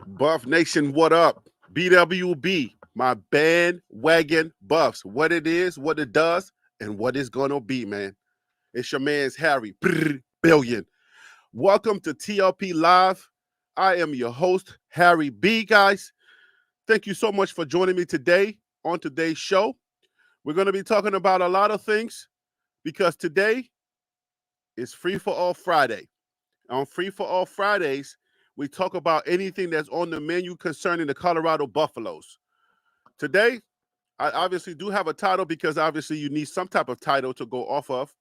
Buff Nation, what up? BWB, my bandwagon buffs. What it is, what it does, and what it's gonna be, man. It's your man's Harry Billion. Welcome to TLP Live. I am your host, Harry B, guys. Thank you so much for joining me today on today's show. We're gonna be talking about a lot of things because today is Free for All Friday. On Free for All Fridays, we talk about anything that's on the menu concerning the Colorado Buffaloes. Today, I obviously do have a title because obviously you need some type of title to go off of.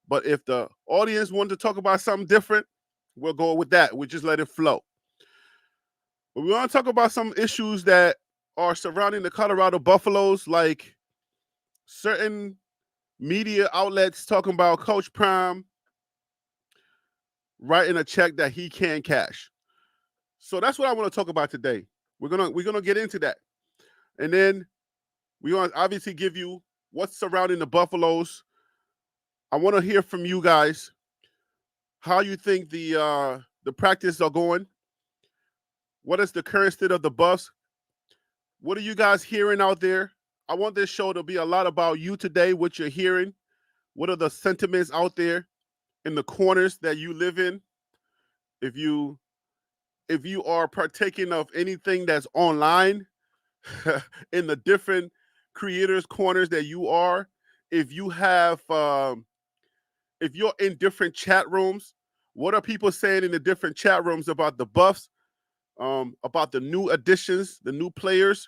But if the audience wanted to talk about something different, we'll go with that. We just let it flow. But we want to talk about some issues that are surrounding the Colorado Buffaloes, like certain media outlets talking about Coach Prime writing a check that he can't cash. So that's what I want to talk about today. We're gonna get into that, and then we want to obviously give you what's surrounding the Buffaloes. I want to hear from you guys how you think the practice are going. What is the current state of the Buffs? What are you guys hearing out there? I want this show to be a lot about you today. What you're hearing. What are the sentiments out there in the corners that you live in? If you are partaking of anything that's online in the different creators corners that you are, if you have if you're in different chat rooms, what are people saying in the different chat rooms about the Buffs, about the new additions, the new players,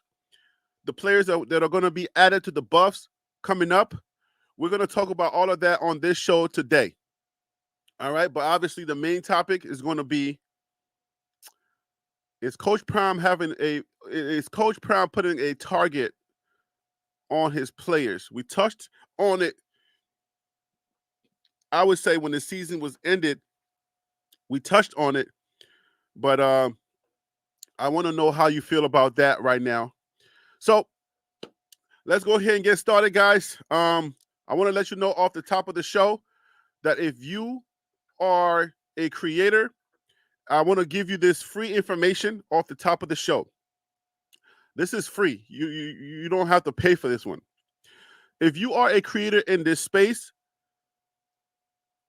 the players that are going to be added to the Buffs coming up? We're going to talk about all of that on this show today. All right, but obviously the main topic is going to be, is Coach Prime putting a target on his players? We touched on it. I would say when the season was ended, we touched on it, but I want to know how you feel about that right now. So let's go ahead and get started, guys. I want to let you know off the top of the show that if you are a creator, I want to give you this free information off the top of the show. This is free. You don't have to pay for this one. If you are a creator in this space,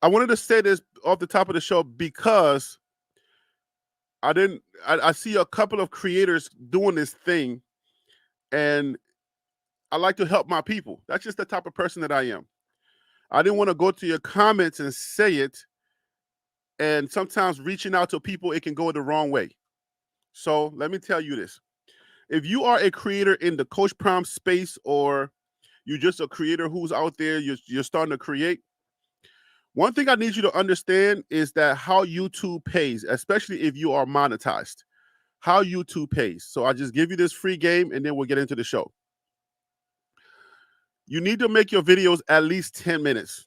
I wanted to say this off the top of the show because I see a couple of creators doing this thing, and I like to help my people. That's just the type of person that I am. I didn't want to go to your comments and say it, and sometimes reaching out to people, it can go the wrong way. So let me tell you this. If you are a creator in the Coach Prime space, or you're just a creator who's out there, you're starting to create, one thing I need you to understand is that how YouTube pays, especially if you are monetized, how YouTube pays. So I just give you this free game and then we'll get into the show. You need to make your videos at least 10 minutes.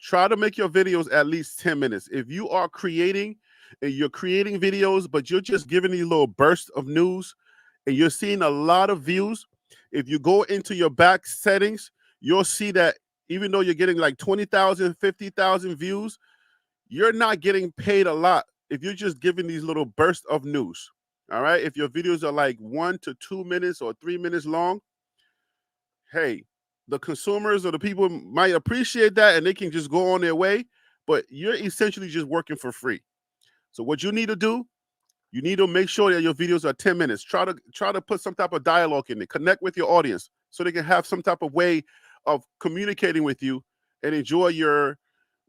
Try to make your videos at least 10 minutes. If you are creating and you're creating videos, but you're just giving these little bursts of news and you're seeing a lot of views, if you go into your back settings, you'll see that even though you're getting like 20,000, 50,000 views, you're not getting paid a lot if you're just giving these little bursts of news. All right. If your videos are like 1 to 2 minutes or 3 minutes long, hey, the consumers or the people might appreciate that and they can just go on their way, but you're essentially just working for free. So what you need to do, you need to make sure that your videos are 10 minutes. Try to put some type of dialogue in it. Connect with your audience so they can have some type of way of communicating with you and enjoy your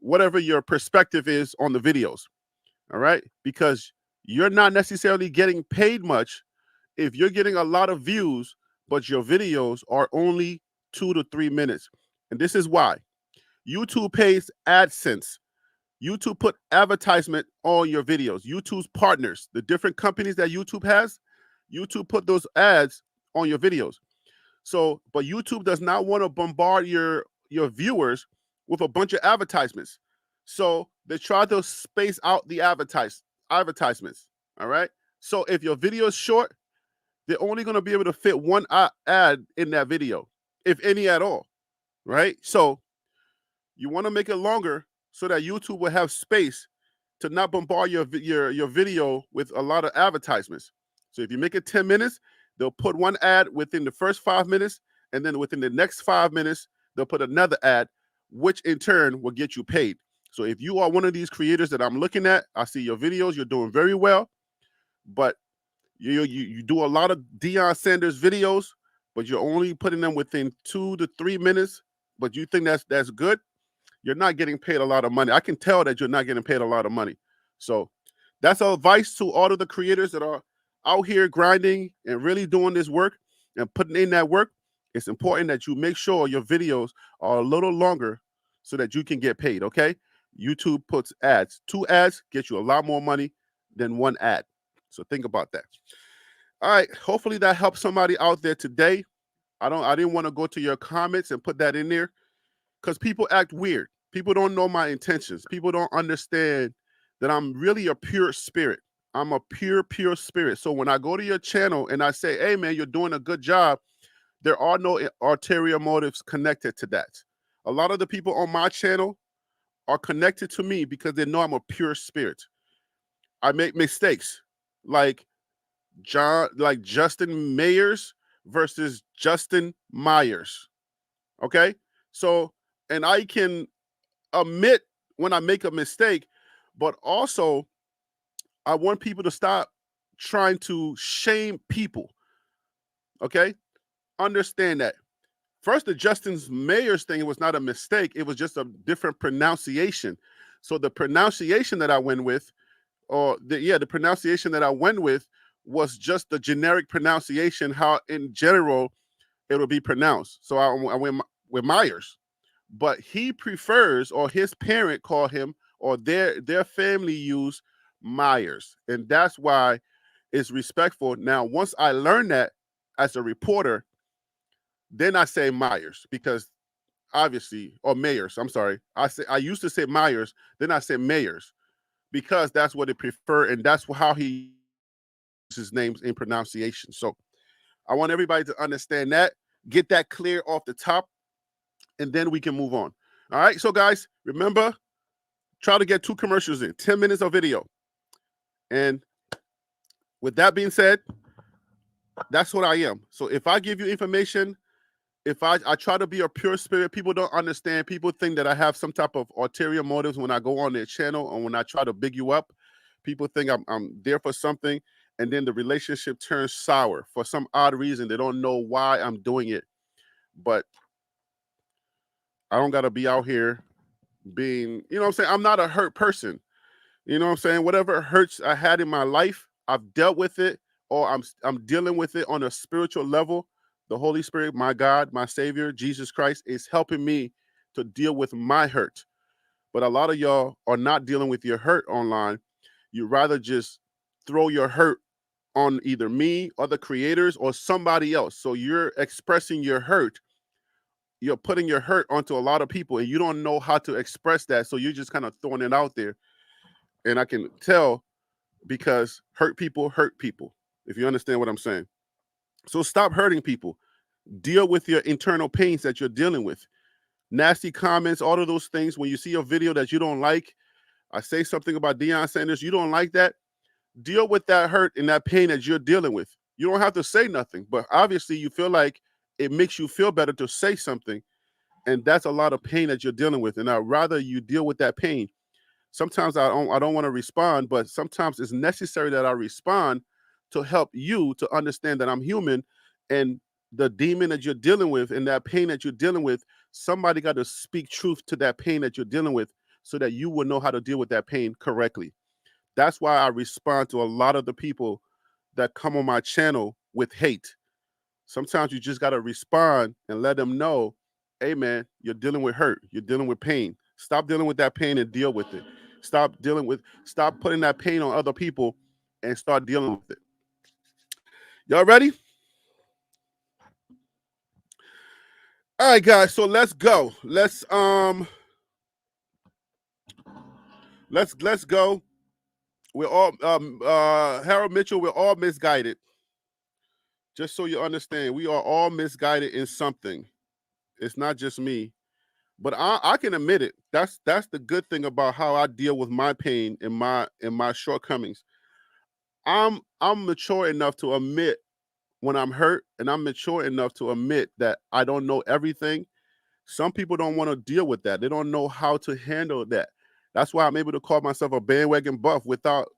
whatever your perspective is on the videos. All right? Because you're not necessarily getting paid much if you're getting a lot of views, but your videos are only 2 to 3 minutes. And this is why. YouTube pays AdSense. YouTube put advertisement on your videos. YouTube's partners, the different companies that YouTube has, YouTube put those ads on your videos. So, but YouTube does not want to bombard your viewers with a bunch of advertisements. So they try to space out the advertisements. All right. So if your video is short, they're only going to be able to fit one ad in that video, if any at all. Right. So you want to make it longer so that YouTube will have space to not bombard your video with a lot of advertisements. So if you make it 10 minutes, they'll put one ad within the first 5 minutes, and then within the next 5 minutes, they'll put another ad, which in turn will get you paid. So if you are one of these creators that I'm looking at, I see your videos, you're doing very well, but you do a lot of Deion Sanders videos, but you're only putting them within 2 to 3 minutes, but you think that's good, you're not getting paid a lot of money. I can tell that you're not getting paid a lot of money. So that's our advice to all of the creators that are out here grinding and really doing this work and putting in that work. It's important that you make sure your videos are a little longer so that you can get paid, okay? YouTube puts ads. 2 ads get you a lot more money than 1 ad. So think about that. All right, hopefully that helps somebody out there today. I didn't want to go to your comments and put that in there because people act weird. People don't know my intentions. People don't understand that I'm really a pure spirit. I'm a pure spirit. So when I go to your channel and I say, hey man, you're doing a good job, there are no ulterior motives connected to that. A lot of the people on my channel are connected to me because they know I'm a pure spirit. I make mistakes like Justin Mayers versus Justin Myers. Okay? So, and I can admit when I make a mistake, but also I want people to stop trying to shame people. Okay? Understand that. First, the Justin Mayers thing was not a mistake. It was just a different pronunciation. So the pronunciation that I went with, the pronunciation that I went with was just the generic pronunciation, how in general it will be pronounced. So I went with Myers. But he prefers, or his parent called him, or their family use Myers. And that's why it's respectful. Now, once I learned that as a reporter, then I say Myers because obviously, or Mayers, I'm sorry. I used to say Myers, then I say Mayers because that's what they prefer, and that's how he uses his names in pronunciation. So I want everybody to understand that, get that clear off the top, and then we can move on. All right, so guys, remember, try to get 2 commercials in, 10 minutes of video. And with that being said, that's what I am. So if I give you information, if I try to be a pure spirit, people don't understand. People think that I have some type of ulterior motives when I go on their channel or when I try to big you up. People think I'm there for something, and then the relationship turns sour for some odd reason. They don't know why I'm doing it. But I don't got to be out here being, you know what I'm saying? I'm not a hurt person. You know what I'm saying? Whatever hurts I had in my life, I've dealt with it, or I'm dealing with it on a spiritual level. The Holy Spirit, my God, my Savior, Jesus Christ, is helping me to deal with my hurt. But a lot of y'all are not dealing with your hurt online. You rather just throw your hurt on either me, other creators, or somebody else. So you're expressing your hurt. You're putting your hurt onto a lot of people, and you don't know how to express that. So you're just kind of throwing it out there. And I can tell because hurt people, if you understand what I'm saying. So stop hurting people. Deal with your internal pains that you're dealing with. Nasty comments, all of those things. When you see a video that you don't like, I say something about Deion Sanders, you don't like that, deal with that hurt and that pain that you're dealing with. You don't have to say nothing, but obviously you feel like it makes you feel better to say something, and that's a lot of pain that you're dealing with, and I'd rather you deal with that pain. Sometimes I don't want to respond, but sometimes it's necessary that I respond to help you to understand that I'm human, and the demon that you're dealing with and that pain that you're dealing with, somebody got to speak truth to that pain that you're dealing with so that you will know how to deal with that pain correctly. That's why I respond to a lot of the people that come on my channel with hate. Sometimes you just got to respond and let them know, hey man, you're dealing with hurt, you're dealing with pain. Stop dealing with that pain and deal with it. Stop putting that pain on other people and start dealing with it. Y'all ready? All right, guys. So let's go. Let's go. We're all Harold Mitchell. We're all misguided. Just so you understand, we are all misguided in something. It's not just me, but I can admit it. That's the good thing about how I deal with my pain and my shortcomings. I'm mature enough to admit when I'm hurt, and I'm mature enough to admit that I don't know everything. Some people don't want to deal with that. They don't know how to handle that. That's why I'm able to call myself a bandwagon buff without,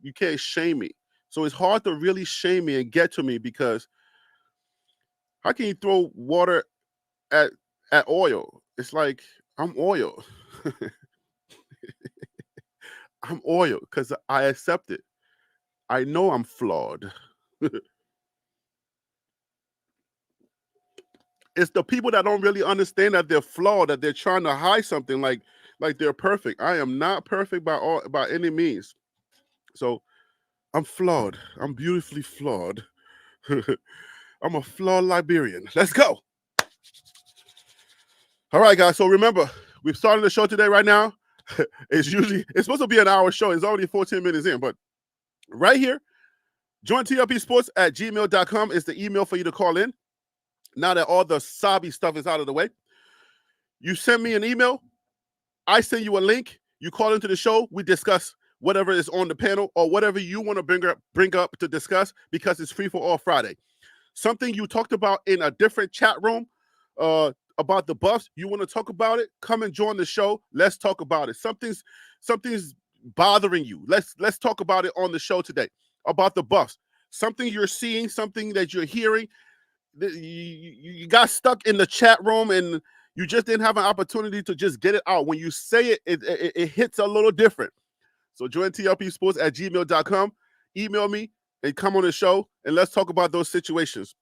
you can't shame me. So it's hard to really shame me and get to me, because how can you throw water at oil? It's like, I'm oil. I'm oil because I accept it. I know I'm flawed. It's the people that don't really understand that they're flawed, that they're trying to hide something like they're perfect. I am not perfect by any means. So I'm flawed. I'm beautifully flawed. I'm a flawed Liberian. Let's go. All right, guys. So remember, we've started the show today right now. It's supposed to be an hour show. It's already 14 minutes in, but right here, join tlpsports@gmail.com is the email for you to call in. Now that all the sobby stuff is out of the way, you send me an email. I send you a link. You call into the show. We discuss whatever is on the panel or whatever you want to bring up to discuss, because it's free for all Friday. Something you talked about in a different chat room about the Buffs, you want to talk about it, come and join the show. Let's talk about it. Something's bothering you. Let's talk about it on the show today about the Buffs. Something you're seeing, something that you're hearing. You got stuck in the chat room and you just didn't have an opportunity to just get it out. When you say it, it hits a little different. So join tlpsports@gmail.com. Email me and come on the show, and let's talk about those situations.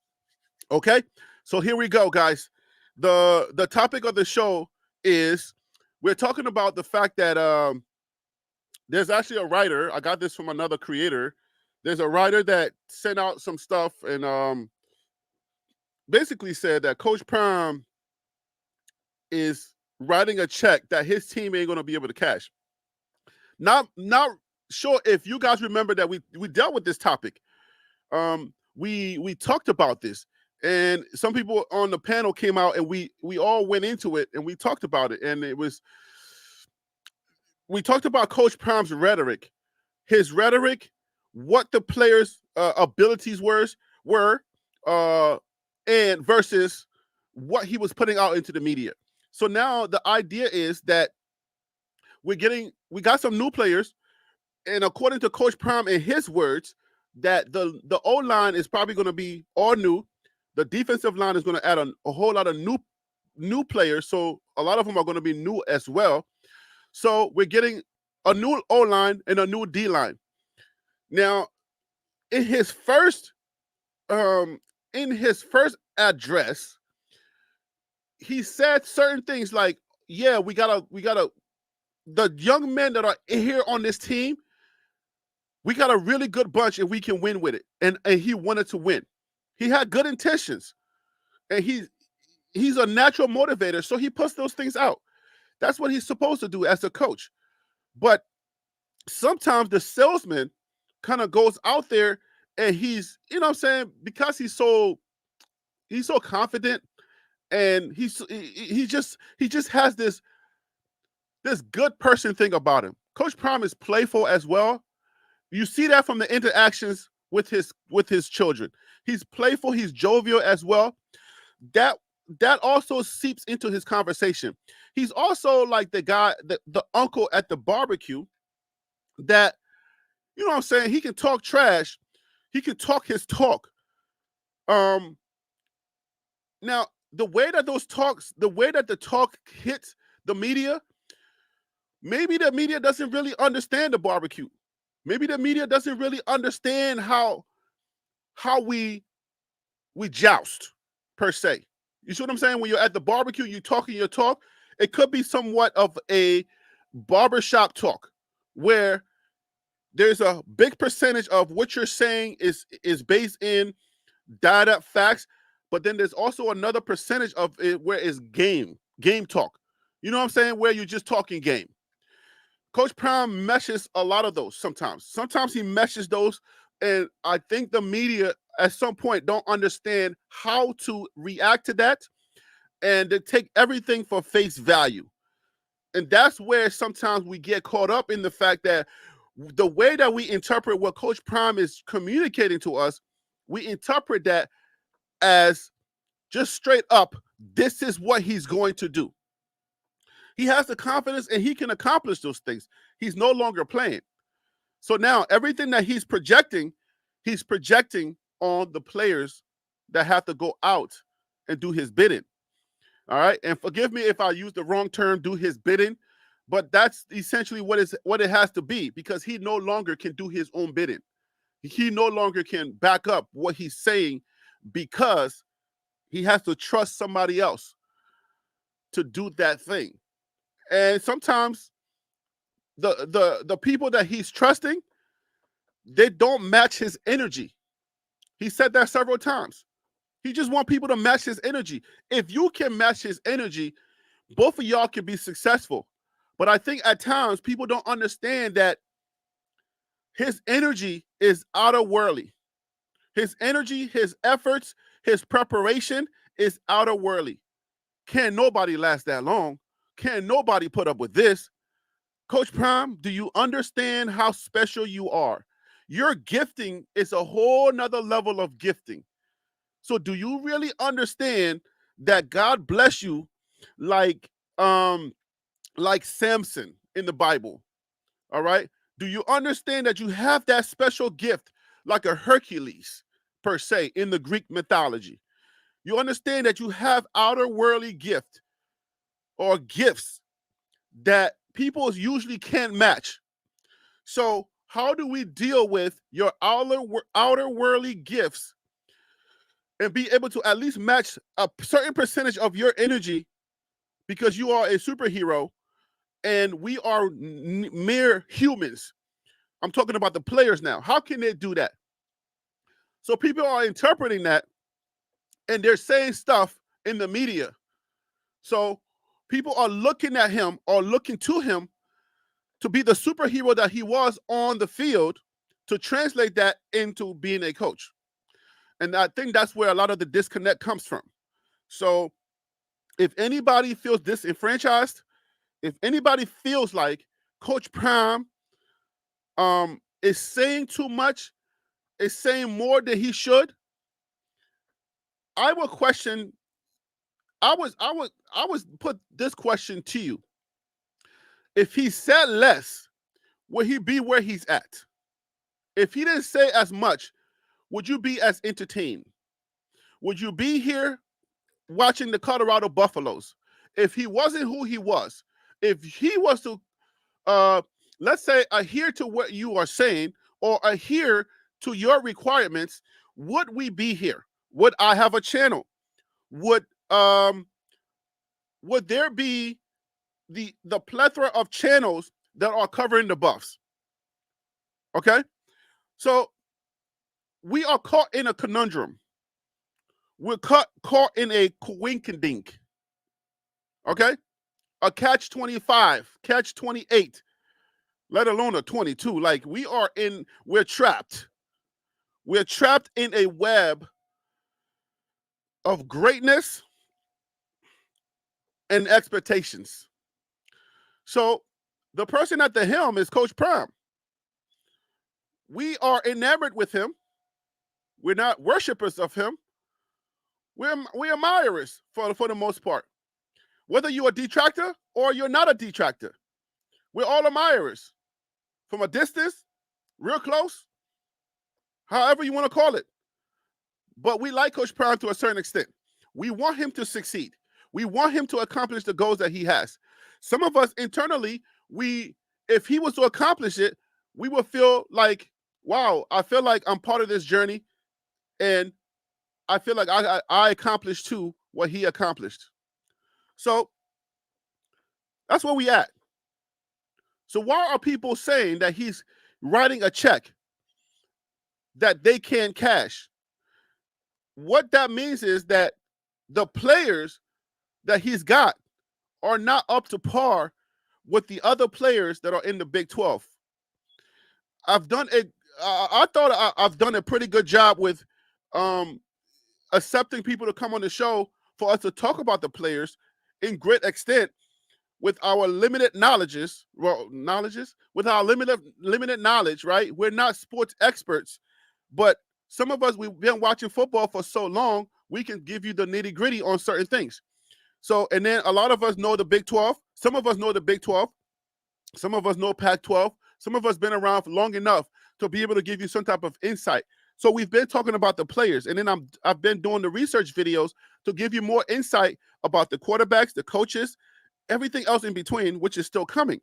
Okay? So here we go, guys. The topic of the show is, we're talking about the fact that there's actually a writer. I got this from another creator. There's a writer that sent out some stuff and basically said that Coach Prime is writing a check that his team ain't going to be able to cash. Not sure if you guys remember that we dealt with this topic. We talked about this, and some people on the panel came out, and we all went into it and we talked about it. And we talked about Coach Prime's rhetoric, his rhetoric, what the players' abilities were, and versus what he was putting out into the media. So now the idea is that we got some new players, and according to Coach Prime, in his words, that the O-line is probably going to be all new. The defensive line is going to add a whole lot of new players, so a lot of them are going to be new as well. So we're getting a new O-line and a new D-line. Now, in his first address, he said certain things like, yeah, we gotta the young men that are here on this team, we got a really good bunch and we can win with it. And he wanted to win. He had good intentions, and he's a natural motivator, so he puts those things out. That's what he's supposed to do as a coach. But sometimes the salesman kind of goes out there and he's, you know what I'm saying, because he's so confident, and he just has this good person thing about him. Coach Prime is playful as well. You see that from the interactions with his children. He's playful, he's jovial as well. That also seeps into his conversation. He's also like the guy, the uncle at the barbecue that, you know what I'm saying, he can talk trash, he can talk his talk. Now the way that the talk hits the media, maybe the media doesn't really understand the barbecue. Maybe the media doesn't really understand how we joust, per se. You see what I'm saying? When you're at the barbecue, you talking your talk. It could be somewhat of a barbershop talk, where there's a big percentage of what you're saying is based in data, facts, but then there's also another percentage of it where it's game talk. You know what I'm saying? Where you're just talking game. Coach Prime meshes a lot of those sometimes. Sometimes he meshes those, and I think the media at some point don't understand how to react to that, and they take everything for face value. And that's where sometimes we get caught up in the fact that The way that we interpret what Coach Prime is communicating to us, we interpret that as just straight up, this is what he's going to do. He has the confidence and he can accomplish those things. He's no longer playing. So now everything that he's projecting on the players that have to go out and do his bidding. All right. And forgive me if I use the wrong term, do his bidding, but that's essentially what it has to be, because he no longer can do his own bidding. He no longer can back up what he's saying because he has to trust somebody else to do that thing. And sometimes the people that he's trusting, they don't match his energy. He said that several times. He just wants people to match his energy. If you can match his energy, both of y'all can be successful. But I think at times people don't understand that his energy is outer-worldly. His energy, his efforts, his preparation is outer-worldly. Can't nobody last that long. Can't nobody put up with this. Coach Prime, do you understand how special you are? Your gifting is a whole nother level of gifting. So do you really understand that God bless you like Samson in the Bible? All right. Do you understand that you have that special gift like a Hercules per se in the Greek mythology? You understand that you have outer worldly gift or gifts that people usually can't match. So how do we deal with your outer worldly gifts and be able to at least match a certain percentage of your energy, because you are a superhero and we are mere humans? I'm talking about the players now. How can they do that? So people are interpreting that and they're saying stuff in the media. So people are looking at him or looking to him to be the superhero that he was on the field, to translate that into being a coach. And I think that's where a lot of the disconnect comes from. So if anybody feels disenfranchised, if anybody feels like Coach Prime is saying too much, is saying more than he should, I would question. I would put this question to you. If he said less, would he be where he's at? If he didn't say as much, would you be as entertained? Would you be here watching the Colorado Buffaloes? If he wasn't who he was, if he was to, let's say, adhere to what you are saying or adhere to your requirements, would we be here? Would I have a channel? Would there be the plethora of channels that are covering the Buffs? Okay, so we are caught in a conundrum. We're caught in a coinkydink. Okay, a catch-25, catch-28, let alone a 22. Like we're trapped. We're trapped in a web of greatness and expectations. So the person at the helm is Coach Prime. We are enamored with him. We're not worshipers of him. We're admirers for the most part. Whether you're a detractor or you're not a detractor, we're all admirers. From a distance, real close, however you want to call it. But we like Coach Prime to a certain extent. We want him to succeed. We want him to accomplish the goals that he has. Some of us internally, if he was to accomplish it, we would feel like, wow, I feel like I'm part of this journey, and I feel like I accomplished too what he accomplished. So that's where we at. So why are people saying that he's writing a check that they can't cash? What that means is that the players that he's got are not up to par with the other players that are in the Big 12. I thought I've done a pretty good job with accepting people to come on the show for us to talk about the players in great extent with our limited knowledges, with our limited knowledge, right? We're not sports experts, but some of us, we've been watching football for so long, we can give you the nitty gritty on certain things. So, and then a lot of us know the Big 12. Some of us know the Big 12. Some of us know Pac 12. Some of us been around for long enough to be able to give you some type of insight. So we've been talking about the players, and then I've been doing the research videos to give you more insight about the quarterbacks, the coaches, everything else in between, which is still coming.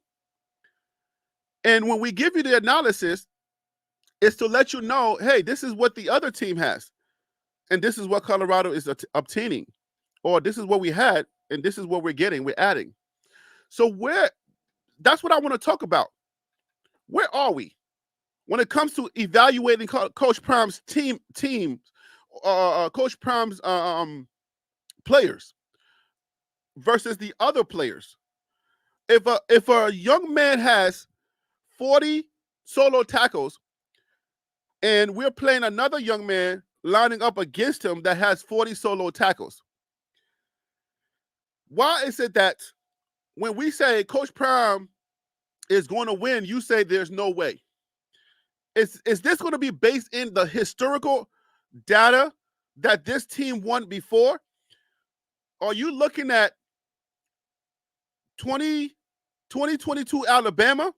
And when we give you the analysis, it's to let you know, hey, this is what the other team has, and this is what Colorado is obtaining, or this is what we had, and this is what we're getting, we're adding. So that's what I want to talk about. Where are we when it comes to evaluating Coach Prime's Coach Prime's players versus the other players? If a young man has 40 solo tackles and we're playing another young man lining up against him that has 40 solo tackles, why is it that when we say Coach Prime is going to win, you say there's no way? Is this going to be based in the historical data that this team won before? Are you looking at 2022 Alabama?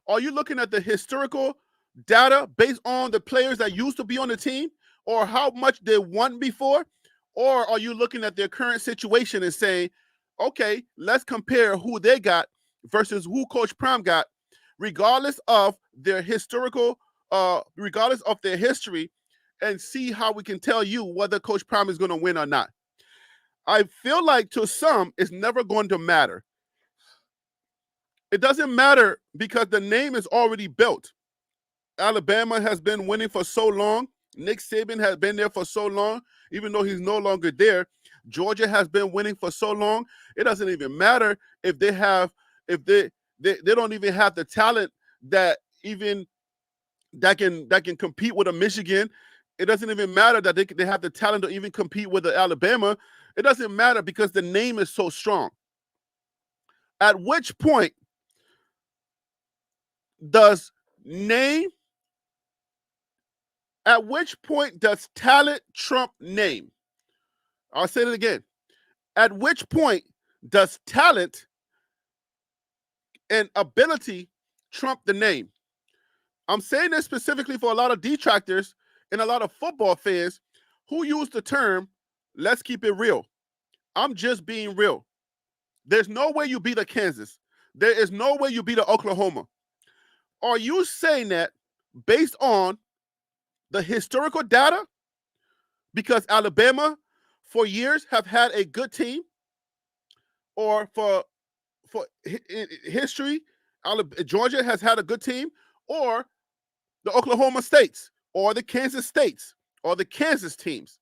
Are you looking at the historical data based on the players that used to be on the team or how much they won before? Or are you looking at their current situation and saying, okay, let's compare who they got versus who Coach Prime got, regardless of their regardless of their history, and see how we can tell you whether Coach Prime is going to win or not. I feel like to some, it's never going to matter. It doesn't matter because the name is already built. Alabama has been winning for so long. Nick Saban has been there for so long, even though he's no longer there. Georgia has been winning for so long. It doesn't even matter if they don't even have the talent that can compete with a Michigan. It doesn't even matter that they have the talent to even compete with the Alabama. It doesn't matter because the name is so strong. At which point does talent trump name? I'll say it again. At which point does talent and ability trump the name? I'm saying this specifically for a lot of detractors and a lot of football fans who use the term, let's keep it real. I'm just being real. There's no way you beat a Kansas. There is no way you beat a Oklahoma. Are you saying that based on the historical data? Because Alabama for years have had a good team, or for history, Georgia has had a good team, or the Oklahoma States, or the Kansas States, or the Kansas teams.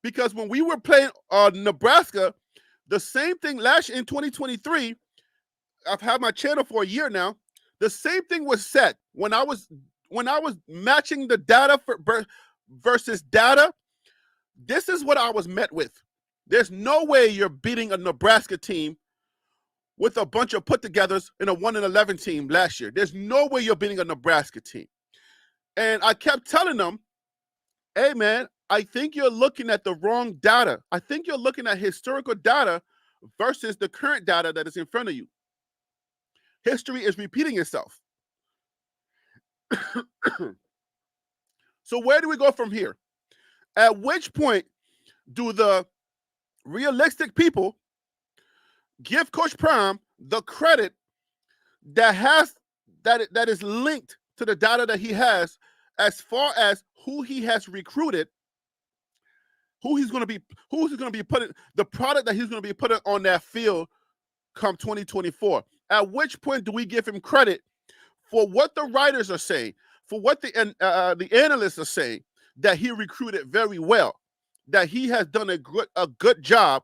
Because when we were playing Nebraska, the same thing last year in 2023, I've had my channel for a year now. The same thing was said when I was matching the data versus data. This is what I was met with. There's no way you're beating a Nebraska team with a bunch of put-togethers in a 1-11 team last year. There's no way you're beating a Nebraska team. And I kept telling them, hey, man, I think you're looking at the wrong data. I think you're looking at historical data versus the current data that is in front of you. History is repeating itself. So where do we go from here? At which point do the realistic people give Coach Prime the credit that is linked to the data that he has, as far as who he has recruited, who he's going to be putting, the product that he's going to be putting on that field come 2024? At which point do we give him credit for what the writers are saying, for what the analysts are saying, that he recruited very well, that he has done a good job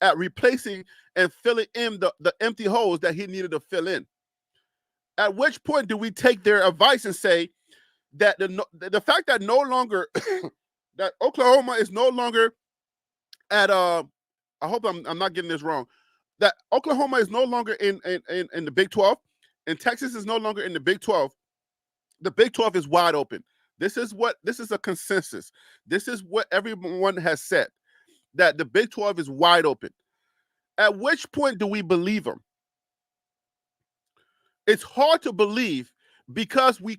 at replacing and filling in the empty holes that he needed to fill in? At which point do we take their advice and say that the fact that no longer that Oklahoma is no longer at I hope I'm not getting this wrong. that Oklahoma is no longer in the Big 12, and Texas is no longer in the Big 12. The Big 12 is wide open. This is a consensus. This is what everyone has said, that the Big 12 is wide open. At which point do we believe them? It's hard to believe because we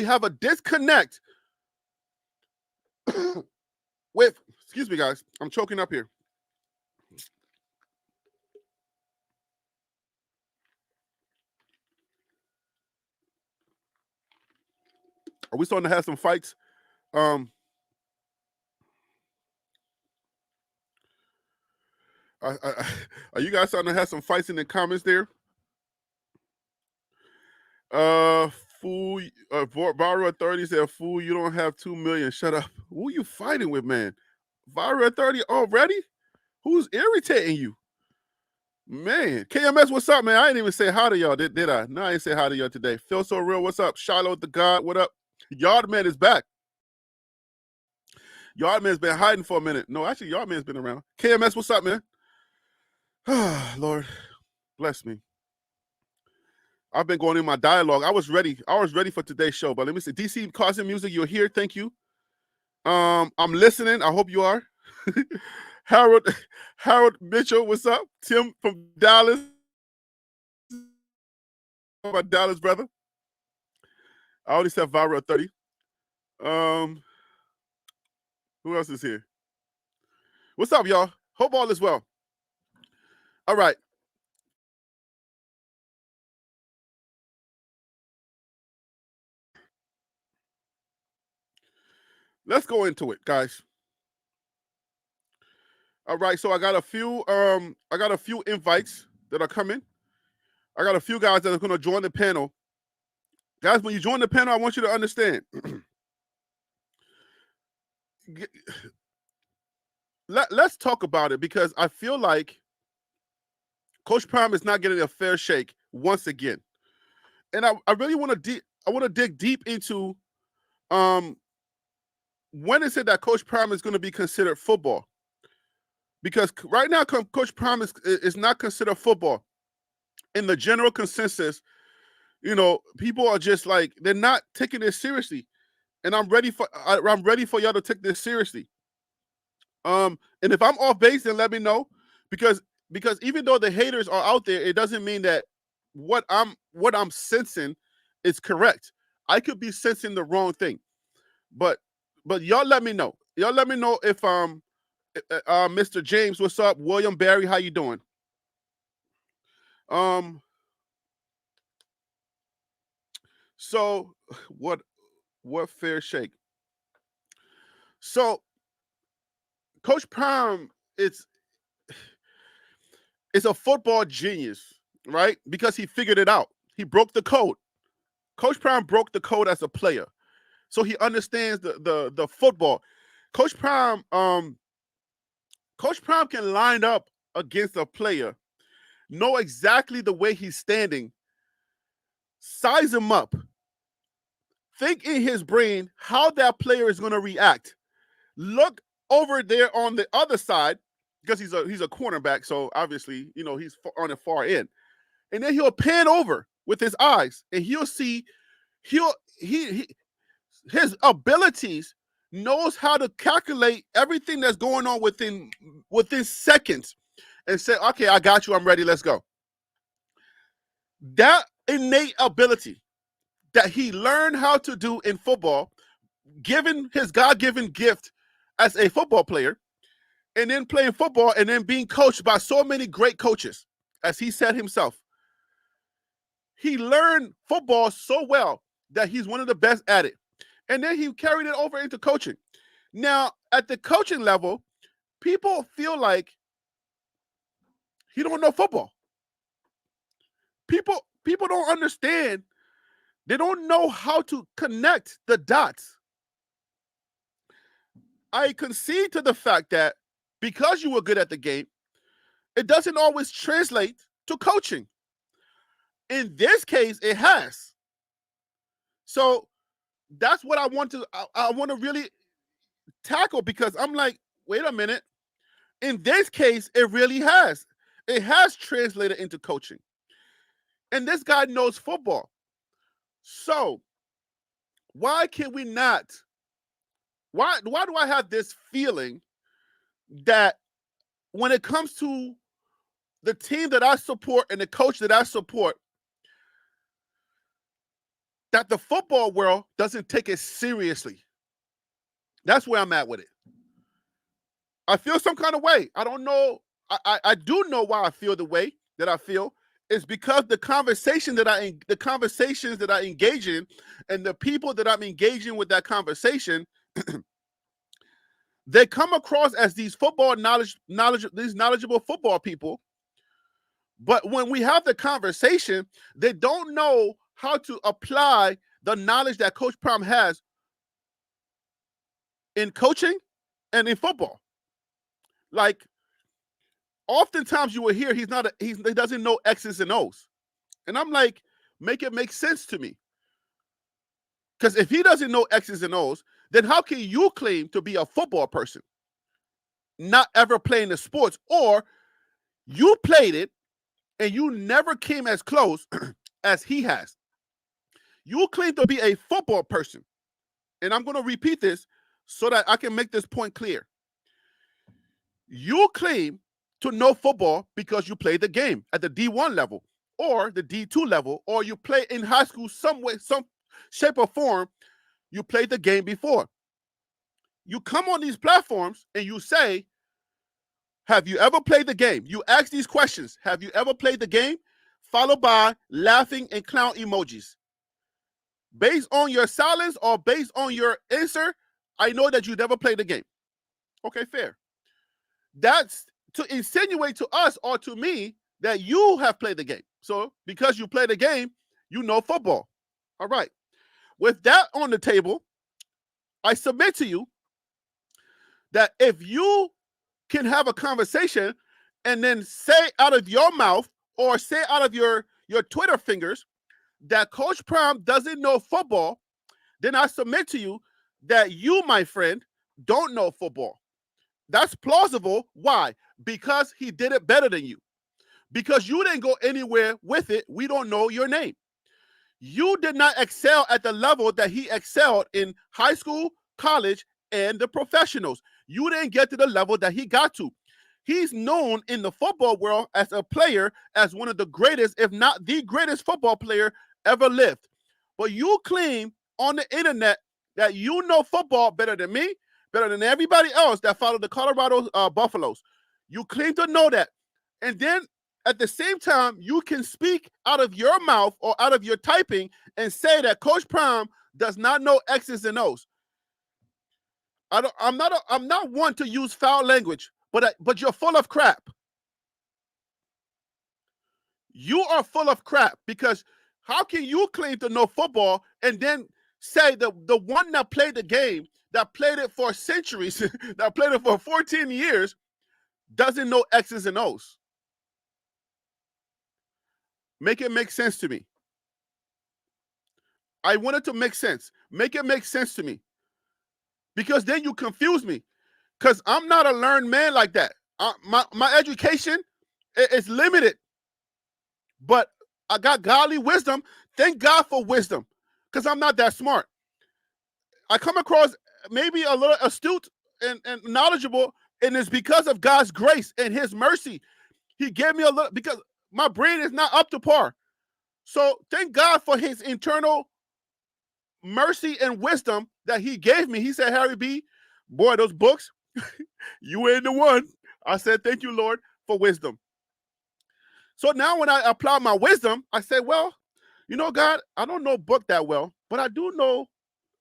have a disconnect with, excuse me, guys, I'm choking up here. Are we starting to have some fights? Are you guys starting to have some fights in the comments there? Fool, Viral Authority said, "Fool, you don't have 2 million. Shut up." Who you fighting with, man? Viral Authority already? Who's irritating you? Man, KMS, what's up, man? I didn't even say hi to y'all, did I? No, I didn't say hi to y'all today. Feel So Real, what's up? Shiloh the God, what up? Yardman is back. Yardman's been hiding for a minute. No, actually, Yardman's been around. KMS, what's up, man? Lord, bless me. I've been going in my dialogue. I was ready for today's show, but let me see. DC Carson Music, you're here. Thank you. I'm listening. I hope you are. Harold Mitchell, what's up? Tim from Dallas. My Dallas brother. I already said Viral 30. Who else is here? What's up, y'all? Hope all is well. All right. Let's go into it, guys. All right, so I got a few invites that are coming. I got a few guys that are going to join the panel. Guys, when you join the panel, I want you to understand. Let's talk about it, because I feel like Coach Prime is not getting a fair shake once again. And I really want to dig deep into when is it that Coach Prime is going to be considered football? Because right now, Coach Prime is not considered football. In the general consensus, people are just like, they're not taking this seriously. And I'm ready for y'all to take this seriously. And if I'm off base, then let me know. Because even though the haters are out there, it doesn't mean that what I'm sensing is correct. I could be sensing the wrong thing. But y'all let me know. Y'all let me know if Mr. James, what's up? William Barry, how you doing? So what fair shake? So Coach Prime, it's a football genius, right? Because he figured it out. He broke the code. Coach Prime broke the code as a player. So he understands the football. Coach Prime can line up against a player, know exactly the way he's standing, size him up, think in his brain how that player is going to react. Look over there on the other side, because he's a cornerback, so obviously, he's on the far end. And then he'll pan over with his eyes, and he'll see his abilities, knows how to calculate everything that's going on within seconds, and say, okay, I got you, I'm ready, let's go. That innate ability that he learned how to do in football, given his God-given gift as a football player, and then playing football and then being coached by so many great coaches, as he said himself. He learned football so well that he's one of the best at it. And then he carried it over into coaching. Now, at the coaching level, people feel like he don't know football. People don't understand. They don't know how to connect the dots. I concede to the fact that because you were good at the game, it doesn't always translate to coaching. In this case, it has. So that's what I want to really tackle, because I'm like, wait a minute. In this case, it really has. It has translated into coaching. And this guy knows football. So why can we not? Why do I have this feeling that when it comes to the team that I support and the coach that I support, that the football world doesn't take it seriously? That's where I'm at with it. I feel some kind of way. I don't know. I do know why I feel the way that I feel. It's because the conversations that I engage in, and the people that I'm engaging with that conversation, they come across as these these knowledgeable football people. But when we have the conversation, they don't know how to apply the knowledge that Coach Prime has in coaching and in football. Like, oftentimes you will hear he doesn't know X's and O's. And I'm like, make it make sense to me. Because if he doesn't know X's and O's, then how can you claim to be a football person, not ever playing the sports, or you played it and you never came as close as he has? You claim to be a football person. And I'm going to repeat this so that I can make this point clear. You claim to know football because you played the game at the D1 level or the D2 level, or you play in high school some way, some shape or form. You played the game before. You come on these platforms and you say, have you ever played the game? You ask these questions. Have you ever played the game? Followed by laughing and clown emojis. Based on your silence or based on your answer, I know that you never played the game. Okay, fair. That's to insinuate to us or to me that you have played the game. So because you play the game, you know football. All right. With that on the table, I submit to you that if you can have a conversation and then say out of your mouth or say out of your Twitter fingers that Coach Prime doesn't know football, then I submit to you that you, my friend, don't know football. That's plausible. Why? Because he did it better than you. Because you didn't go anywhere with it, we don't know your name. You did not excel at the level that he excelled in high school, college, and the professionals. You didn't get to the level that he got to. He's known in the football world as a player, as one of the greatest, if not the greatest football player ever lived. But you claim on the internet that you know football better than me, better than everybody else that followed the Colorado Buffaloes. You claim to know that. And then at the same time, you can speak out of your mouth or out of your typing and say that Coach Prime does not know X's and O's. I'm not one to use foul language, but you're full of crap. You are full of crap, because how can you claim to know football and then say the one that played the game, that played it for centuries, that played it for 14 years, doesn't know X's and O's? Make it make sense to me. I want it to make sense. Make it make sense to me. Because then you confuse me. Because I'm not a learned man like that. My education is limited. But I got godly wisdom. Thank God for wisdom. Because I'm not that smart. I come across maybe a little astute and knowledgeable, and it's because of God's grace and his mercy. He gave me a little, because my brain is not up to par. So thank God for his internal mercy and wisdom that he gave me. He said, Harry B., boy, those books, you ain't the one. I said, thank you, Lord, for wisdom. So now when I apply my wisdom, I say, well, you know, God, I don't know book that well, but I do know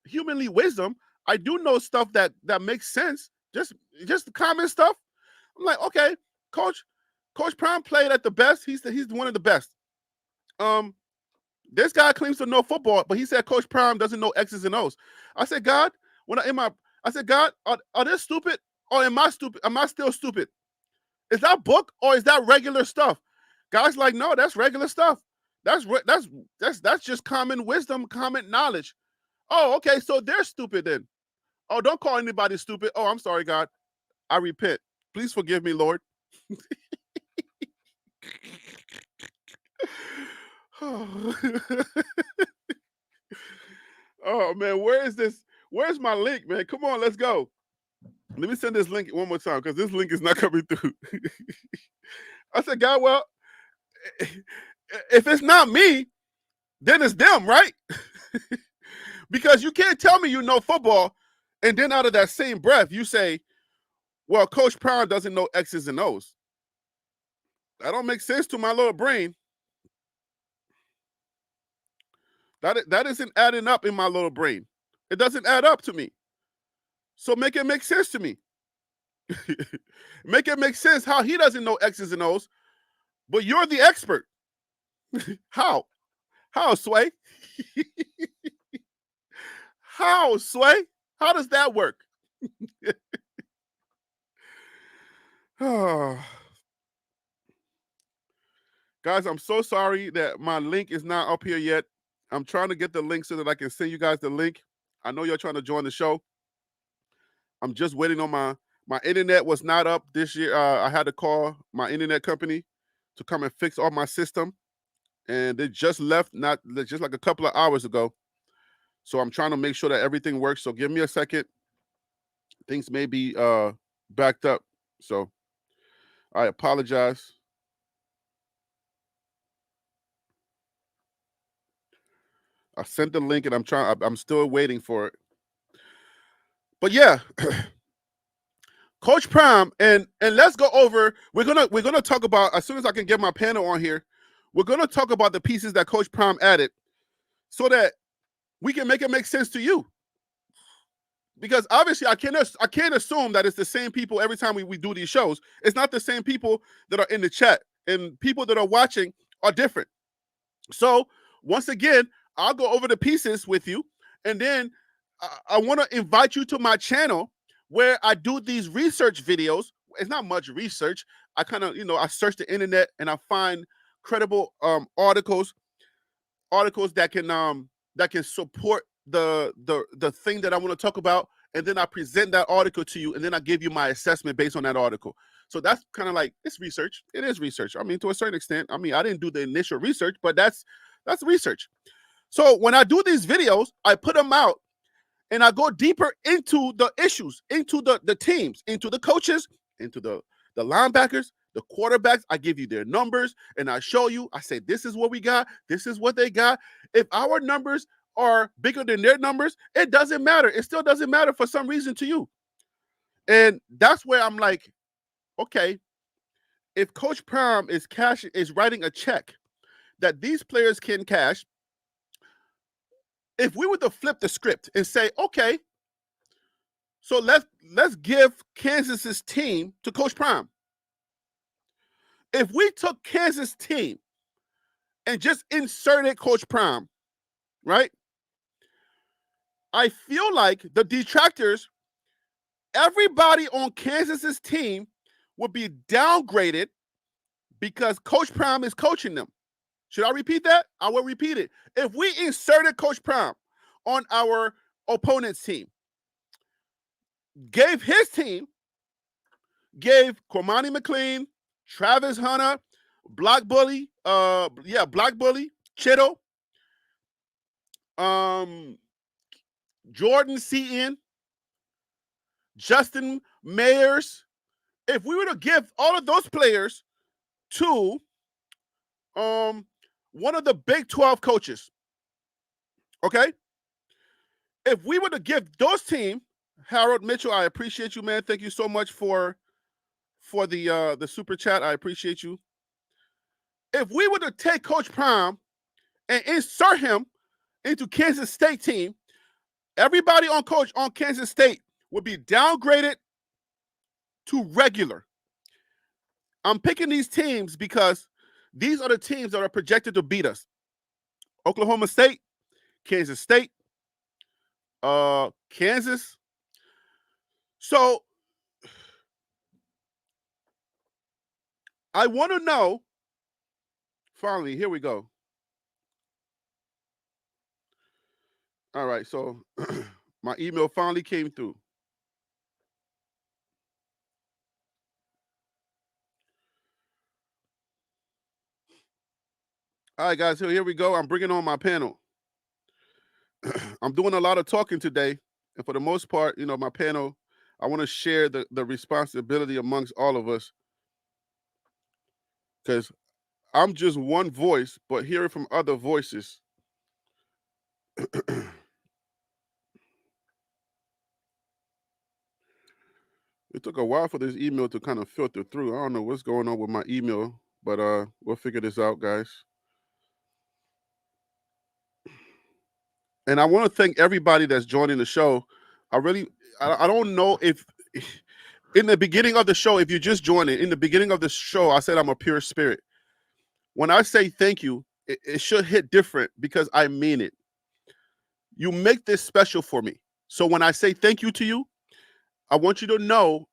humanly wisdom. I do know stuff that makes sense. Just common stuff. I'm like, okay, Coach Prime played at the best. He's one of the best. This guy claims to know football, but he said Coach Prime doesn't know X's and O's. I said, God, I said, God, are they stupid, or am I stupid? Am I still stupid? Is that book or is that regular stuff? God's like, no, that's regular stuff. That's just common wisdom, common knowledge. Oh, okay, so they're stupid then. Oh, don't call anybody stupid. Oh, I'm sorry, God. I repent. Please forgive me, Lord. Oh man, where is this? Where's my link, man? Come on, let's go. Let me send this link one more time because this link is not coming through. I said, God, well, if it's not me, then it's them, right? Because you can't tell me you know football, and then out of that same breath, you say, well, Coach Prime doesn't know X's and O's. That don't make sense to my little brain. That isn't adding up in my little brain. It doesn't add up to me. So make it make sense to me. Make it make sense how he doesn't know X's and O's, but you're the expert. How? How, Sway? How, Sway? How does that work? Guys, I'm so sorry that my link is not up here yet. I'm trying to get the link so that I can send you guys the link. I know you're trying to join the show. I'm just waiting on my internet was not up this year. I had to call my internet company to come and fix all my system, and they just left not just like a couple of hours ago. So I'm trying to make sure that everything works. So give me a second. Things may be backed up. So I apologize. I sent the link and I'm still waiting for it. But yeah, Coach Prime, and let's go over. We're gonna talk about, as soon as I can get my panel on here, we're gonna talk about the pieces that Coach Prime added so that we can make it make sense to you. Because obviously I can't assume that it's the same people every time we do these shows. It's not the same people that are in the chat, and people that are watching are different. So once again, I'll go over the pieces with you, and then I want to invite you to my channel where I do these research videos. It's not much research. I kind of, I search the internet and I find credible articles that can support the thing that I want to talk about, and then I present that article to you, and then I give you my assessment based on that article. So that's kind of like, it's research. It is research. I mean, to a certain extent. I mean, I didn't do the initial research, but that's research. So when I do these videos, I put them out and I go deeper into the issues, into the teams, into the coaches, into the linebackers, the quarterbacks. I give you their numbers and I show you. I say, this is what we got. This is what they got. If our numbers are bigger than their numbers, it doesn't matter. It still doesn't matter for some reason to you. And that's where I'm like, okay, if Coach Prime is writing a check that these players can cash, if we were to flip the script and say, okay, so let's give Kansas's team to Coach Prime. If we took Kansas team and just inserted Coach Prime, right? I feel like the detractors, everybody on Kansas's team would be downgraded because Coach Prime is coaching them. Should I repeat that? I will repeat it. If we inserted Coach Prime on our opponent's team, gave his team, gave Cormani McLean, Travis Hunter, Black Bully, Chittle, Jordan Seaton, Justin Mayers. If we were to give all of those players to one of the Big 12 coaches, okay? If we were to give those teams, Harold Mitchell, I appreciate you, man. Thank you so much for the super chat. I appreciate you. If we were to take Coach Prime and insert him into Kansas State team, everybody on Kansas State would be downgraded to regular. I'm picking these teams because these are the teams that are projected to beat us. Oklahoma State, Kansas State, Kansas. So I want to know, finally, here we go. All right, so my email finally came through. All right, guys, so here we go. I'm bringing on my panel. I'm doing a lot of talking today, and for the most part, my panel, I want to share the responsibility amongst all of us, because I'm just one voice, but hearing from other voices. It took a while for this email to kind of filter through. I don't know what's going on with my email, but we'll figure this out, guys. And I want to thank everybody that's joining the show. I don't know if in the beginning of the show, if you just joined it, in the beginning of the show, I said I'm a pure spirit. When I say thank you, it should hit different because I mean it. You make this special for me. So when I say thank you to you, I want you to know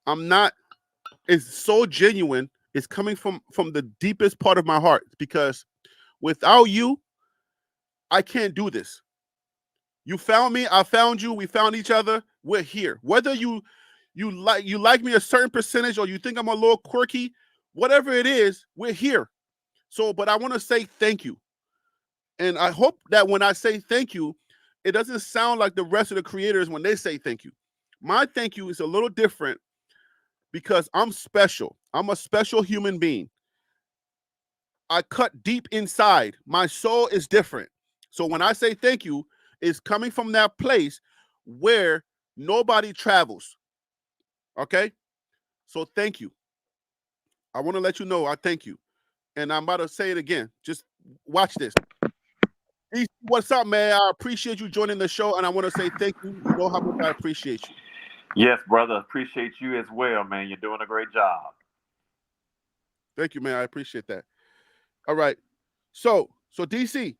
it's so genuine. It's coming from the deepest part of my heart, because without you, I can't do this. You found me, I found you, we found each other, we're here. Whether you like me a certain percentage, or you think I'm a little quirky, whatever it is, we're here. So, but I want to say thank you. And I hope that when I say thank you, it doesn't sound like the rest of the creators when they say thank you. My thank you is a little different because I'm special. I'm a special human being. I cut deep inside. My soul is different. So when I say thank you, it's coming from that place where nobody travels. Okay? So thank you. I want to let you know I thank you. And I'm about to say it again. Just watch this. What's up, man? I appreciate you joining the show, and I want to say thank you. You know how much I appreciate you. Yes, brother. Appreciate you as well, man. You're doing a great job. Thank you, man. I appreciate that. All right. So DC,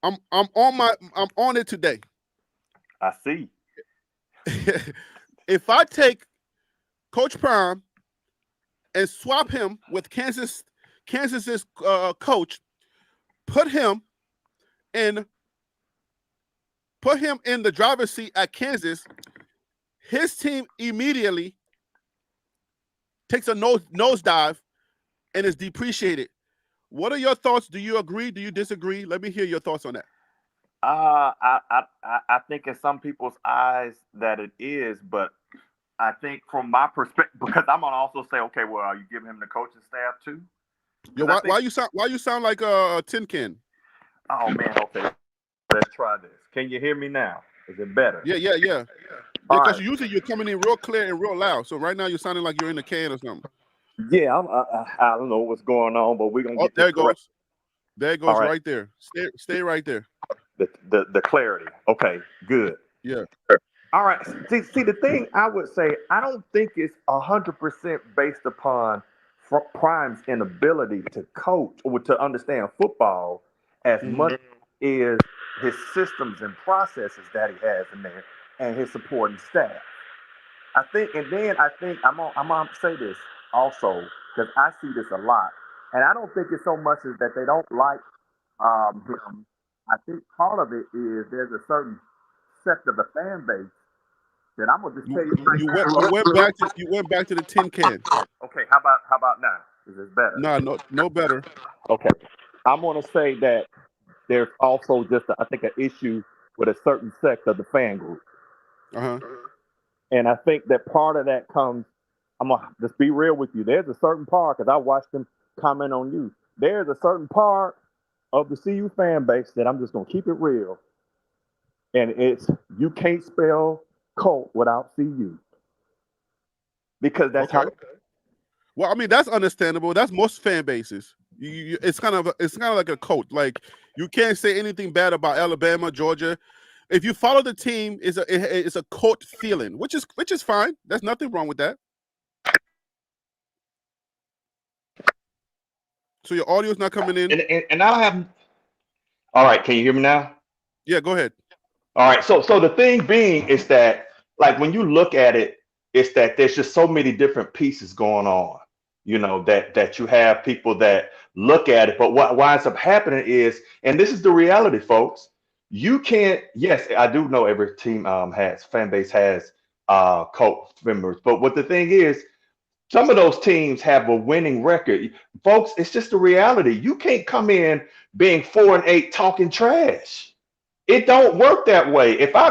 I'm on it today. I see. If I take Coach Prime and swap him with Kansas's coach, put him in the driver's seat at Kansas, his team immediately takes a nosedive and is depreciated. What are your thoughts? Do you agree? Do you disagree? Let me hear your thoughts on that. I think in some people's eyes that it is, but I think from my perspective, because I'm gonna also say, okay, well, are you giving him the coaching staff too? Yeah, why you sound like a tin can? Oh man, okay. Let's try this. Can you hear me now? Is it better? Yeah. Because usually you're coming in real clear and real loud. So right now you're sounding like you're in a can or something. Yeah, I don't know what's going on, but we're gonna get there it goes. There it goes, right there. Stay right there. The clarity. Okay, good. Yeah. All right. See, the thing I would say, I don't think it's 100% based upon Prime's inability to coach or to understand football as much as his systems and processes that he has in there and his supporting staff. I think I'm gonna say this also because I see this a lot, and I don't think it's so much as that they don't like him. I think part of it is there's a certain sect of the fan base that I'm gonna just tell you. You went back to the tin can. Okay, how about now? Is this better? No better. Okay, I'm gonna say that there's also just I think an issue with a certain sect of the fan group. And I think that part of that comes. I'm gonna just be real with you. There's a certain part because I watched them comment on you. There's a certain part of the CU fan base that I'm just gonna keep it real, and it's you can't spell Colt without CU because that's how. Well, I mean that's understandable. That's most fan bases. It's kind of like a cult. Like you can't say anything bad about Alabama, Georgia. If you follow the team, it's a cult feeling, which is fine. There's nothing wrong with that. So your audio's not coming in, and I don't have. All right, can you hear me now? Yeah, go ahead. All right, so the thing being is that like when you look at it, it's that there's just so many different pieces going on. You know that you have people that look at it, but what winds up happening is, and this is the reality, folks. You can't. Yes, I do know every team has fan base has cult members, but what the thing is, Some of those teams have a winning record. Folks, it's just a reality. You can't come in being 4-8 talking trash. It don't work that way. If I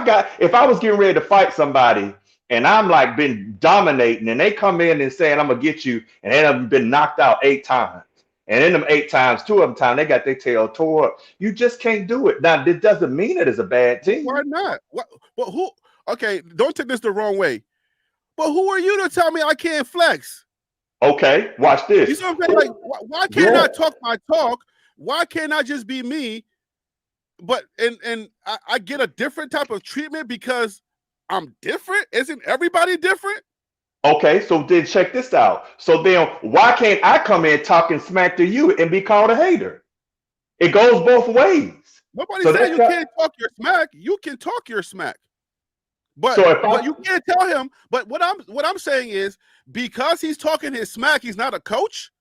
was getting ready to fight somebody and I'm like been dominating and they come in and saying I'm gonna get you and they have been knocked out 8 times. And in them 8 times, 2 of them they got their tail tore up. You just can't do it. Now, this doesn't mean it is a bad team. Why not? What? Well, who? Okay, don't take this the wrong way. But who are you to tell me I can't flex? Okay, watch this. You see what I'm saying? Like, why can't I talk my talk? Why can't I just be me? But and I get a different type of treatment because I'm different. Isn't everybody different? Okay, so then check this out. So then why can't I come in talking smack to you and be called a hater? It goes both ways. Nobody said you can't talk your smack. You can talk your smack. But, but you can't tell him. But what I'm saying is because he's talking his smack, he's not a coach.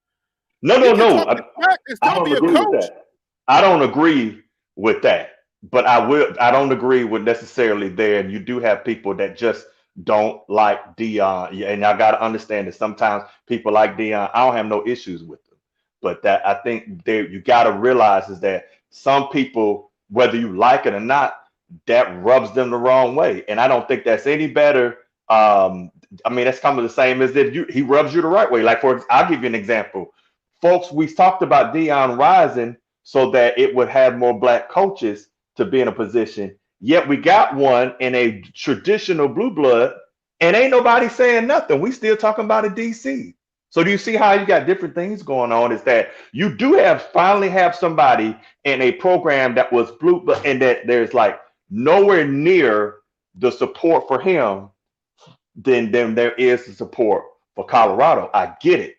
No. I don't agree with that. I don't agree with that. But I don't agree with necessarily there. And you do have people that just don't like Deion. And I got to understand that sometimes people like Deion, I don't have no issues with them. But that I think you got to realize is that some people, whether you like it or not, that rubs them the wrong way. And I don't think that's any better. I mean, that's kind of the same as if he rubs you the right way. Like, I'll give you an example. Folks, we talked about Deion rising so that it would have more black coaches to be in a position. Yet we got one in a traditional blue blood, and ain't nobody saying nothing. We still talking about a DC. So do you see how you got different things going on? Is that you do finally have somebody in a program that was blue, and that there's like nowhere near the support for him than there is the support for Colorado. I get it,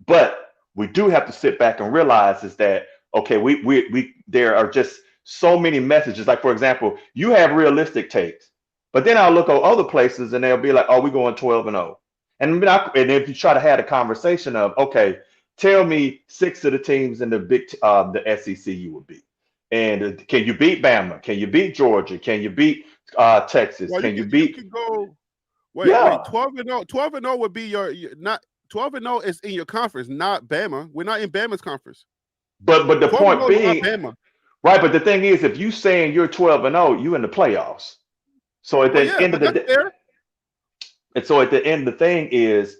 but we do have to sit back and realize is that okay, we there are just so many messages. Like, for example, you have realistic takes, but then I'll look at other places and they'll be like, oh, we're going 12-0. And if you try to have a conversation of, okay, tell me 6 of the teams in the SEC you would beat. And can you beat Bama? Can you beat Georgia? Can you beat Texas? Well, can you beat? You can go, wait, 12-0. 12-0 would be your not 12-0 is in your conference, not Bama. We're not in Bama's conference. But the point being, Bama. Right? But the thing is, if you saying you're 12-0, you in the playoffs. So at the end of the day, and so at the end, the thing is,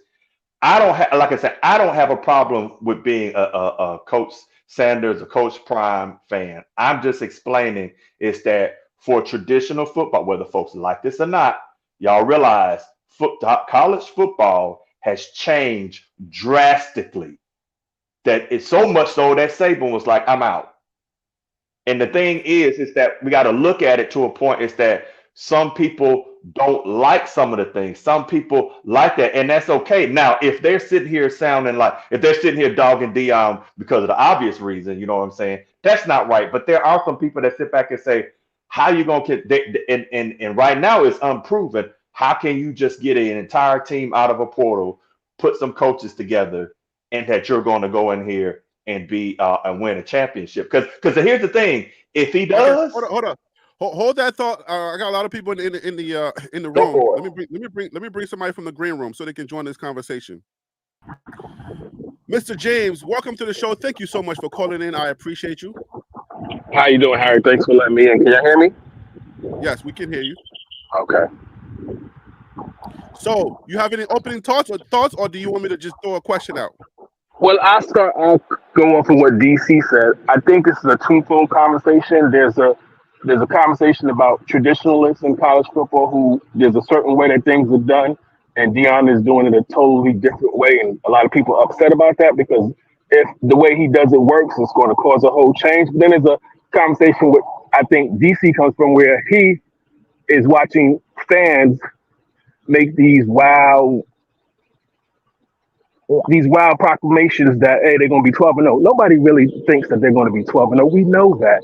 I don't have, like I said, I don't have a problem with being a Coach Sanders, a Coach Prime fan. I'm just explaining is that for traditional football, whether folks like this or not, y'all realize college football has changed drastically. That it's so much so that Saban was like, I'm out. And the thing is that we got to look at it to a point is that some people don't like some of the things. Some people like that, and that's okay. Now, if they're sitting here sounding like, if they're sitting here dogging Deion because of the obvious reason, you know what I'm saying? That's not right. But there are some people that sit back and say, how you going to, and right now it's unproven. How can you just get an entire team out of a portal, put some coaches together, and that you're going to go in here and be and win a championship? Because here's the thing: if he does, hold that thought. I got a lot of people in the room. Let me bring somebody from the green room so they can join this conversation. Mr. James, welcome to the show. Thank you so much for calling in. I appreciate you. How you doing, Harry? Thanks for letting me in. Can you hear me? Yes, we can hear you. Okay. So, you have any opening thoughts, or do you want me to just throw a question out? Well, I'll go off of what DC said. I think this is a twofold conversation. There's a conversation about traditionalists in college football who there's a certain way that things are done, and Deion is doing it a totally different way, and a lot of people are upset about that because if the way he does it works, it's going to cause a whole change. But then there's a conversation with, I think DC comes from where he is watching fans make these wild proclamations that, hey, they're going to be 12-0. Nobody really thinks that they're going to be 12-0. We know that.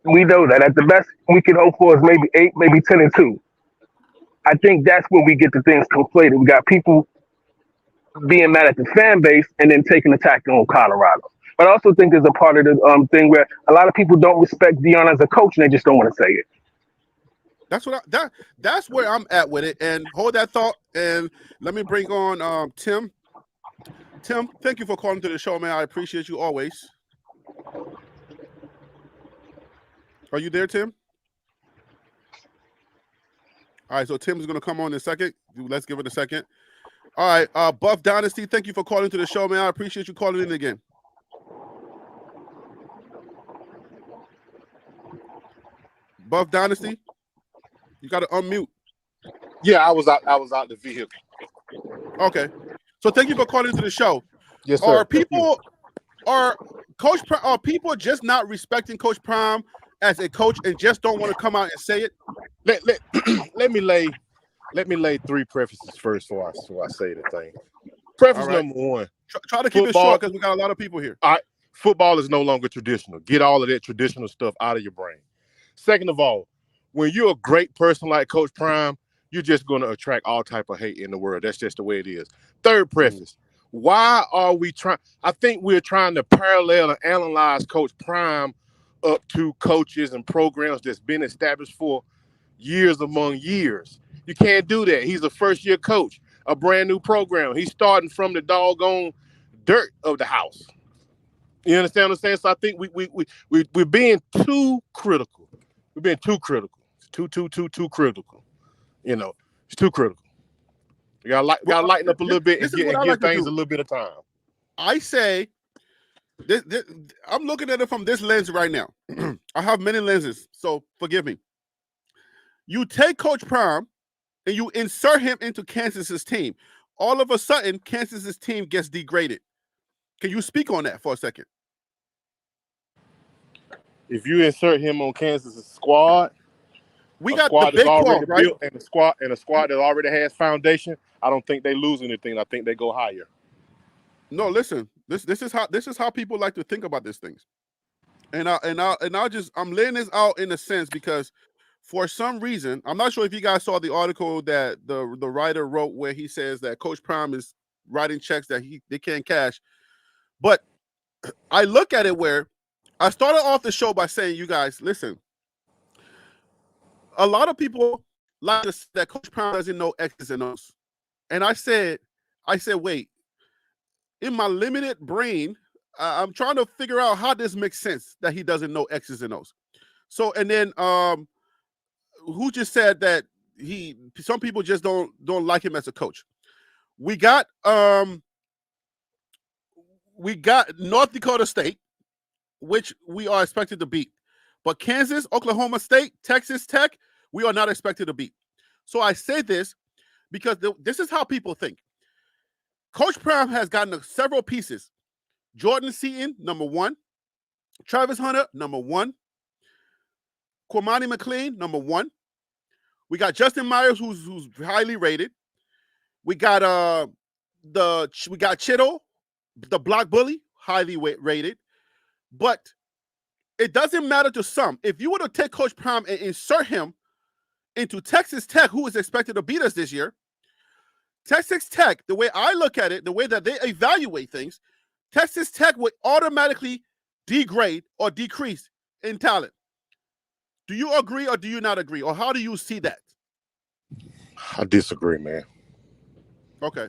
We know that. At the best we can hope for is maybe 8, maybe 10-2. I think that's when we get the things conflated. We got people being mad at the fan base and then taking an attack on Colorado. But I also think there's a part of the thing where a lot of people don't respect Deion as a coach and they just don't want to say it. That's where I'm at with it. And hold that thought. And let me bring on Tim. Tim, thank you for calling to the show, man. I appreciate you always. Are you there, Tim? All right, so Tim's going to come on in a second. Let's give it a second. All right, Buff Dynasty, thank you for calling to the show, man. I appreciate you calling in again. Buff Dynasty, you got to unmute. Yeah, I was out the vehicle. Okay, so thank you for calling to the show. Yes, sir. Are people just not respecting Coach Prime as a coach and just don't want to come out and say it? Let me lay three prefaces first before I say the thing. Preface number one. Try to keep it short because we got a lot of people here. All right, football is no longer traditional. Get all of that traditional stuff out of your brain. Second of all, when you're a great person like Coach Prime, you're just going to attract all type of hate in the world. That's just the way it is. Third preface. Why are we trying? I think we're trying to parallel and analyze Coach Prime up to coaches and programs that's been established for years among years. You can't do that. He's a first-year coach, a brand new program. He's starting from the doggone dirt of the house. You understand what I'm saying? So I think we're being too critical. We're being too critical. Too critical. You know, it's too critical. You gotta lighten up a little bit and give things a little bit of time. I say, I'm looking at it from this lens right now. I have many lenses, so forgive me. You take Coach Prime and you insert him into Kansas's team. All of a sudden, Kansas's team gets degraded. Can you speak on that for a second? If you insert him on Kansas's squad, we got the big already right? Built, and a squad that already has foundation, I don't think they lose anything. I think they go higher. No, listen. This is how people like to think about these things. And I'm laying this out in a sense because for some reason, I'm not sure if you guys saw the article that the writer wrote where he says that Coach Prime is writing checks that they can't cash. But I look at it where I started off the show by saying, you guys, listen, a lot of people like to say that Coach Prime doesn't know X's and O's. And I said, wait, in my limited brain, I'm trying to figure out how this makes sense that he doesn't know X's and O's. So, and then who just said that some people just don't like him as a coach. We got North Dakota State, which we are expected to beat. But Kansas, Oklahoma State, Texas Tech, we are not expected to beat. So I say this because this is how people think. Coach Prime has gotten several pieces. Jordan Seaton, number 1. Travis Hunter, number 1. Kwamani McLean, number 1. We got Justin Myers, who's highly rated. We got Chittle, the block bully, highly rated. But it doesn't matter to some. If you were to take Coach Prime and insert him into Texas Tech, who is expected to beat us this year, Texas Tech, the way I look at it, the way that they evaluate things, Texas Tech would automatically degrade or decrease in talent. Do you agree or do you not agree? Or how do you see that? I disagree, man. Okay.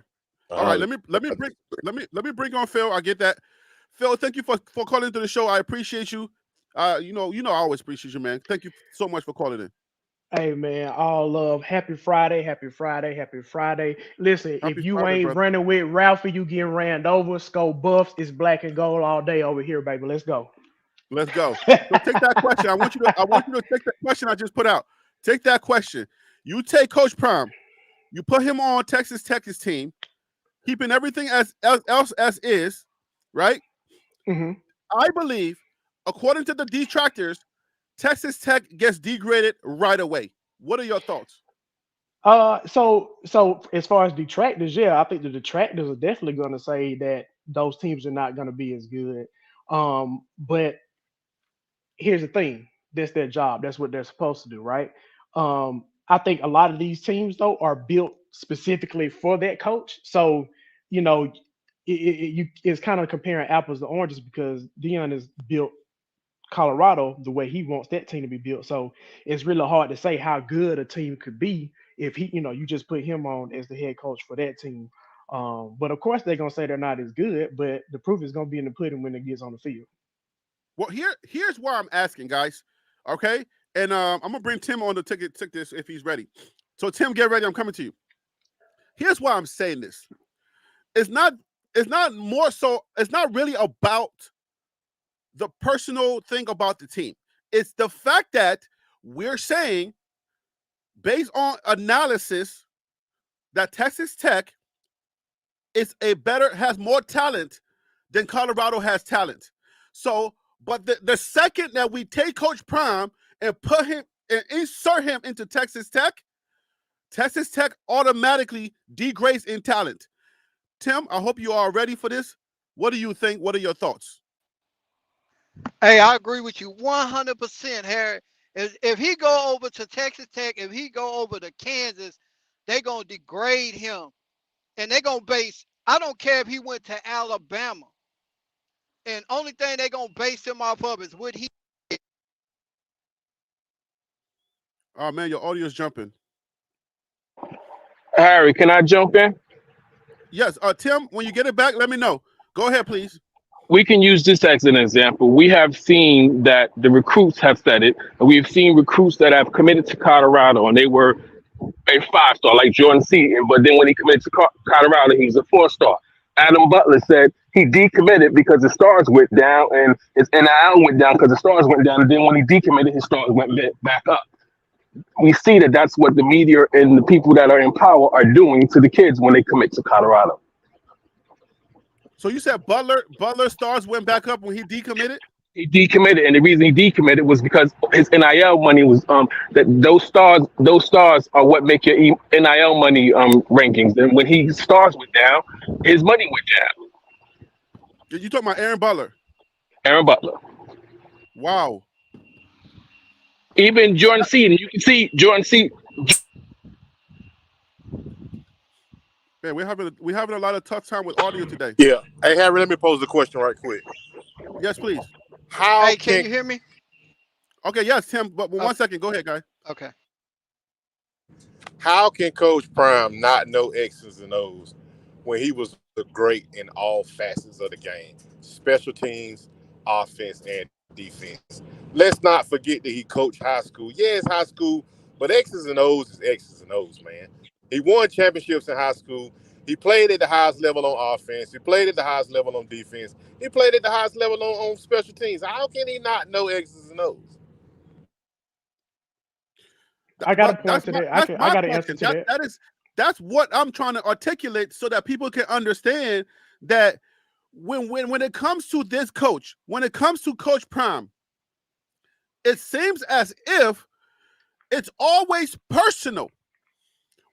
All right. Let me bring on Phil. I get that. Phil, thank you for calling to the show. I appreciate you. You know, I always appreciate you, man. Thank you so much for calling in. Hey man, all love. Happy Friday, happy Friday, happy Friday. Listen, Happy if you Friday, ain't brother. running with Ralphie, you getting ran over. Skull Buffs, it's black and gold all day over here, baby. Let's go. Let's go. So take that question. I want you to take that question I just put out. Take that question. You take Coach Prime, you put him on Texas Tech's team, keeping everything else as is, right? Mm-hmm. I believe, according to the detractors, Texas Tech gets degraded right away. What are your thoughts? So as far as detractors, yeah, I think the detractors are definitely going to say that those teams are not going to be as good. But here's the thing: that's their job. That's what they're supposed to do, right? I think a lot of these teams though are built specifically for that coach. So you know, it's kind of comparing apples to oranges because Deion is built Colorado the way he wants that team to be built. So it's really hard to say how good a team could be if you just put him on as the head coach for that team. But of course they're gonna say they're not as good, but the proof is gonna be in the pudding when it gets on the field. Well, here's why I'm asking, guys. Okay, and I'm gonna bring Tim on to take this if he's ready. So Tim, get ready. I'm coming to you. Here's why I'm saying this. It's not more so. It's not really about the personal thing about the team. It's the fact that we're saying, based on analysis, that Texas Tech has more talent than Colorado has talent. So, but the second that we take Coach Prime and put him and insert him into Texas Tech automatically degrades in talent. Tim, I hope you are ready for this. What do you think? What are your thoughts? Hey, I agree with you 100%, Harry. If he go over to Texas Tech, if he go over to Kansas, they're going to degrade him. And they're going to base, I don't care if he went to Alabama. And only thing they're going to base him off of is what he. Oh, man, your audio is jumping. Harry, can I jump in? Yes, Tim, when you get it back, let me know. Go ahead, please. We can use this as an example. We have seen that the recruits have said it, and we've seen recruits that have committed to Colorado, and they were a 5-star, like Jordan Seaton. But then when he committed to Colorado, he's a 4-star. Adam Butler said he decommitted because the stars went down, and his NIL went down because the stars went down. And then when he decommitted, his stars went back up. We see that that's what the media and the people that are in power are doing to the kids when they commit to Colorado. So you said Butler stars went back up when he decommitted? He decommitted, and the reason he decommitted was because his NIL money was that those stars are what make your NIL money rankings. And when his stars went down, his money went down. You talking about Aaron Butler? Aaron Butler. Wow. Even Jordan Seaton, you can see Jordan Seaton. Man, we're having a lot of tough time with audio today. Yeah. Hey, Harry, let me pose the question right quick. Yes, please. How Hey, can you hear me? Okay, yes, Tim, but 1 second. Go ahead, guy. Okay. How can Coach Prime not know X's and O's when he was great in all facets of the game? Special teams, offense, and defense. Let's not forget that he coached high school. Yeah, it's high school, but X's and O's is X's and O's, man. He won championships in high school. He played at the highest level on offense. He played at the highest level on defense. He played at the highest level on special teams. How can he not know X's and O's? I got a point to that. I got an answer to that. That's what I'm trying to articulate so that people can understand that when it comes to this coach, when it comes to Coach Prime, it seems as if it's always personal.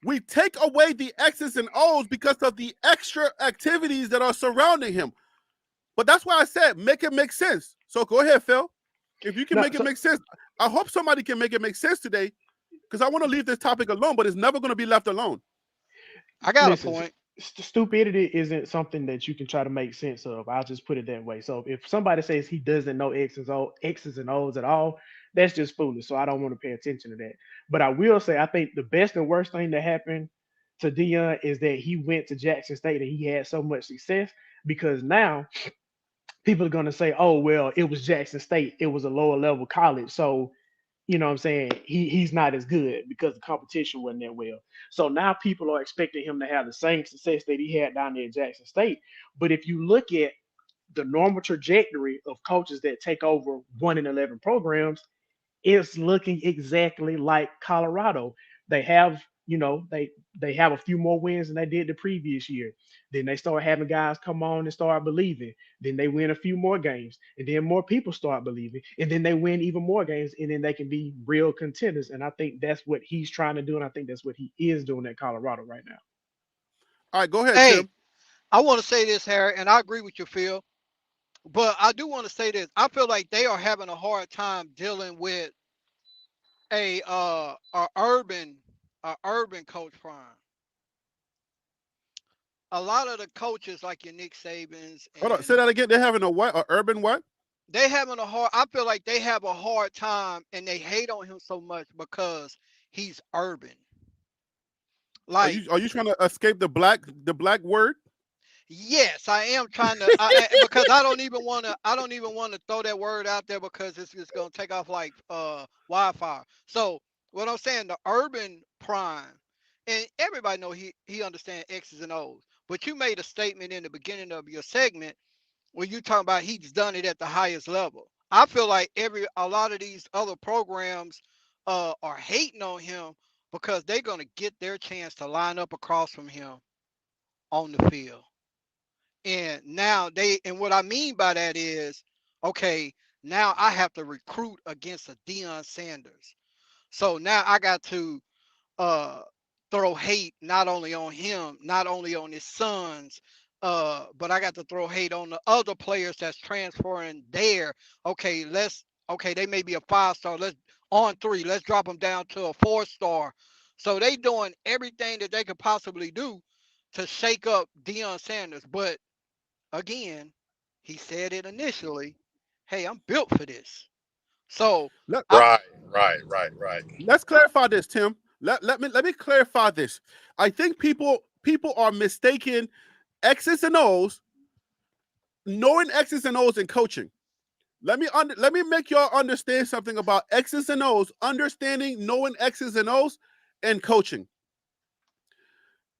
We take away the X's and O's because of the extra activities that are surrounding him. But that's why I said make it make sense. So go ahead, Phil. If you can make it make sense, I hope somebody can make it make sense today, because I want to leave this topic alone, but it's never going to be left alone. I got a point. Stupidity isn't something that you can try to make sense of. I'll just put it that way. So if somebody says he doesn't know X's and O's at all, that's just foolish. So I don't want to pay attention to that. But I will say, I think the best and worst thing that happened to Deion is that he went to Jackson State and he had so much success, because now people are going to say, oh, well, it was Jackson State. It was a lower level college. So, you know what I'm saying, he's not as good because the competition wasn't that well. So now people are expecting him to have the same success that he had down there at Jackson State. But if you look at the normal trajectory of coaches that take over 1-11 programs, it's looking exactly like Colorado. They have, they have a few more wins than they did the previous year. Then they start having guys come on and start believing. Then they win a few more games, and then more people start believing, and then they win even more games, and then they can be real contenders. And I think that's what he's trying to do, and I think that's what he is doing at Colorado right now. All right, go ahead, Hey, Tim. I want to say this, Harry, and I agree with you, Phil. But I do want to say this. I feel like they are having a hard time dealing with a urban Coach Prime. A lot of the coaches, like your Nick Sabans, Hold on, say that again. They're having a what? A urban what? they having a hard. I feel like they have a hard time, and they hate on him so much because he's urban. Like, Are you trying to escape the black word? yes, I am trying to, because I don't even want to throw that word out there because it's just gonna take off like wildfire. So what I'm saying, the urban prime, and everybody know he understands X's and O's. But you made a statement in the beginning of your segment when you talking about he's done it at the highest level. I feel like a lot of these other programs are hating on him because they're gonna get their chance to line up across from him on the field. And now and what I mean by that is, okay, now I have to recruit against a Deion Sanders. So now I got to uh throw hate not only on him, not only on his sons, but I got to throw hate on the other players that's transferring there. Okay, they may be a 5-star. Let's on 3, let's drop them down to a 4-star. So they doing everything that they could possibly do to shake up Deion Sanders. But again, he said it initially, hey, I'm built for this. So Let, Right. let's clarify this, Tim. Let me clarify this. I think people are mistaking X's and O's, knowing X's and O's in coaching. Let me make y'all understand something about X's and O's, understanding, knowing X's and O's, and coaching.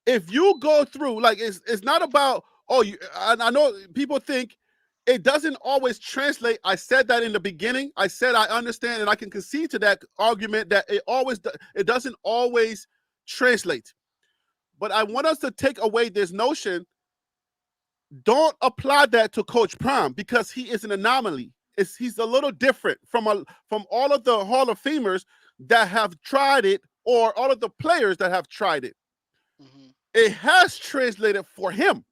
If you go through, like, it's not about, I know people think it doesn't always translate. I said that in the beginning. I said I understand, and I can concede to that argument that it doesn't always translate. But I want us to take away this notion. Don't apply that to Coach Prime because he is an anomaly. He's a little different from all of the Hall of Famers that have tried it, or all of the players that have tried it. mm-hmm, It has translated for him.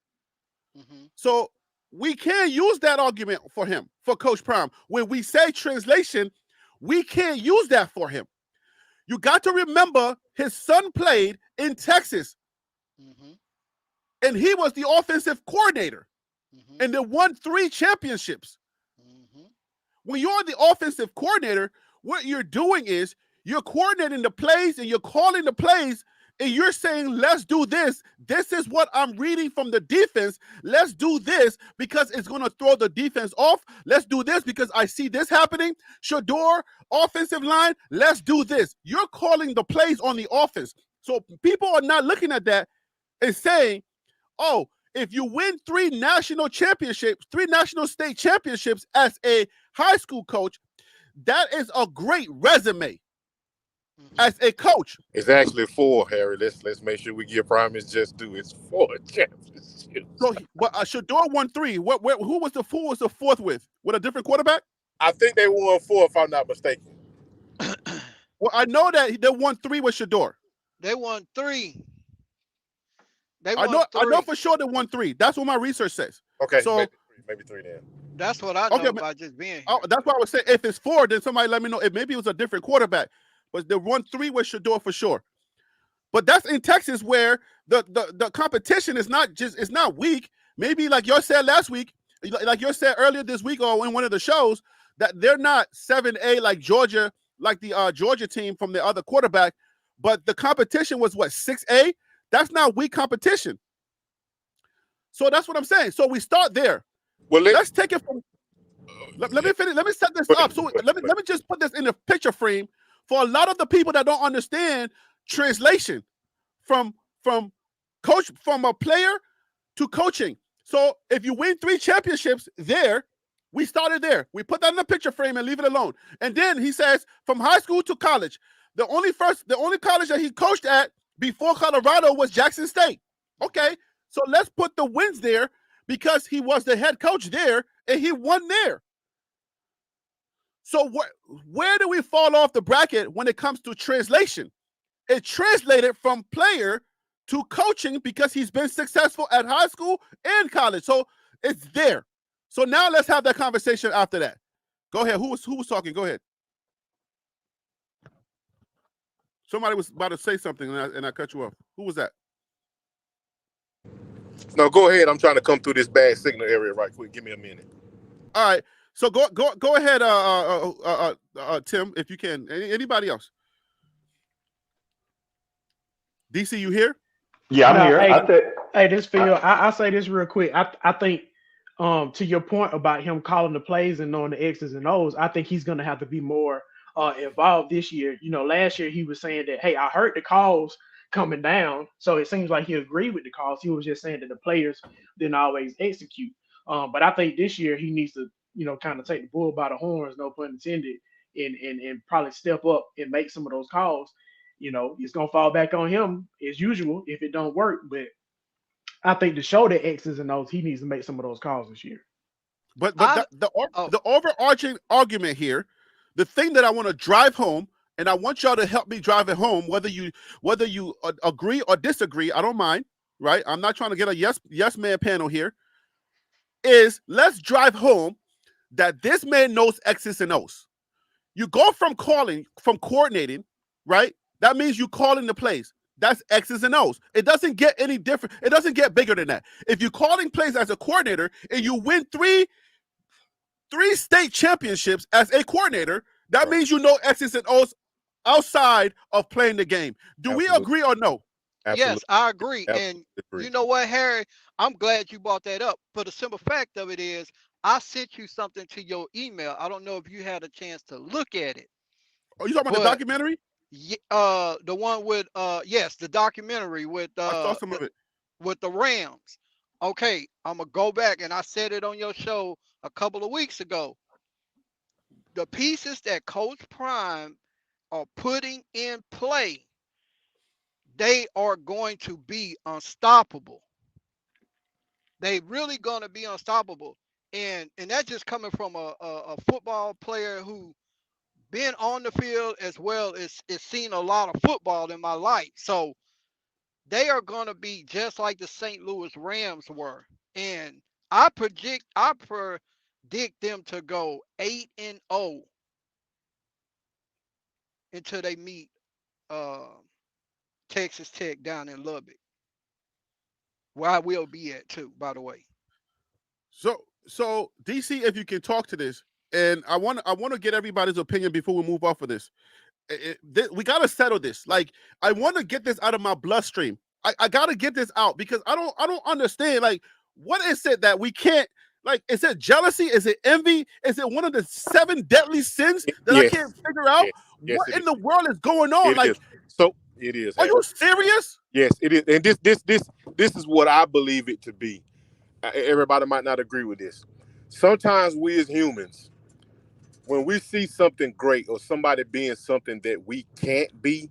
mm-hmm. So we can't use that argument for him, for Coach Prime. When we say translation, we can't use that for him. You got to remember his son played in Texas, Mm-hmm. and he was the offensive coordinator, Mm-hmm. and they won 3 championships. Mm-hmm. When you're the offensive coordinator, what you're doing is you're coordinating the plays and you're calling the plays, and you're saying, let's do this. This is what I'm reading from the defense. Let's do this because it's going to throw the defense off. Let's do this because I see this happening. Shador, offensive line, let's do this. You're calling the plays on the offense. So people are not looking at that and saying, oh, if you win 3 national championships, 3 national state championships as a high school coach, that is a great resume as a coach. It's actually 4, Harry. Let's make sure we give Prime his just due. It's 4 championships. So, but Shador won 3. Who was the 4th with a different quarterback? I think they won 4, if I'm not mistaken. Well, I know that they won 3 with Shador. They won 3. I know for sure they won 3. That's what my research says. Okay, so maybe 3 then. That's what I know by just being here. Oh, that's why I was saying if it's 4, then somebody let me know. If maybe it was a different quarterback, but they won 3 with Shador for sure. But that's in Texas where the competition is not weak. Maybe like you said last week, like you said earlier this week or in one of the shows, that they're not 7A like Georgia, like the Georgia team from the other quarterback, but the competition was what, 6A? That's not weak competition. So that's what I'm saying. So we start there. Well, let's take it from. Let me finish. Let me set this up. So let me just put this in the picture frame for a lot of the people that don't understand translation from a player to coaching. So if you win 3 championships there, we started there. We put that in the picture frame and leave it alone. And then he says from high school to college, the only college that he coached at before Colorado was Jackson State. Okay, so let's put the wins there because he was the head coach there and he won there. So where do we fall off the bracket when it comes to translation? It translated from player to coaching because he's been successful at high school and college. So it's there. So now let's have that conversation after that. Go ahead. Who was talking? Go ahead. Somebody was about to say something and I cut you off. Who was that? No, go ahead. I'm trying to come through this bad signal area right quick. Give me a minute. All right. So go ahead, Tim, if you can. Anybody else? DC, you here? Yeah, I'm No, here. I hey, think hey, this Phil. I, I say this real quick. I think to your point about him calling the plays and knowing the X's and O's, I think he's gonna have to be more involved this year. You know, last year he was saying that, hey, I heard the calls coming down, so it seems like he agreed with the calls. He was just saying that the players didn't always execute. But I think this year he needs to, you know, kind of take the bull by the horns, no pun intended, and probably step up and make some of those calls. You know, it's gonna fall back on him as usual if it don't work. But I think to show the X's and O's, he needs to make some of those calls this year. But I oh the overarching argument here, the thing that I want to drive home, and I want y'all to help me drive it home, whether you agree or disagree, I don't mind, right? I'm not trying to get a yes man panel here. Is let's drive home that this man knows X's and O's. You go from coordinating, right? That means you calling the plays. That's X's and O's. It doesn't get any different. It doesn't get bigger than that. If you're calling plays as a coordinator and you win three state championships as a coordinator, that means you know X's and O's outside of playing the game. Do we Absolutely. agree or no? yes, Absolutely. I agree. And Absolutely agree. you know what, Harry? I'm glad you brought that up. For the simple fact of it is, I sent you something to your email. I don't know if you had a chance to look at it, Are you talking about the but documentary? the one with yes, the documentary with I saw some of it. with the Rams. Okay, I'm gonna go back and I said it on your show a couple of weeks ago. The pieces that Coach Prime are putting in play, they are going to be unstoppable. They really gonna be unstoppable. And that's just coming from a football player who been on the field as well as seen a lot of football in my life. So they are going to be just like the St. Louis Rams were. And I predict them to go 8-0 until they meet uh, Texas Tech down in Lubbock, where I will be at too, by the way. So DC, if you can talk to this, and I want to get everybody's opinion before we move off of this. We got to settle this. Like, I want to get this out of my bloodstream. I got to get this out because I don't understand. Like, what is it that we can't? Like, is it jealousy? Is it envy? Is it one of the 7 deadly sins that I Yes. can't figure out? Yes, What it in is. the world is going on? It Like, is. So it is. are Harry. you serious? Yes, it is. And this is what I believe it to be. Everybody might not agree with this. Sometimes we as humans, when we see something great or somebody being something that we can't be,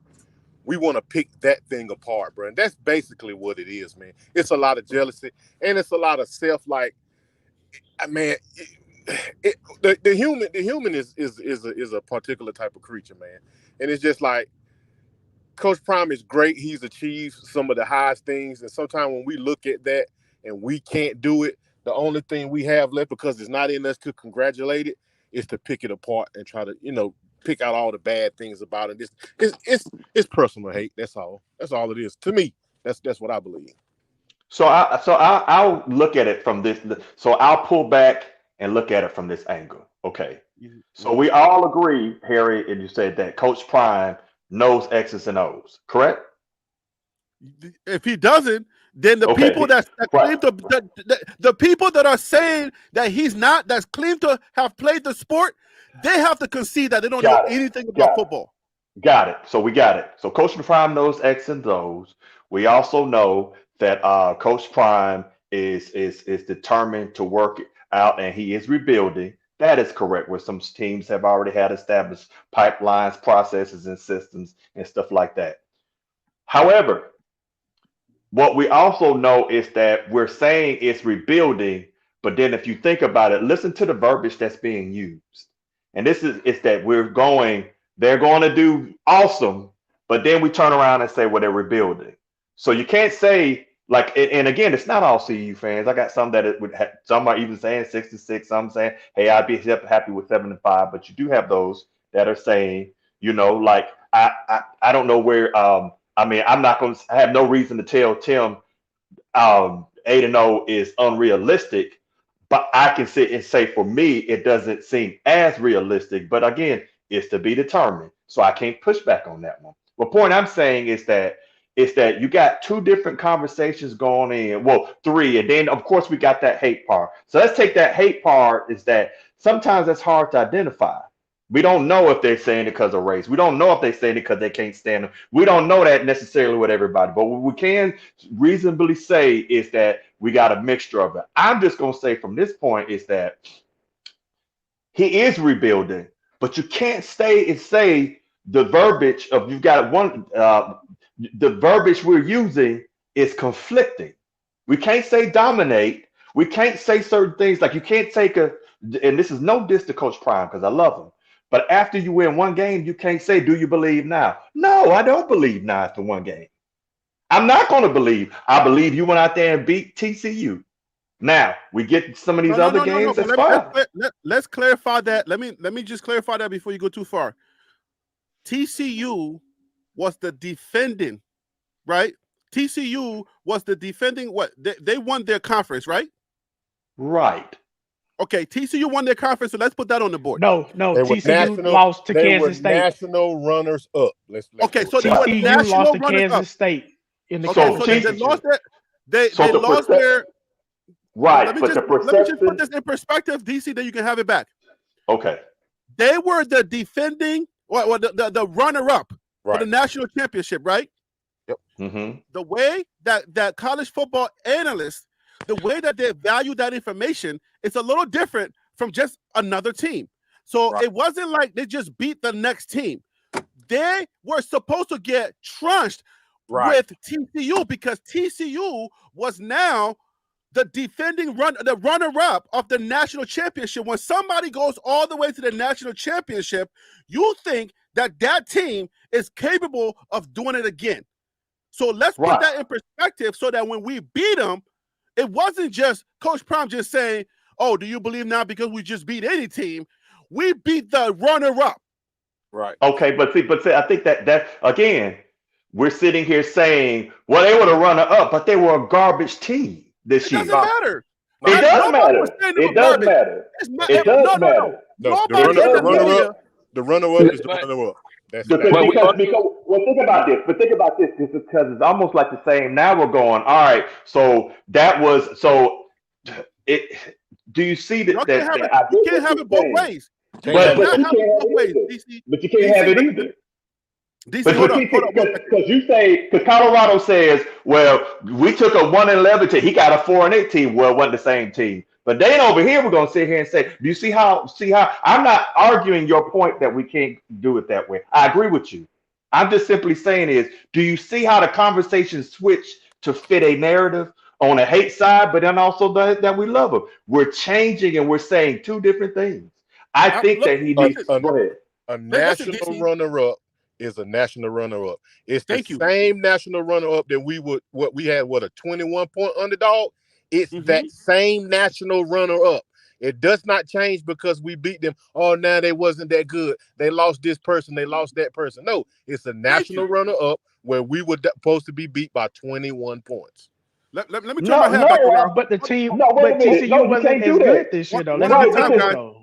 we want to pick that thing apart, bro. And that's basically what it is, man. It's a lot of jealousy and it's a lot of man. The human is a particular type of creature, man. And it's just like Coach Prime is great. He's achieved some of the highest things, and sometimes when we look at that and we can't do it, the only thing we have left, because it's not in us to congratulate it, is to pick it apart and try to, pick out all the bad things about it. It's personal hate. That's all. That's all it is to me. That's what I believe. I'll look at it from this. So I'll pull back and look at it from this angle. Okay. So we all agree, Harry, and you said that Coach Prime knows X's and O's, correct? If he doesn't, then the Okay. people that claim to the people that are saying that he's not, that's claimed to have played the sport, they have to concede that they don't know Got it. anything Got about it. football. Got it. So we got it. So Coach Prime knows X and O's. We also know that Coach Prime is determined to work it out, and he is rebuilding. That is correct. Where some teams have already had established pipelines, processes, and systems and stuff like that. However, what we also know is that we're saying it's rebuilding, but then if you think about it, listen to the verbiage that's being used. And this is it's that they're going to do awesome, but then we turn around and say, well, they're rebuilding. So you can't say like, and again, it's not all CU fans. I got some that it would have, some are even saying 6-6. Some saying, hey, I'd be happy with 7-5. But you do have those that are saying, like I don't know where. I mean, I'm not going to. I have no reason to tell Tim 8-0 is unrealistic, but I can sit and say for me, it doesn't seem as realistic. But again, it's to be determined. So I can't push back on that one. The point I'm saying is that is that you got two different conversations going in. Well, three, and then of course we got that hate part. So let's take that hate part. Is that sometimes that's hard to identify. We don't know if they're saying it because of race. We don't know if they're saying it because they can't stand them. We don't know that necessarily with everybody. But what we can reasonably say is that we got a mixture of it. I'm just going to say from this point is that he is rebuilding, but you can't stay and say the verbiage of you've got one. The verbiage we're using is conflicting. We can't say dominate. We can't say certain things like you can't take a. And this is no diss to Coach Prime because I love him. But after you win one game, you can't say, "Do you believe now?" No, I don't believe now after one game. I'm not going to believe. I believe you went out there and beat TCU. Now we get some of these other games. That's fine. Let's clarify that. Let me just clarify that before you go too far. TCU was the defending, right? TCU was the defending. What they won their conference, right? Right. Okay, TCU won their conference, so let's put that on the board. No, TCU lost to Kansas State. National runners up. Okay, so they were TCU national lost to runners Kansas up. State in the Okay, so conference. they lost their. They So the lost percep- their. Right, Let me but just the let me just perception. put this in perspective, DC. Then you can have it back. Okay. They were the defending, or the runner-up for the Right. national championship, right? Mm-hmm. The way that college football analysts, the way that they value that information, it's a little different from just another team. So Right. it wasn't like they just beat the next team. They were supposed to get trunched with TCU because TCU was now the defending the runner-up of the national championship. When somebody goes all the way to the national championship, you think that team is capable of doing it again. So let's put that in perspective so that when we beat them, it wasn't just Coach Prime just saying, "Oh, do you believe now because we just beat any team?" We beat the runner-up. Right. Okay, but see, I think that again, we're sitting here saying, well, they were the runner-up, but they were a garbage team this year. It doesn't matter. It does matter. It does matter. It does matter. Nobody in the media. The runner-up is the runner-up. Because well, think about this. But think about this. This is because it's almost like the same. Now we're going. All right. So that was so. It. Do you see that? You can't have it both ways. But you can't have it either. But you can't have it either. Because you say, because Colorado says, well, we took a 1-11 team. He got a 4-8 team. Well, it wasn't the same team. But then over here, we're gonna sit here and say, do you see how? I'm not arguing your point that we can't do it that way. I agree with you. I'm just simply saying is, do you see how the conversation switched to fit a narrative on a hate side, but then also that we love him? We're changing and we're saying two different things. I think that he needs. Go ahead. A national runner-up is a national runner-up. It's the same national runner-up that we had a 21-point underdog. It's that same national runner-up. It does not change because we beat them. Oh, now they wasn't that good. They lost this person. They lost that person. No, it's a national runner-up where we were supposed to be beat by 21 points. Let me turn my head back around. But the team, TCU wasn't as good this year, though.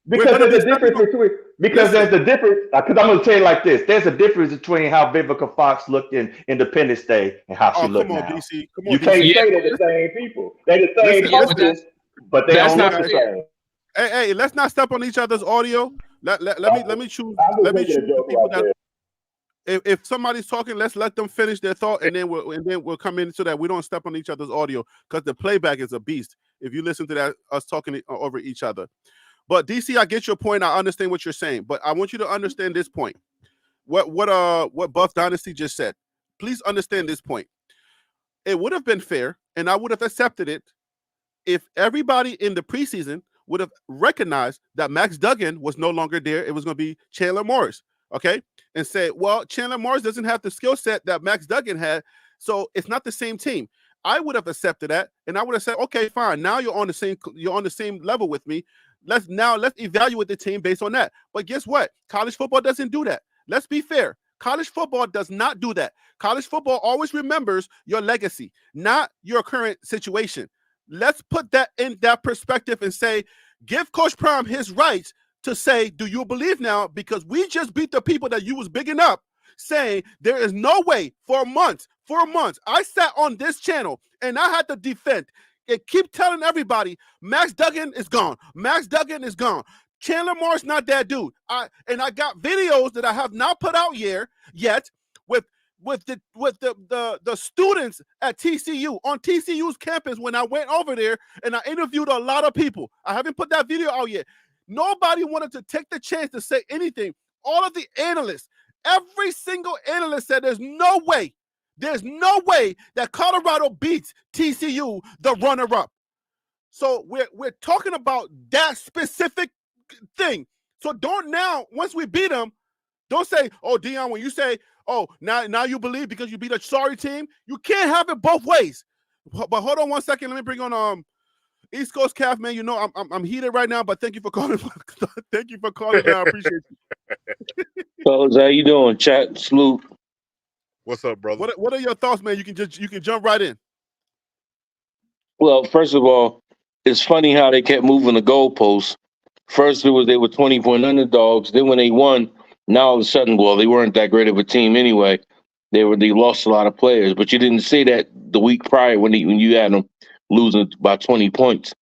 Because there's a difference between because I'm going to tell you like this. There's a difference between how Vivica Fox looked in Independence Day and how she looked now. DC. You can't say they're the same people. They're the same person, but they don't look the same. Hey, let's not step on each other's audio. Let me choose. Let me choose the people that. If somebody's talking, let's let them finish their thought, and then we'll come in so that we don't step on each other's audio because the playback is a beast. If you listen to that, us talking over each other. But DC, I get your point. I understand what you're saying, but I want you to understand this point. What Buff Dynasty just said. Please understand this point. It would have been fair, and I would have accepted it if everybody in the preseason would have recognized that Max Duggan was no longer there. It was going to be Chandler Morris, okay? And say, well, Chandler Morris doesn't have the skill set that Max Duggan had, so it's not the same team. I would have accepted that, and I would have said, okay, fine. Now you're on the same level with me. Let's evaluate the team based on that. But guess what? College football doesn't do that. Let's be fair. College football does not do that. College football always remembers your legacy, not your current situation. Let's put that in that perspective and say, give Coach Prime his rights to say, do you believe now? Because we just beat the people that you was bigging up, saying there is no way for months. I sat on this channel and I had to defend and keep telling everybody Max Duggan is gone. Max Duggan is gone. Chandler Morris not that dude. I got videos that I have not put out yet with the students at TCU on TCU's campus when I went over there and I interviewed a lot of people. I haven't put that video out yet. Nobody wanted to take the chance to say anything. All of the analysts, every single analyst said there's no way that Colorado beats TCU, the runner-up. So we're talking about that specific thing. So don't now, once we beat them, don't say, oh, Dion, when you say, oh, now you believe because you beat a sorry team, you can't have it both ways. But hold on one second. Let me bring on East Coast Calf, man. You know I'm heated right now, but thank you for calling. Thank you for calling, man. I appreciate you. Fellas, how you doing? Chat, salute. What's up, brother? What are your thoughts, man? You can jump right in. Well, first of all, it's funny how they kept moving the goalposts. First, they were 20-point underdogs. Then when they won, now all of a sudden, well, they weren't that great of a team anyway. They lost a lot of players, but you didn't say that the week prior when you had them losing by 20 points.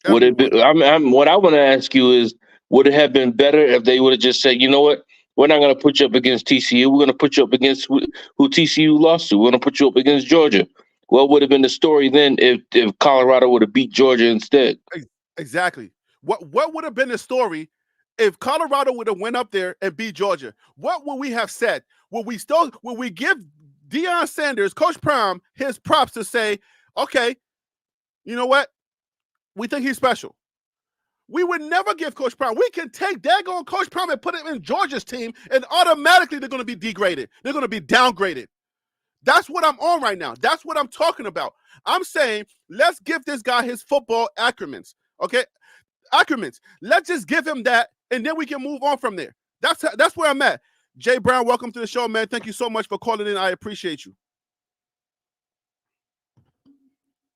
Would it be, what I want to ask you is, would it have been better if they would have just said, you know what, we're not going to put you up against TCU. We're going to put you up against who TCU lost to. We're going to put you up against Georgia. What would have been the story then if Colorado would have beat Georgia instead? Exactly. What would have been the story if Colorado would have went up there and beat Georgia? What would we have said? Would we give Deion Sanders, Coach Prime, his props to say, okay, you know what? We think he's special. We would never give Coach Prime. We can take daggone Coach Prime and put him in Georgia's team, and automatically they're going to be degraded. They're going to be downgraded. That's what I'm on right now. That's what I'm talking about. I'm saying let's give this guy his football acromens. Okay? Acromens. Let's just give him that, and then we can move on from there. That's where I'm at. Jay Brown, welcome to the show, man. Thank you so much for calling in. I appreciate you.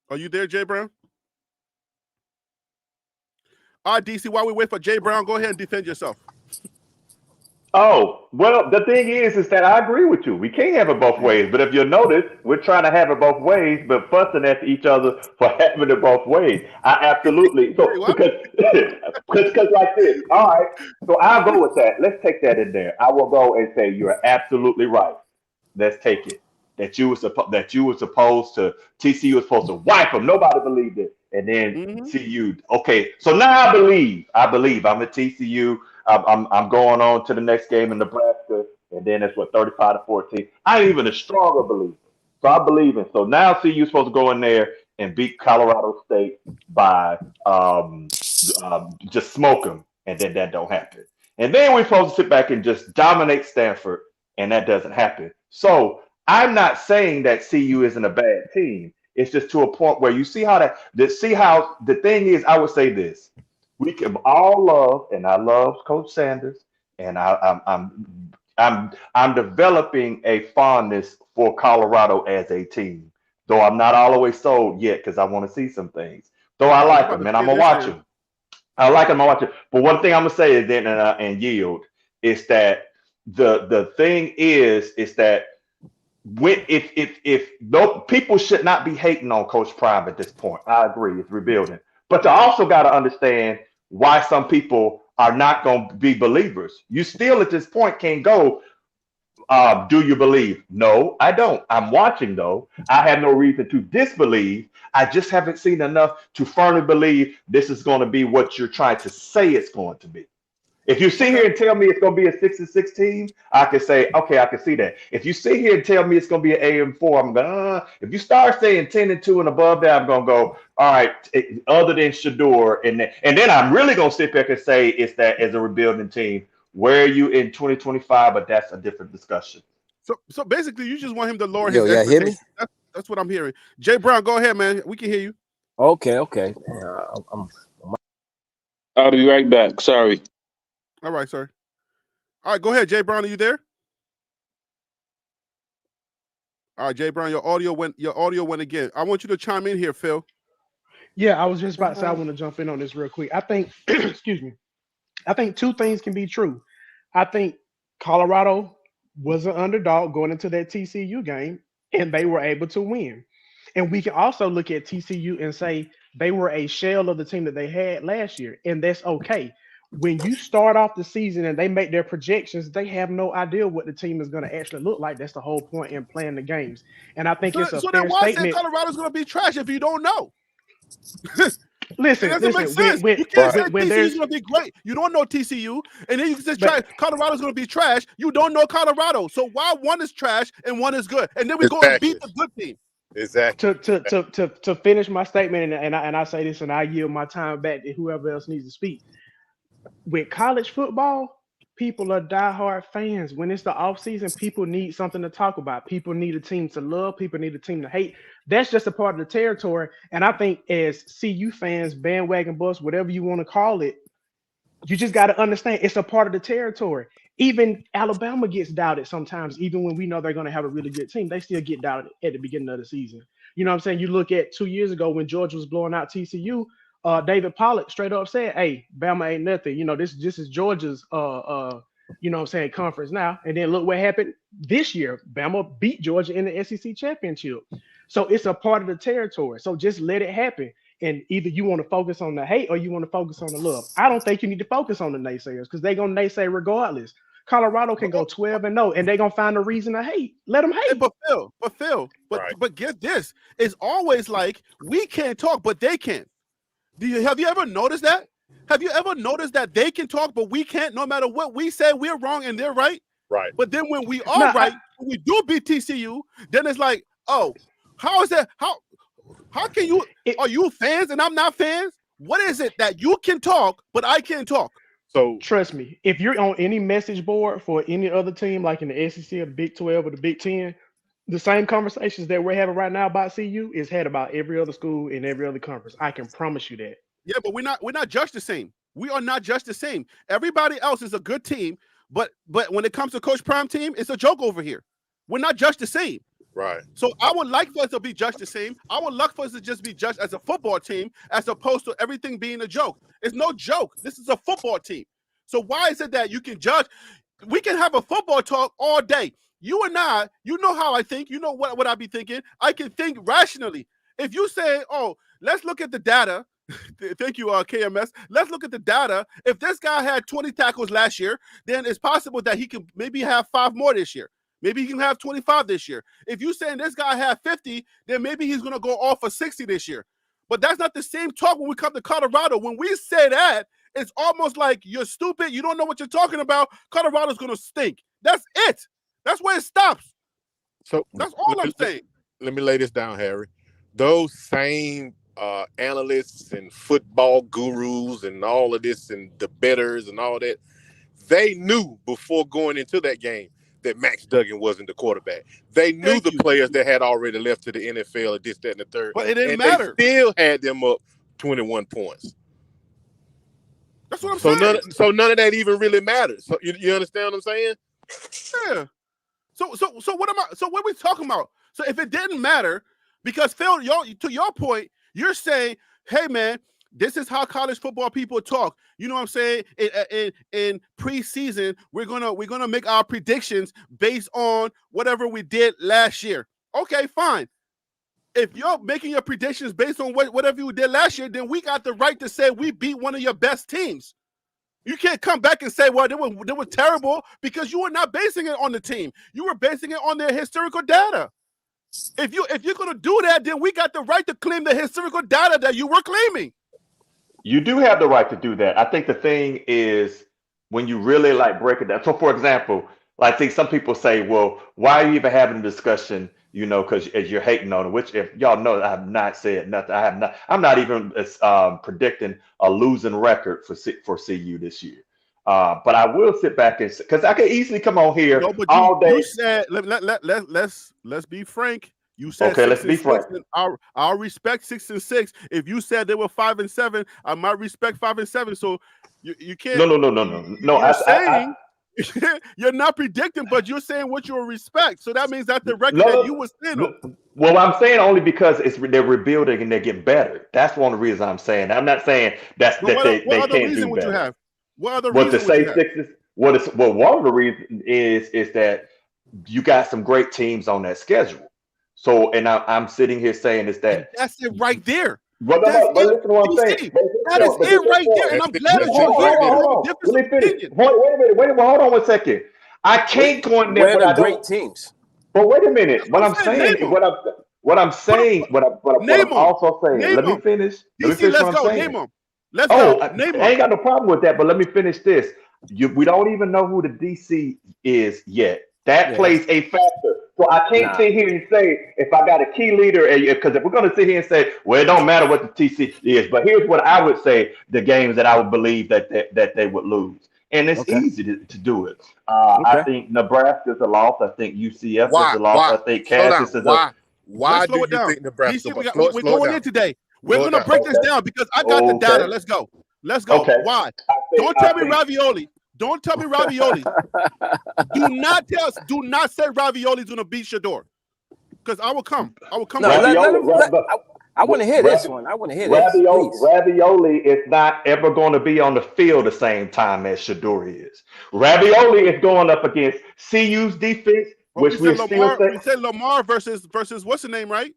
Are you there, Jay Brown? All right, DC, while we wait for Jay Brown, go ahead and defend yourself. Oh, well, the thing is that I agree with you. We can't have it both ways. But if you notice, we're trying to have it both ways, but fussing at each other for having it both ways. I absolutely. So, because like this. All right. So I'll go with that. Let's take that in there. I will go and say you're absolutely right. Let's take it. That you were supposed to, TCU was supposed to wipe them. Nobody believed it. And then CU. Okay. So now I believe. I'm at TCU. I'm going on to the next game in Nebraska, and then it's 35-14. I'm even a stronger believer. So I believe in. So now CU's supposed to go in there and beat Colorado State by just smoke them, and then that don't happen. And then we're supposed to sit back and just dominate Stanford, and that doesn't happen. So I'm not saying that CU isn't a bad team. It's just to a point where you see how the thing is. I would say this. We can all love, and I love Coach Sanders, and I'm developing a fondness for Colorado as a team. Though I'm not all the way sold yet because I want to see some things. Though I like them, and I'm gonna watch them. I like them. I watch it. But one thing I'm gonna say is then and yield is that the thing is that if no people should not be hating on Coach Prime at this point. I agree, it's rebuilding, but you also got to understand why some people are not going to be believers. You still at this point can't go, do you believe? No, I don't. I'm watching though. I have no reason to disbelieve. I just haven't seen enough to firmly believe this is going to be what you're trying to say it's going to be. If you sit here and tell me it's going to be a 6-6 team, I can say, okay, I can see that. If you sit here and tell me it's going to be an 8-4, I'm going, If you start saying 10-2 and above that, I'm going to go, all right, other than Shedeur. And then I'm really going to sit back and say it's that as a rebuilding team. Where are you in 2025? But that's a different discussion. So basically, you just want him to lower Yo, his yeah, hear me? That's what I'm hearing. Jay Brown, go ahead, man. We can hear you. Okay. I'll be right back. Sorry. All right, sir. All right, go ahead, Jay Brown. Are you there? All right, Jay Brown, your audio went again. I want you to chime in here, Phil. Yeah, I was just about to say I want to jump in on this real quick. I think, excuse me, I think two things can be true. I think Colorado was an underdog going into that TCU game, and they were able to win. And we can also look at TCU and say they were a shell of the team that they had last year, and that's okay. When you start off the season and they make their projections, they have no idea what the team is going to actually look like. That's the whole point in playing the games. And I think it's a So then fair why say statement. Colorado's going to be trash if you don't know? Listen, It doesn't make sense. You can't say TCU's going to be great. You don't know TCU, and then you can just try Colorado's going to be trash. You don't know Colorado. So why one is trash and one is good, and then we go and beat the good team? Exactly. To finish my statement, and I say this, and I yield my time back to whoever else needs to speak. With college football, people are diehard fans. When it's the offseason, people need something to talk about. People need a team to love. People need a team to hate. That's just a part of the territory. And I think as CU fans, bandwagon bus, whatever you want to call it, you just got to understand it's a part of the territory. Even Alabama gets doubted sometimes, even when we know they're going to have a really good team. They still get doubted at the beginning of the season. You know what I'm saying? You look at 2 years ago when Georgia was blowing out TCU, David Pollock straight up said, "Hey, Bama ain't nothing. You know, this is Georgia's you know what I'm saying, conference now." And then look what happened this year. Bama beat Georgia in the SEC championship. So it's a part of the territory. So just let it happen. And either you want to focus on the hate or you want to focus on the love. I don't think you need to focus on the naysayers because they're gonna naysay regardless. Colorado can go 12-0 and they're gonna find a reason to hate. Let them hate. But Phil, but get this. It's always like we can't talk, but they can. Have you ever noticed that? Have you ever noticed that they can talk, but we can't? No matter what we say, we're wrong and they're right. Right. But then when we are right, when we do beat TCU, then it's like, oh, how is that? How can you? Are you fans and I'm not fans? What is it that you can talk, but I can't talk? So trust me, if you're on any message board for any other team, like in the SEC or the Big 12 or the Big 10, the same conversations that we're having right now about CU is had about every other school in every other conference. I can promise you that. Yeah, but we're not judged the same. We are not judged the same. Everybody else is a good team, but when it comes to Coach Prime team, it's a joke over here. We're not judged the same. Right. So I would like for us to be judged the same. I would like for us to just be judged as a football team as opposed to everything being a joke. It's no joke. This is a football team. So why is it that you can judge? We can have a football talk all day. You and I, you know how I think. You know what I be thinking. I can think rationally. If you say, oh, let's look at the data. Thank you, KMS. Let's look at the data. If this guy had 20 tackles last year, then it's possible that he can maybe have 5 more this year. Maybe he can have 25 this year. If you're saying this guy had 50, then maybe he's going to go off for 60 this year. But that's not the same talk when we come to Colorado. When we say that, it's almost like you're stupid. You don't know what you're talking about. Colorado's going to stink. That's it. That's where it stops. So that's all I'm saying. Let me lay this down, Harry. Those same analysts and football gurus and all of this and the bettors and all that, they knew before going into that game that Max Duggan wasn't the quarterback. They knew the players that had already left to the NFL at this, that, and the third. But it didn't matter. They still had them up 21 points. That's what I'm saying. So none of that even really matters. So you understand what I'm saying? Yeah. So what are we talking about? So if it didn't matter, because Phil, to your point, you're saying, hey man, this is how college football people talk. You know what I'm saying? In preseason, we're gonna make our predictions based on whatever we did last year. Okay, fine. If you're making your predictions based on whatever you did last year, then we got the right to say we beat one of your best teams. You can't come back and say, well, they were terrible, because you were not basing it on the team. You were basing it on their historical data. If you're going to do that, then we got the right to claim the historical data that you were claiming. You do have the right to do that. I think the thing is when you really break it down. So, for example, I think some people say, well, why are you even having a discussion? You know, because as you're hating on it, which if y'all know, I have not said nothing. I'm not even predicting a losing record for CU this year. But I will sit back and because I could easily come on here all day. You said let's be frank. You said okay. Let's be frank. I'll respect 6-6. If you said they were 5-7, I might respect 5-7. So you can't. No. You're not predicting, but you're saying what you respect. So that means that the record that you was in. Well, I'm saying only because they're rebuilding and they're getting better. That's one of the reasons I'm saying. I'm not saying they can't do better. What other reason would you have? One of the reasons is that you got some great teams on that schedule. So, and I'm sitting here saying is And that, that's it right there. but That's listen it. to what I'm saying. DC, that is it right there. And I'm glad that Hold you're on, here. hold on, You have a hold on. difference Let of me finish. opinion. Wait a minute. Hold on 1 second. I can't go in there, Where but are I the great don't. teams? But wait a minute. That's What what I'm I'm saying. saying, Name them. what I'm saying, what Name I'm them. also saying. Name Let me them. finish. Let me DC, finish let's what I'm go. saying. Name them. Let's Oh, go. Name I them. ain't got no problem with that, but let me finish this. We don't even know who the DC is yet. That Yeah, plays a factor. So I can't nah. sit here and say if I got a key leader, because if we're going to sit here and say, well, it don't matter what the TC is, but here's what I would say: the games that I would believe that they would lose, and it's Okay. easy to do it. I Okay. think Nebraska's a loss. I think UCF is Why? a loss. I think Slow down. Kansas is a. Let's Why slow do it you down. think Nebraska? DC, But we're slow it going in down. today. We're Slow it going to down. break this Okay. down because I got the Okay. data. Let's go. Let's go. Okay. Why? I Don't tell me think ravioli. Don't tell me ravioli. Do not say ravioli's going to beat Shador. Because I will come. I will come No, for you. I want to hear this one. I want to hear this, please. Ravioli is not ever going to be on the field the same time as Shador is. Ravioli is going up against CU's defense, But which we still say. we said Lamar versus what's the name, right?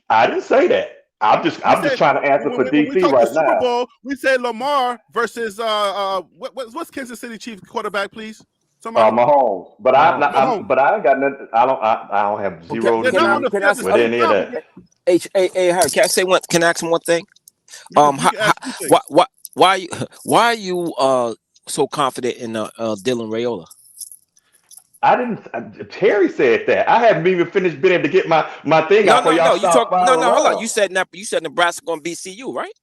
I didn't say that. I'm just trying to answer for when we DC talked the right Super now. Bowl, we said Lamar versus what's Kansas City Chiefs quarterback, please? Somebody. Mahomes, but Mahomes. I ain't got nothing. I don't have Okay, zero They're to not on do the can I field say, the with same any of time. that. Harry, can I say one? Can I ask him one thing? You How, can ask anything. why are you so confident in Dylan Raiola? I didn't. Terry said that. I haven't even finished being able to get my thing out for y'all. You talk. Stop No, firing hold on. around. You said Nebraska gonna beat CU, right?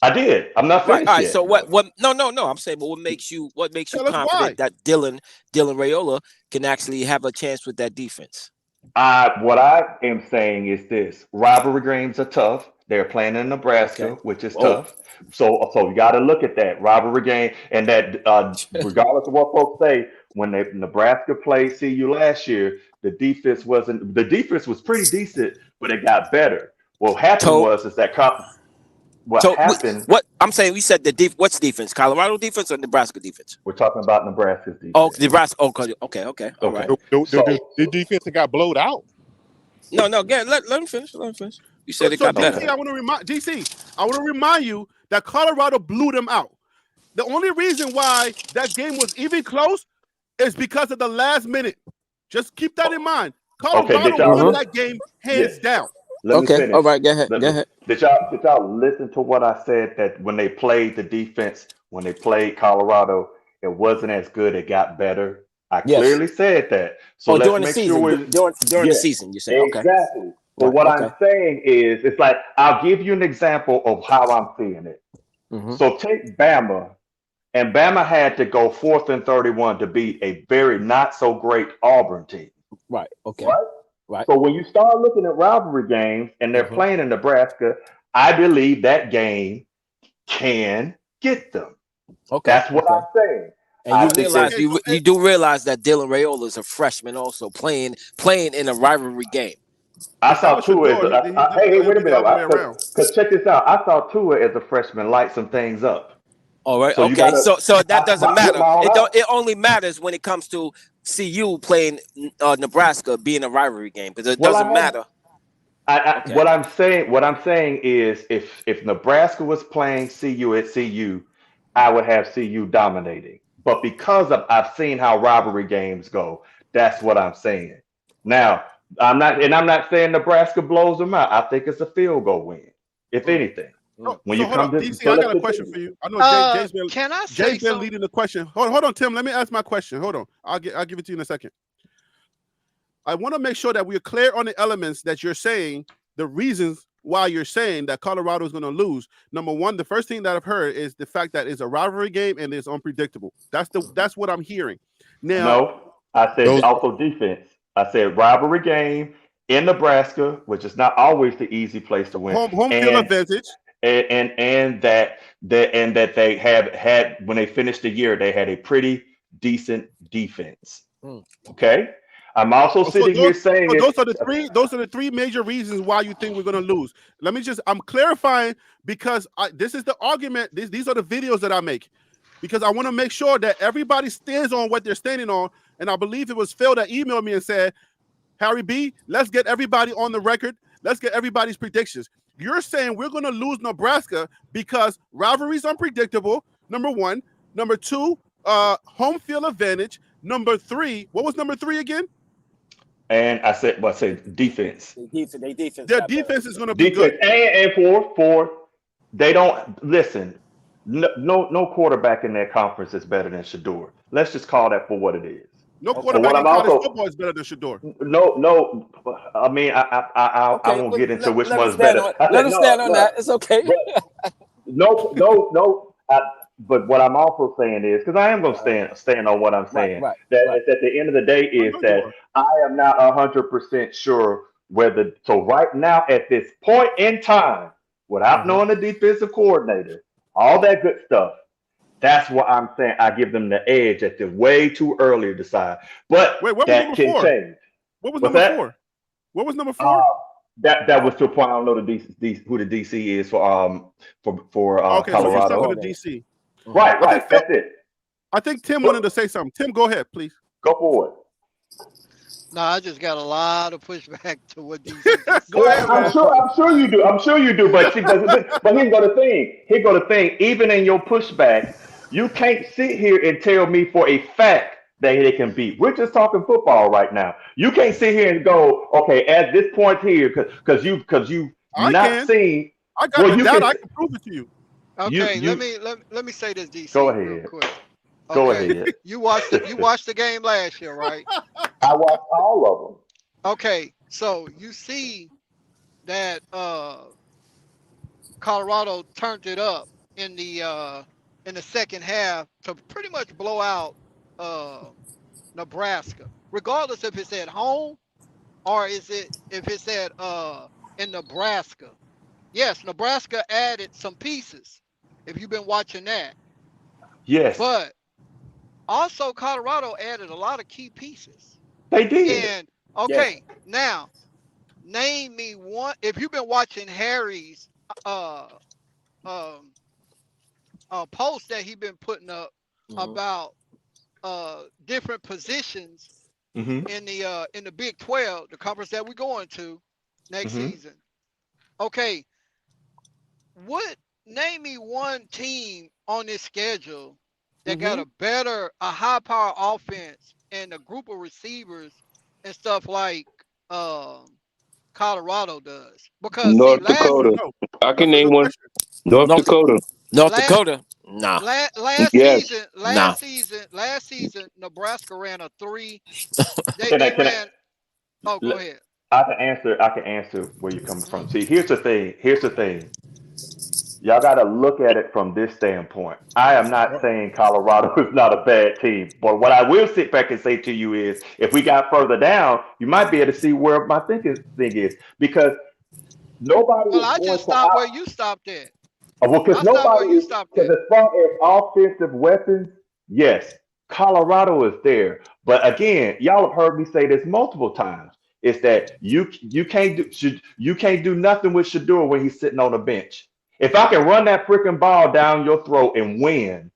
I did. I'm not Right. All finished right. yet. So what? No. I'm saying, but what makes you Tell us why. confident that Dylan Raiola can actually have a chance with that defense? What I am saying is this: rivalry games are tough. They're playing in Nebraska, Okay. which is Whoa. tough. So you got to look at that rivalry game, and that regardless of what folks say, when Nebraska played CU last year, the defense was pretty decent, but it got better. What happened So was is that what so happened. what I'm saying, we said what's defense? Colorado defense or Nebraska defense? We're talking about Nebraska's Oh, defense. Nebraska. Oh, okay. All right. Okay. The defense that got blowed out. No. Again, let him finish. Let him finish. You said it So got DC, better. I want to remind you that Colorado blew them out. The only reason why that game was even close is because of the last minute. Just keep that in mind. Colorado won that game hands down. Let me finish. All right. Go ahead. Did y'all listen to what I said, that when they played the defense, when they played Colorado, it wasn't as good. It got better. I clearly said that. So let's during the make season. sure During the season, you say okay. Exactly. But Right, what okay. I'm saying is, it's like I'll give you an example of how I'm seeing it. Mhm. So take Bama, and Bama had to go 4th and 31 to beat a very not so great Auburn team. Right. Okay. Right. So when you start looking at rivalry games and they're playing in Nebraska, I believe that game can get them. Okay. That's what I'm saying. And you do realize that Dylan Raiola is a freshman, also playing in a rivalry game. I saw Tua as hey, wait a minute. Because check this out. I saw Tua as a freshman light some things up. All right. So okay. So that doesn't matter. It only matters when it comes to CU playing Nebraska being a rivalry game, because it doesn't matter. What I'm saying is, if Nebraska was playing CU at CU, I would have CU dominating. But because I've seen how rivalry games go, that's what I'm saying. Now, I'm not saying Nebraska blows them out. I think it's a field goal win, if anything. When you come to DC, I got a question for you. I know Jay's been leading the question. Hold on, Tim. Let me ask my question. Hold on. I'll give it to you in a second. I want to make sure that we're clear on the elements that you're saying, the reasons why you're saying that Colorado is going to lose. Number one, the first thing that I've heard is the fact that it's a rivalry game and it's unpredictable. That's what I'm hearing. Now, no, I said also defense. I said rivalry game in Nebraska, which is not always the easy place to win. Home field advantage. And that they have had, when they finished the year, they had a pretty decent defense. Okay. I'm also sitting here saying those are the three major reasons why you think we're going to lose. I'm clarifying because this is the argument. These are the videos that I make because I want to make sure that everybody stands on what they're standing on. and I believe it was Phil that emailed me and said, Harry B, let's get everybody on the record. Let's get everybody's predictions. You're saying we're going to lose Nebraska because rivalry's unpredictable, number one. Number two, home field advantage. Number three, what was number three again? And I said defense. Their defense is going to be good. And four, they don't listen. No quarterback in that conference is better than Shedeur. Let's just call that for what it is. No quarterback in college football is better than Shedeur. No. I mean, I won't get into which one's better. Let us stand on that. It's okay. No. But what I'm also saying is, because I am going to stand on what I'm saying, that at the end of the day is that I am not 100% sure whether. So right now, at this point in time, without knowing the defensive coordinator, all that good stuff, that's what I'm saying. I give them the edge at the way too early to decide. But wait, what that was can number four? change. What was number four? What was number four? That was to a point. I don't know who the DC is for okay, Colorado. So you're talking to DC. Right. That's it. I think Tim wanted to say something. Tim, go ahead, please. Go for it. No, I just got a lot of pushback to what DC Go ahead, I'm sure you do. But here's the thing. Even in your pushback, you can't sit here and tell me for a fact that they can beat. We're just talking football right now. You can't sit here and go, okay, at this point here, because you've not seen. I got the data. I can prove it to you. Okay, let me say this, DC. Go ahead. Real quick. Go ahead. You watched the game last year, right? I watched all of them. Okay, so you see that Colorado turned it up in the second half to pretty much blow out Nebraska, regardless if it's at home or if it's at in Nebraska. Yes, Nebraska added some pieces. If you've been watching that, yes, but also Colorado added a lot of key pieces. They did. And okay, now name me one. If you've been watching Harry's post that he's been putting up about different positions in the Big 12, the conference that we're going to next season. Okay, name me one team on this schedule that got a high power offense and a group of receivers and stuff like Colorado does. Because North Dakota. I can name one. North Dakota. North Dakota. Nah. Last season, Nebraska ran a 3. They ran. Oh, go ahead. I can answer where you're coming from. See, here's the thing. Y'all got to look at it from this standpoint. I am not saying Colorado is not a bad team, but what I will sit back and say to you is, if we got further down, you might be able to see where my thing is, because nobody. Well, I just stopped where you stopped at. Well, because as far as offensive weapons, yes, Colorado is there. But again, y'all have heard me say this multiple times. It's that you can't do nothing with Shedeur when he's sitting on the bench. If I can run that freaking ball down your throat and win,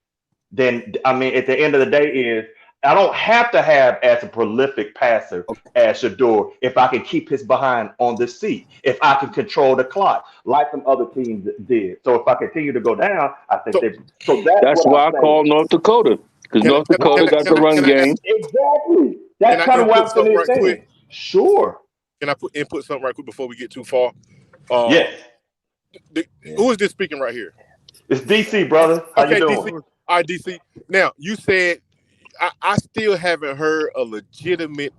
then I mean, at the end of the day, is I don't have to have as a prolific passer as Shedeur if I can keep his behind on the seat, if I can control the clock like some other teams did. So if I continue to go down, I think that's why I call North Dakota, because North Dakota got the run game. Exactly. That's kind of why I'm saying. Sure. Can I put something right quick before we get too far? Yes. Who is this speaking right here? It's DC, brother. How you doing? DC. All right, DC. Now, you said I still haven't heard a legitimate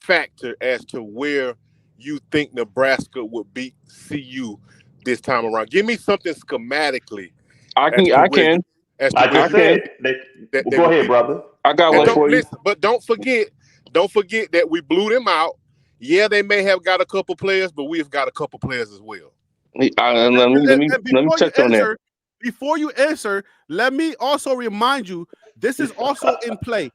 factor as to where you think Nebraska would beat CU this time around. Give me something schematically. I can. Go ahead, brother. I got one for you. But don't forget that we blew them out. Yeah, they may have got a couple players, but we've got a couple players as well. Let me touch on that. Before you answer, let me also remind you, this is also in play.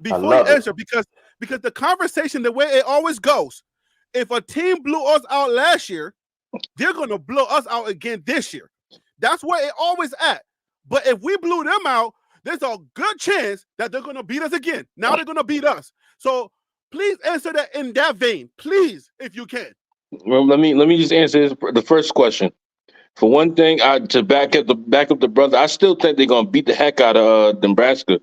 Before you answer, because the conversation, the way it always goes, if a team blew us out last year, they're going to blow us out again this year. That's where it always at. But if we blew them out, there's a good chance that they're going to beat us again. Now they're going to beat us. So please answer that in that vein, please, if you can. Well, let me just answer the first question. For one thing, to back up the brother, I still think they're gonna beat the heck out of Nebraska.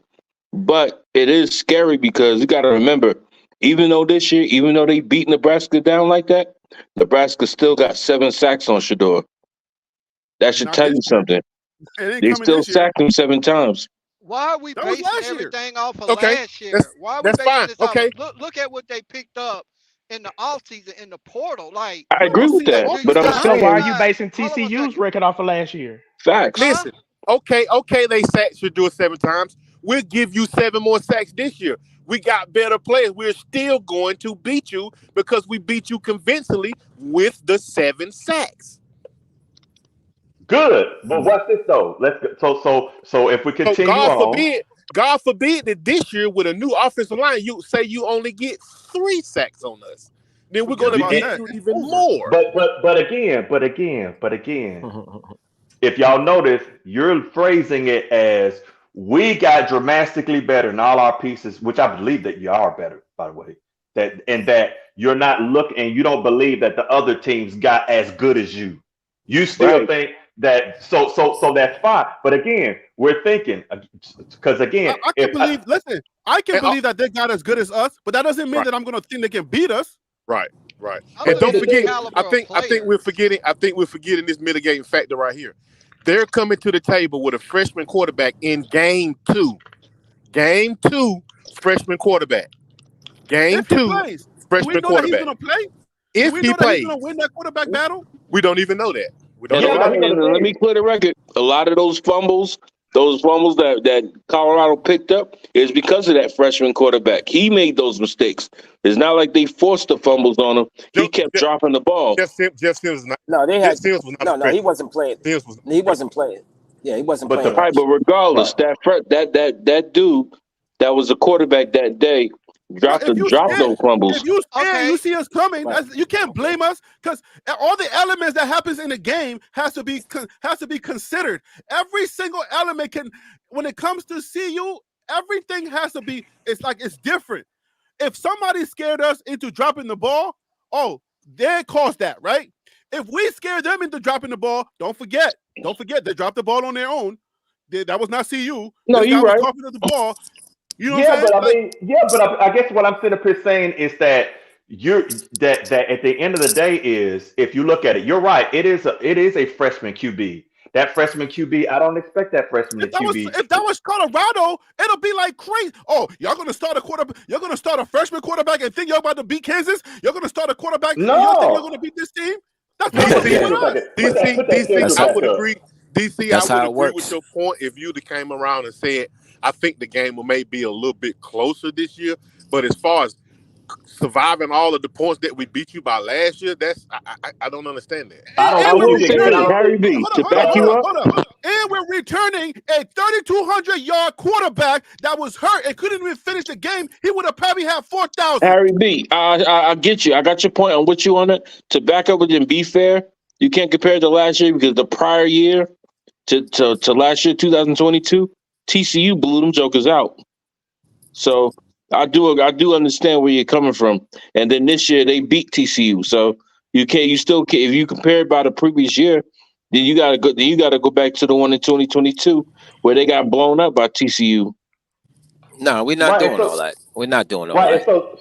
But it is scary because you got to remember, even though they beat Nebraska down like that, Nebraska still got 7 sacks on Shedeur. That should tell you something. They still sacked him 7 times. Why are we basing everything off of last year? Why are we that's basing fine. this off? Okay. Look at what they picked up in the offseason in the portal. Like, I agree with that, but I'm so saying, why are you basing TCU's record off of last year? Facts. Listen, okay, they sacked Shedeur 7 times. We'll give you 7 more sacks this year. We got better players. We're still going to beat you because we beat you convincingly with the 7 sacks. Good, but watch this though. Let's go. So if we continue God forbid that this year with a new offensive line, you say you only get 3 sacks on us. Then we're going to beat you even more. But again, if y'all notice, you're phrasing it as we got dramatically better in all our pieces, which I believe that you are better, by the way. That you're not looking and you don't believe that the other teams got as good as you. You still think that so that's fine. But again, we're thinking because again, I can believe that they got as good as us, but that doesn't mean that I'm going to think they can beat us. Right. And don't forget, I think we're forgetting this mitigating factor right here. They're coming to the table with a freshman quarterback in game 2. Game 2, freshman quarterback. Game 2, freshman quarterback. Do we know that he's going to play? If he plays, he's going to win that quarterback battle? We don't even know that. Let me clear the record. A lot of those fumbles that Colorado picked up is because of that freshman quarterback. He made those mistakes. It's not like they forced the fumbles on him. He kept dropping the ball. Jeff Sims was not. No, he wasn't playing. He wasn't playing. Yeah, he wasn't playing. Right, but regardless, that dude that was the quarterback that day dropped those fumbles. If you see us coming, you can't blame us because all the elements that happens in the game has to be considered. Every single element when it comes to CU, everything has to be. It's different. If somebody scared us into dropping the ball, they caused that, right? If we scare them into dropping the ball, don't forget they dropped the ball on their own. That was not CU. No, you're right. Coughing at the ball. You know what I'm saying? But I guess what I'm sitting up here saying is that that at the end of the day is if you look at it, you're right. It is a freshman QB. That freshman QB, I don't expect that freshman QB. If that was Colorado, it'll be like crazy. Oh, y'all gonna start a quarterback? You're gonna start a freshman quarterback and think you're about to beat Kansas? You're gonna start a quarterback? No, and you think you're gonna beat this team? That's DC. I would agree. DC, I would agree with your point if you'd came around and said, I think the game may be a little bit closer this year, but as far as surviving all of the points that we beat you by last year, I don't understand that. And we're returning a 3,200-yard quarterback that was hurt and couldn't even finish the game. He would have probably had 4,000. Harry B, I get you. I got your point. I'm with you on it. To back up with you and be fair, you can't compare it to last year because the prior year to last year, 2022, TCU blew them jokers out. So I do understand where you're coming from. And then this year they beat TCU. So you still can't, if you compare it by the previous year, then you gotta go back to the one in 2022 where they got blown up by TCU. No, we're not doing all that. We're not doing all that. So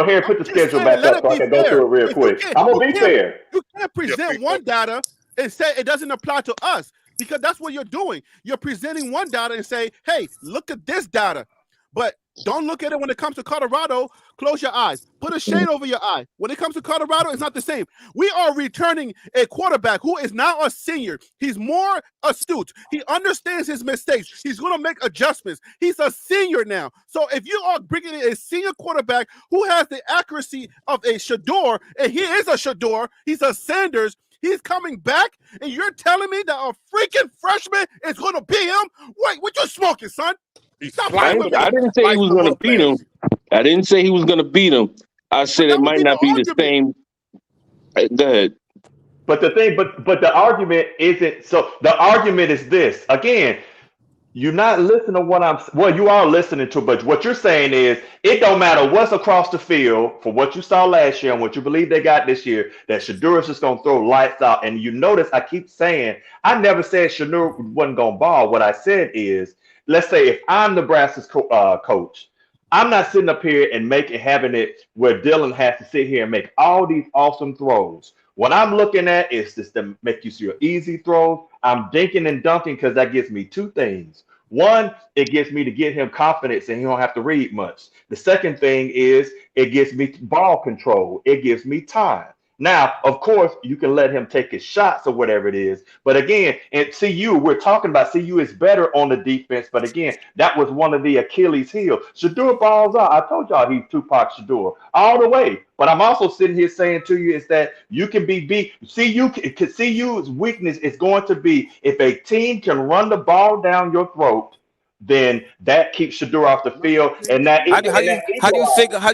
here, put the schedule back up so I can go through it real quick. I'm gonna be fair. You can't present one data and say it doesn't apply to us. Because that's what you're doing. You're presenting one data and say, hey, look at this data. But don't look at it when it comes to Colorado. Close your eyes. Put a shade over your eye. When it comes to Colorado, it's not the same. We are returning a quarterback who is now a senior. He's more astute. He understands his mistakes. He's going to make adjustments. He's a senior now. So if you are bringing in a senior quarterback who has the accuracy of a Shedeur, and he is a Shedeur, he's a Sanders, he's coming back, and you're telling me that a freaking freshman is going to beat him? Wait, what you smoking, son? I didn't say he was going to beat him. I didn't say he was going to beat him. I said it might not be the same. Go ahead. But the argument isn't. So the argument is this. Again, You're not listening to what well, you are listening to, but what you're saying is it don't matter what's across the field for what you saw last year and what you believe they got this year, that Shadour's just going to throw lights out. And you notice I keep saying, I never said Shadur wasn't going to ball. What I said is, let's say if I'm Nebraska's coach, I'm not sitting up here and having it where Dylan has to sit here and make all these awesome throws. What I'm looking at is just to make you see an easy throw. I'm dinking and dunking because that gives me two things. One, it gets me to get him confidence and he don't have to read much. The second thing is it gives me ball control. It gives me time. Now, of course, you can let him take his shots or whatever it is. But again, at CU, we're talking about CU is better on the defense. But again, that was one of the Achilles heel. Shadur balls out. I told y'all he's Tupac Shadur all the way. But I'm also sitting here saying to you is that you can be beat. CU's weakness is going to be if a team can run the ball down your throat, then that keeps Shadur off the field. And that how do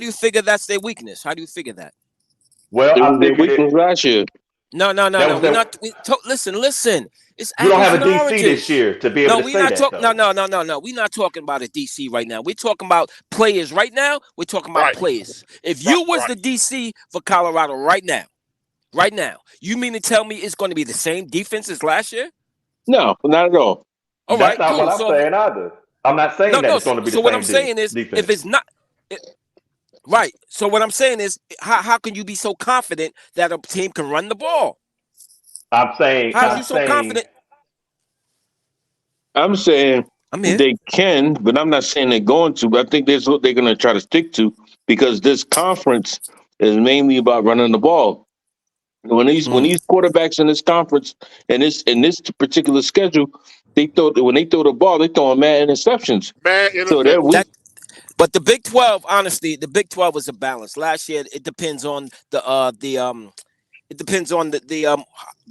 you figure that's their weakness? How do you figure that? Well, It I was their figured weakness last year. No. Listen. It's you don't have a apples and DC oranges. this year to be able to say that. No. We're not talking about a DC right now. We're talking about players right now. We're talking about players. If you was the DC for Colorado right now, you mean to tell me it's going to be the same defense as last year? No, not at all. That's not what I'm saying either. I'm not saying that it's going to be the same. So what I'm saying is, defense. if it's not. Right. So what I'm saying is, how can you be so confident that a team can run the ball? I'm saying, how are you so confident? I'm saying here. They can, but I'm not saying they're going to. But I think that's what they're going to try to stick to because this conference is mainly about running the ball. When these quarterbacks in this conference and in this particular schedule, when they throw the ball, they're throwing mad interceptions. So they're weak. But the Big 12, honestly, the Big 12 was a balance. Last year, it depends on the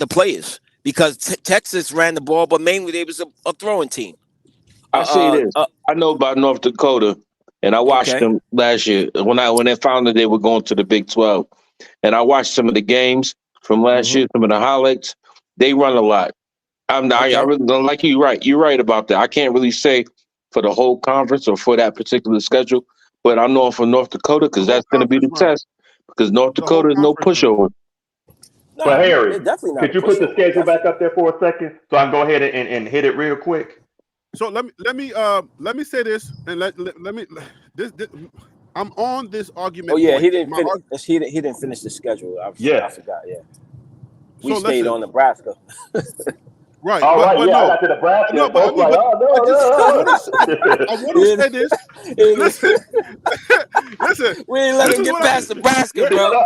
players because Texas ran the ball, but mainly they was a throwing team. I say this: I know about North Dakota, and I watched them last year when they found that they were going to the Big 12, and I watched some of the games from last year, some of the highlights. They run a lot. I really don't like you. You're right about that. I can't really say for the whole conference or for that particular schedule. But I'm knowing for North Dakota because that's going to be the test because North Dakota is no pushover. But Harry, could you put the schedule back up there for a second so I can go ahead and hit it real quick? So let me say this and let me this I'm on this argument. Oh yeah, he didn't finish the schedule. I forgot. Yeah, we stayed on Nebraska. Right. All right. I got to Nebraska. No, but I want to say this. Listen. We ain't let him get past Nebraska, bro.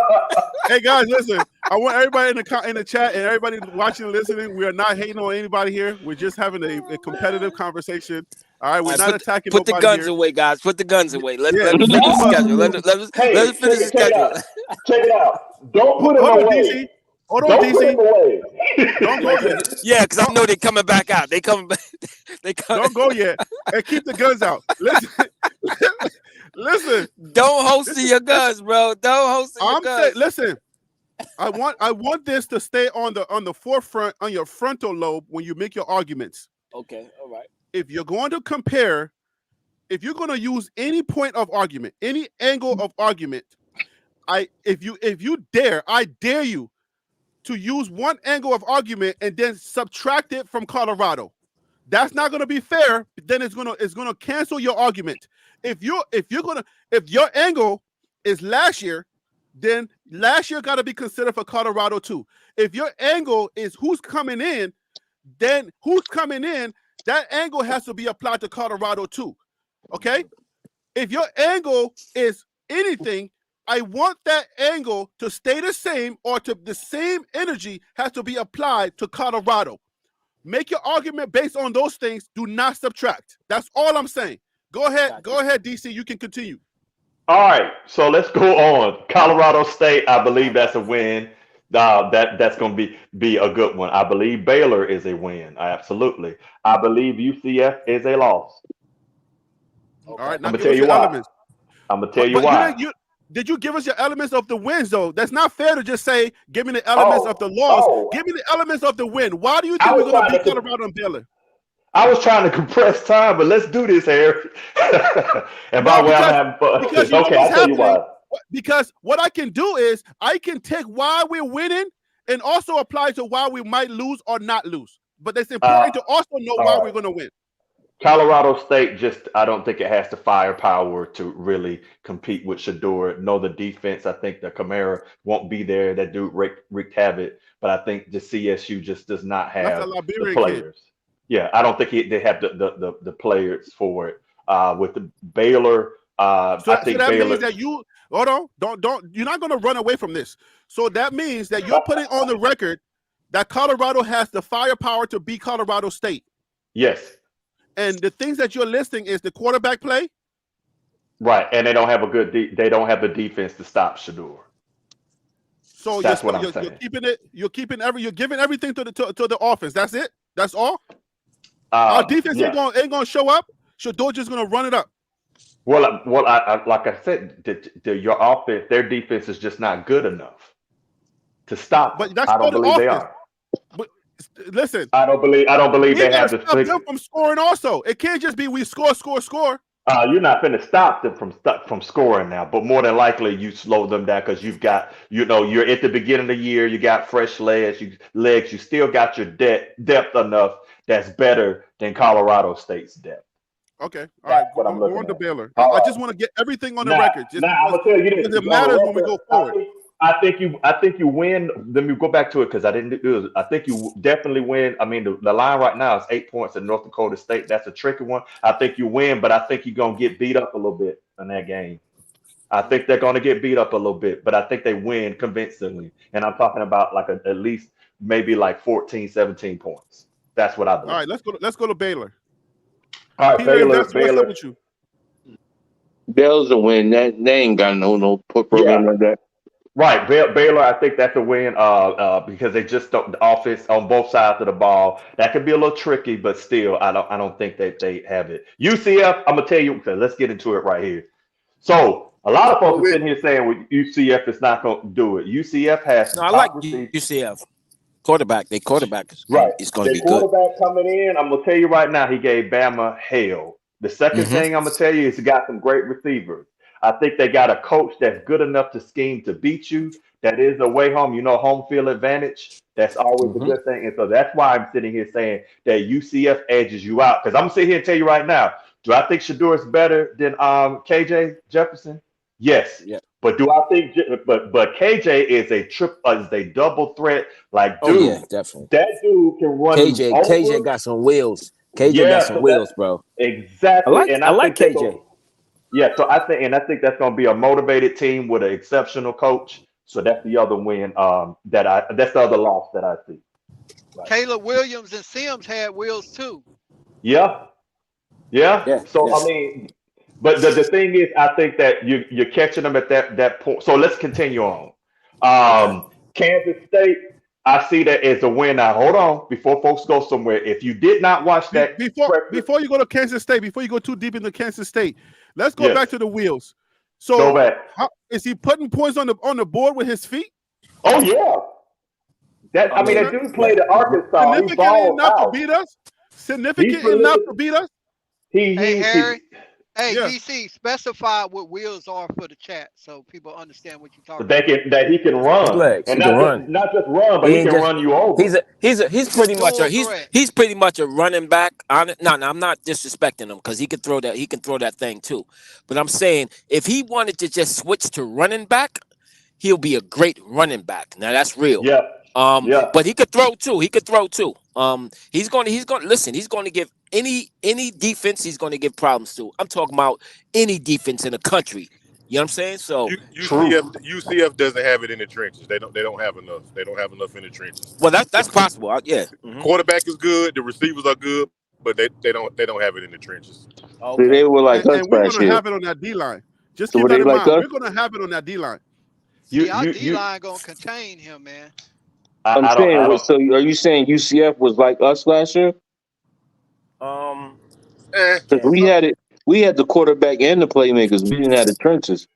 Hey guys, listen. I want everybody in the chat and everybody watching and listening. We are not hating on anybody here. We're just having a competitive conversation. All right, we're not attacking. Put the guns away, guys. Put the guns away. Let us finish the schedule. Let us finish the schedule. Check it out. Don't put him away. Hold on, DC. Don't go yet. Yeah, because I know they're coming back out. They coming back. Don't go yet. And keep the guns out. Listen. Don't holster your guns, bro. Don't holster your guns. Listen. I want this to stay on the forefront, on your frontal lobe when you make your arguments. Okay, all right. If you're going to compare, if you're going to use any point of argument, any angle of argument, if you dare, I dare you to use one angle of argument and then subtract it from Colorado. That's not going to be fair. Then it's going to cancel your argument. If your angle is last year, then last year got to be considered for Colorado too. If your angle is who's coming in, then who's coming in, that angle has to be applied to Colorado too. Okay? If your angle is anything, I want that angle to stay the same, or to the same energy has to be applied to Colorado. Make your argument based on those things. Do not subtract. That's all I'm saying. Go ahead, DC. You can continue. All right, so let's go on. Colorado State, I believe that's a win. That's going to be a good one. I believe Baylor is a win. Absolutely. I believe UCF is a loss. All right, I'm going to tell you why. I'm going to tell you why. Did you give us your elements of the wins, though? That's not fair to just say, give me the elements of the loss. Give me the elements of the win. Why do you think we're going to beat Colorado and Baylor? I was trying to compress time, but let's do this, Harry. And by No, the way, I'm having fun. because you know Okay, what's I'll tell you happening. why. Because what I can do is I can take why we're winning and also apply to why we might lose or not lose. But it's important to also know why we're going to win. Colorado State I don't think it has the firepower to really compete with Shador. Know the defense. I think the Kamara won't be there. That dude wreaked havoc. But I think the CSU just does not That's have a the Liberian players. Yeah, I don't think they have the players for it. With the Baylor, I think that Baylor. means that you hold on, don't you're not going to run away from this. So that means that you're putting on the record that Colorado has the firepower to beat Colorado State. Yes. And the things that you're listing is the quarterback play, right? And they don't have they don't have the defense to stop Shador. So that's what I'm saying. You're giving everything to the offense. That's it. That's all. Our defense ain't gonna show up. Shador just gonna run it up. Well, I like I said, your offense, their defense is just not good enough to stop. But that's I don't believe they are. But listen, I don't believe they have to stop them from scoring. Also, it can't just be we score. You're not going to stop them from scoring now, but more than likely you slow them down because you've got, you're at the beginning of the year, you got fresh legs, you still got your depth enough that's better than Colorado State's depth. Okay, all right. What I'm looking on to at. Baylor. I just want to get everything on the record. Just now I'm gonna tell you this. Because it matters when we go forward. I think you win. Let me go back to it because I didn't do it. I think you definitely win. I mean, the line right now is 8 points in North Dakota State. That's a tricky one. I think you win, but I think you're gonna get beat up a little bit in that game. I think they're gonna get beat up a little bit, but I think they win convincingly. And I'm talking about like at least maybe like 14, 17 points. That's what I believe. All right, let's go to Baylor. All right, Peter, Baylor. what's up with you? Baylor's a win. They ain't got no program like that. Right, Baylor. I think that's a win. Because they just don't the offense on both sides of the ball. That could be a little tricky, but still, I don't think that they have it. UCF. I'm gonna tell you. Okay, let's get into it right here. So a lot of folks are sitting here saying with UCF is not gonna do it. UCF has. No, I like UCF. Quarterback. They quarterback is right. It's going to be good. Quarterback coming in. I'm gonna tell you right now. He gave Bama hell. The second thing I'm gonna tell you is he got some great receivers. I think they got a coach that's good enough to scheme to beat you. That is a way home. Home field advantage. That's always a good thing. And so that's why I'm sitting here saying that UCF edges you out. Because I'm gonna sit here and tell you right now. Do I think Shador is better than KJ Jefferson? Yes. Yeah. But do I think? But KJ is a double threat. Like, dude, oh, yeah, definitely. That dude can run. KJ got some wheels. KJ got some wheels, bro. Exactly. I like KJ. Yeah, so I think that's going to be a motivated team with an exceptional coach. So that's the other win. That's the other loss that I see. Right. Caleb Williams and Sims had wheels too. Yeah. So I mean, but the thing is, I think that you're catching them at that point. So let's continue on. Kansas State. I see that as a win. Now, hold on, before folks go somewhere. If you did not watch that, before you go to Kansas State, before you go too deep into Kansas State, let's go back to the wheels. So, go back. Is he putting points on the board with his feet? Oh yeah. That dude played at Arkansas. Significant enough to beat us. Significant enough to beat us. Hey Harry. Hey, DC, specify what wheels are for the chat so people understand what you're talking about. That he can run. And not just run, but he can run you over. He's pretty much a running back. No, I'm not disrespecting him because he can throw that thing too. But I'm saying if he wanted to just switch to running back, he'll be a great running back. Now that's real. Yeah. But he could throw too. He's going to give any defense he's going to give problems to. I'm talking about any defense in the country. You know what I'm saying? So UCF doesn't have it in the trenches. They don't have enough. They don't have enough in the trenches. Well, that's possible. Yeah. Quarterback is good. The receivers are good, but they don't have it in the trenches. Okay. They were like us we're going to have it on that D line. Just keep that in mind. We're going to have it on that D line. Our D line going to contain him, man. I'm saying. So are you saying UCF was like us last year? We had the quarterback and the playmakers. We didn't have the trenches.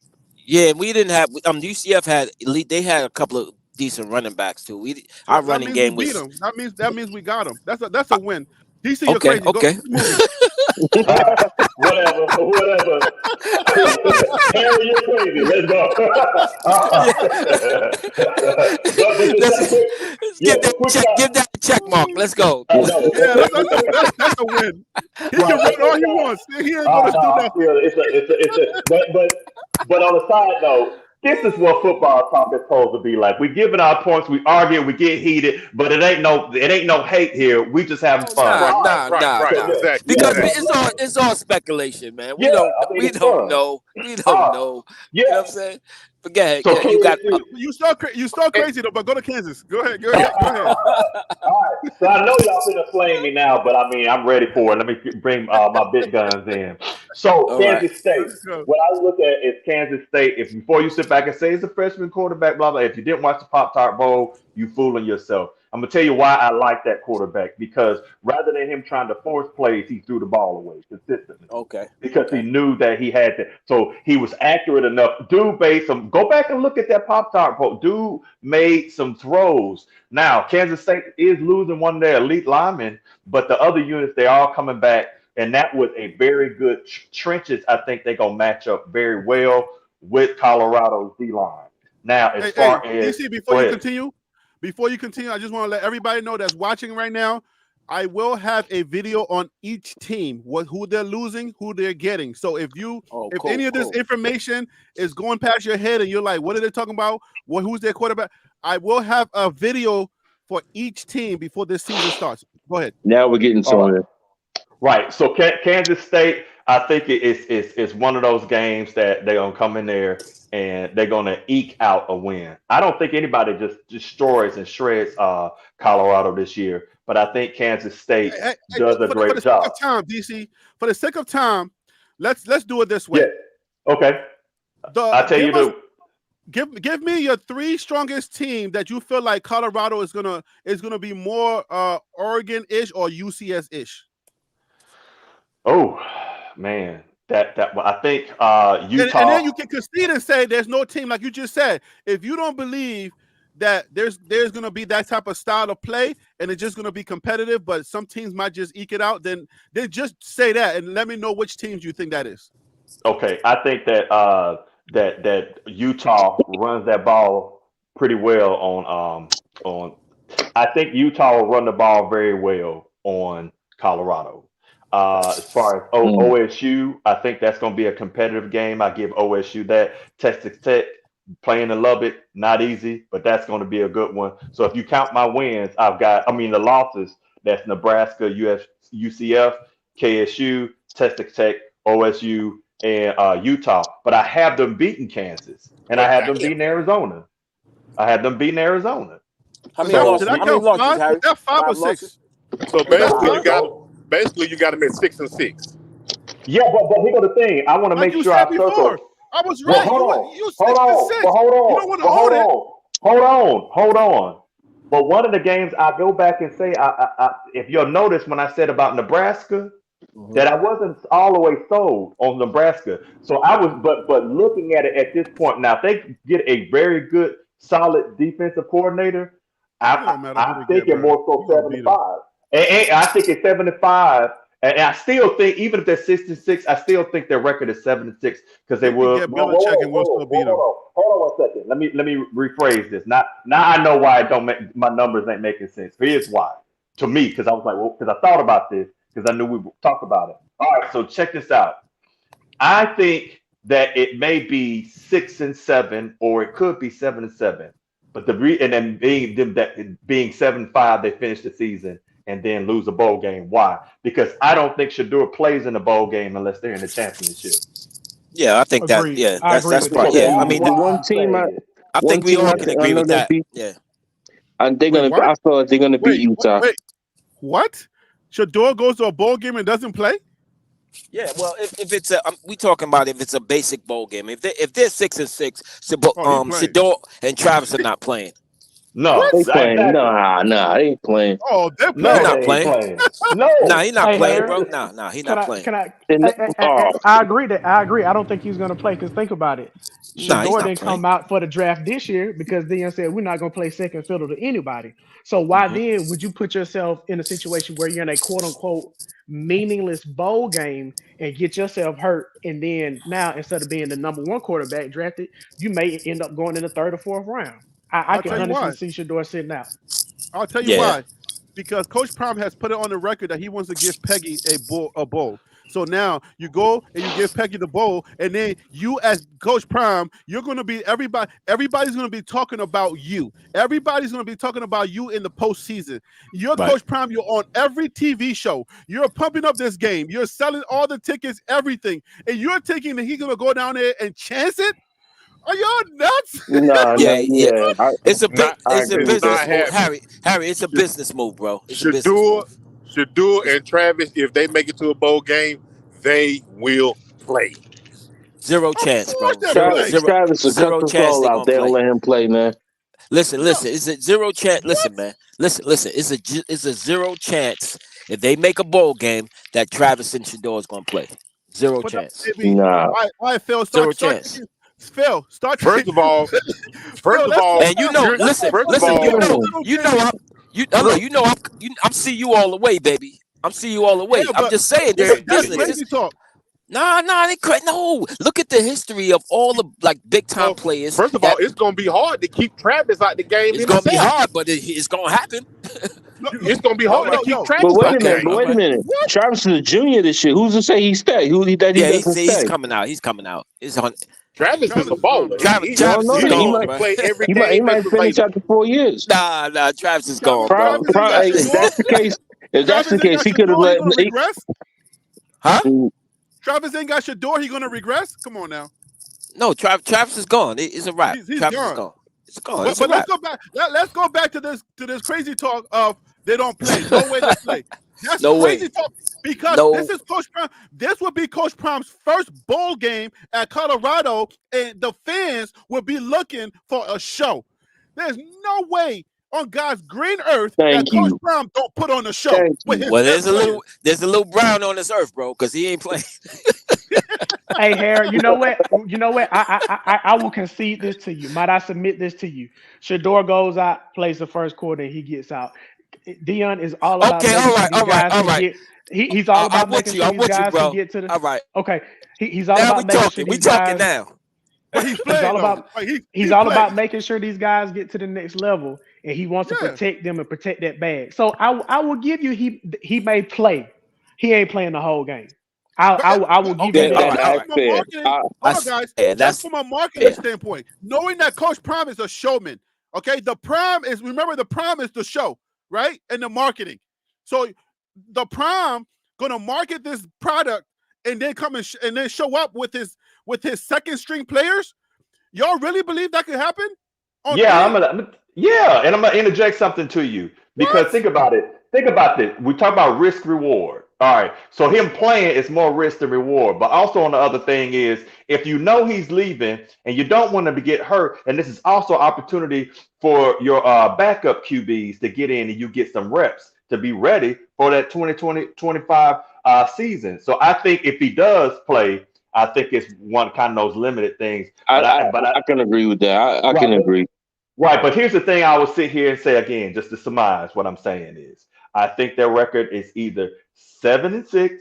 Yeah, we didn't have. UCF had elite. They had a couple of decent running backs too. Our running game was. That means we got them. That's a win. DC, you're Okay, crazy. okay. Whatever. Harry, you're crazy. Let's go. Give that a check mark. Let's go. Yeah, that's a win. He can win all he wants. He ain't gonna do nothing. But on the side note, this is what football talk is supposed to be like. We giving our points, we argue, we get heated, but it ain't no hate here. We just having fun. Nah. Exactly. Because Exactly. it's all speculation, man. We Yeah, don't I mean, we it's don't fun. know. We don't know. Yeah. You know what I'm saying? Forget it. So Yeah, you got You start crazy though, but go to Kansas. Go ahead. All right. So I know y'all finna flame me now, but I mean I'm ready for it. Let me bring my big guns in. So All Kansas State. Let's go. What I look at is Kansas State. If before you sit back and say it's a freshman quarterback, blah blah. If you didn't watch the Pop-Tart Bowl, you fooling yourself. I'm gonna tell you why I like that quarterback, because rather than him trying to force plays, he threw the ball away consistently. okay. Because he knew that he had to. So he was accurate enough. Dude made some. Go back and look at that Pop-Tart Bowl. Dude made some throws. Now Kansas State is losing one of their elite linemen, but the other units, they are coming back, and that was a very good trenches. I think they're gonna match up very well with Colorado's D line. Now, as far as DC, go ahead. before you continue, I just want to let everybody know that's watching right now. I will have a video on each team, who they're losing, who they're getting. So if any of this information is going past your head and you're like, what are they talking about? Who's their quarterback? I will have a video for each team before this season starts. Go ahead. Now we're getting somewhere. Right. So Kansas State, I think it's one of those games that they're gonna come in there and they're gonna eke out a win. I don't think anybody just destroys and shreds Colorado this year, but I think Kansas State does a great job. For the sake of time, DC, for the sake of time, let's do it this way. Yeah. Okay. I tell you Give me your three strongest team that you feel like Colorado is gonna be more Oregon-ish or UCS-ish. Oh man, that I think Utah. And then you can concede and say there's no team, like you just said. If you don't believe that there's gonna be that type of style of play and it's just gonna be competitive, but some teams might just eke it out, then just say that and let me know which teams you think that is. Okay, I think that that Utah runs that ball pretty well on. I think Utah will run the ball very well on Colorado. As far as OSU, I think that's going to be a competitive game. I give OSU that. Texas Tech playing in Lubbock, not easy, but that's going to be a good one. So if you count my wins, the losses, that's Nebraska, UCF, KSU, Texas Tech, OSU, and Utah. But I have them beating Kansas, and I have them beating Arizona. How many losses? Did I How many count losses, five? Harry? Is that 5 or 6? losses? So basically you got them at 6-6. Yeah, but here goes the thing. I want to Like make you sure said I circle. before, I was right. You 6-6. Hold You don't want to own it. Hold on. But one of the games I go back and say, if you'll notice when I said about Nebraska, that I wasn't all the way sold on Nebraska. So I was, but looking at it at this point now, if they get a very good, solid defensive coordinator, I'm thinking more so 75. And I think it's 75. And I still think, even if they're 6-6, I still think their record is 7-6 because they will. Hold on 1 second. Let me rephrase this. Now I know why my numbers ain't making sense. Here's why. To me, because I was like, well, because I thought about this because I knew we would talk about it. All right, so check this out. I think that it may be 6-7, or it could be 7-7. But being 7-5, they finish the season and then lose a bowl game. Why? Because I don't think Shedeur plays in the bowl game unless they're in the championship. Yeah, I think that. Agreed. Yeah, I that's agree with part. that. Yeah, I mean, the one team I think we all can agree with that. Yeah, and they're gonna. I feel like they're gonna beat Utah. Wait, what? Shedeur goes to a bowl game and doesn't play? Yeah, well, if it's we talking about if it's a basic bowl game. If they're 6-6, Shedeur and Travis are not playing. No, They playing. exactly. Nah, they ain't playing. Oh, they're No, He playing. not they ain't playing. playing. No. Nah, he not Hey, playing, Harry, bro. Nah, he can not I playing. can I And, oh, I agree that I agree. I don't think he's gonna play because think about it. Nah, he's Shador not didn't playing. come out for the draft this year because Deion said we're not gonna play second fiddle to anybody. So why Mhm. then would you put yourself in a situation where you're in a quote unquote meaningless bowl game and get yourself hurt, and then now instead of being the number one quarterback drafted, you may end up going in the third or fourth round. I I'll can tell you Right. honestly why. see Shador sitting out. I'll tell you Yeah. why. Because Coach Prime has put it on the record that he wants to give Peggy a bowl. So now you go and you give Peggy the bowl, and then you as Coach Prime, you're gonna be everybody's gonna be talking about you. Everybody's gonna be talking about you in the postseason. You're Right. Coach Prime, you're on every TV show, you're pumping up this game, you're selling all the tickets, everything, and you're thinking that he's gonna go down there and chance it. Are y'all nuts? nah, Yeah, yeah. It's a Not, I it's a agree it's with that. business not move, happening. Harry. It's a business move, bro. It's a business Shadur, move. Shadur and Travis, if they make it to a bowl game, they will play. Zero Of chance, course bro. they're Zero, playing. zero, Travis will cut zero this chance all they out. gonna They don't play. let him play, man. Listen. No, Is it zero chance? what? Listen, man. Listen. It's a zero chance if they make a bowl game that Travis and Shador is gonna play. Zero But that's chance. maybe Nah. all right, Phil. Zero Start chance. taking Phil. Start First of all, Phil, let's go And you back. know, you're- Let's go first of back to listen. all, the Yo, little You game. know, I'm see you all the way, baby. I'm see you all the way. Yeah, I'm but just saying, this yeah, is that's business. crazy talk. Nah, they no. Look at the history of all the like big time so players. first of all, it's gonna be hard to keep Travis out the game. It's gonna be hard, but it's gonna happen. No, It's gonna be hard to keep yo. Travis but wait out a the minute. game. But wait a Okay. minute. What? Travis is a junior this year. Who's to say he stay? That he Yeah, doesn't he's stay? coming out. He's coming out. It's on. Travis is Travis a is gone, baller. bro. Travis I don't know. is He's He gone, gonna might. bro. play every He game might that's finish available. after 4 years. Nah, Travis is gone, Travis bro. ain't got Hey, if Shador. that's the case, he could have Shador, he let. gonna regress. Huh? Travis ain't got Shador, he gonna regress. Come on now. No, Travis is gone. It's a wrap. He's Travis is gone. gone. It's gone. But It's a let's wrap. go back. Let's go back to this crazy talk of they don't play. No way they play. That's No crazy way. talk because No. this is Coach Prime. This would be Coach Prime's first bowl game at Colorado, and the fans would be looking for a show. There's no way on God's green earth Thank that Coach you. Prime don't put on a show Thank with you. his Well, best players. there's a little brown on this earth, bro, because he ain't playing. Hey, Harry, you know what? I will concede this to you. Might I submit this to you? Shador goes out, plays the first quarter, and he gets out. Dion is all about Okay, making all sure right, these all right, guys all can right. get. He's all about I'm with making you. sure I'm these with you, guys can bro. get to the. All right. Okay, he's all Now about we making sure talking. We these talking guys. now. But he's He's playing all though. about. Like, He's he all playing. about making sure these guys get to the next level, and he wants to Yeah. protect them and protect that bag. So I will give you he may play. He ain't playing the whole game. I will give Okay, you all that. right, all Just right. from a marketing, hold on, That's guys. fair. Just That's from a marketing fair. standpoint, knowing that Coach Prime is a showman. Okay, the Prime is the show, right? And the marketing. So the Prime gonna market this product and then come and then show up with his second string players. Y'all really believe that could happen? Yeah, and I'm gonna interject something to you because What? think about it. Think about this. We talk about risk reward. All right, so him playing is more risk than reward. But also on the other thing is, if you know he's leaving and you don't want him to get hurt, and this is also opportunity for your backup QBs to get in and you get some reps to be ready for that 2020-25 season. So I think if he does play, I think it's one kind of those limited things. I can agree with that. I can agree. Right, but here's the thing I will sit here and say again, just to surmise what I'm saying is I think their record is either 7-6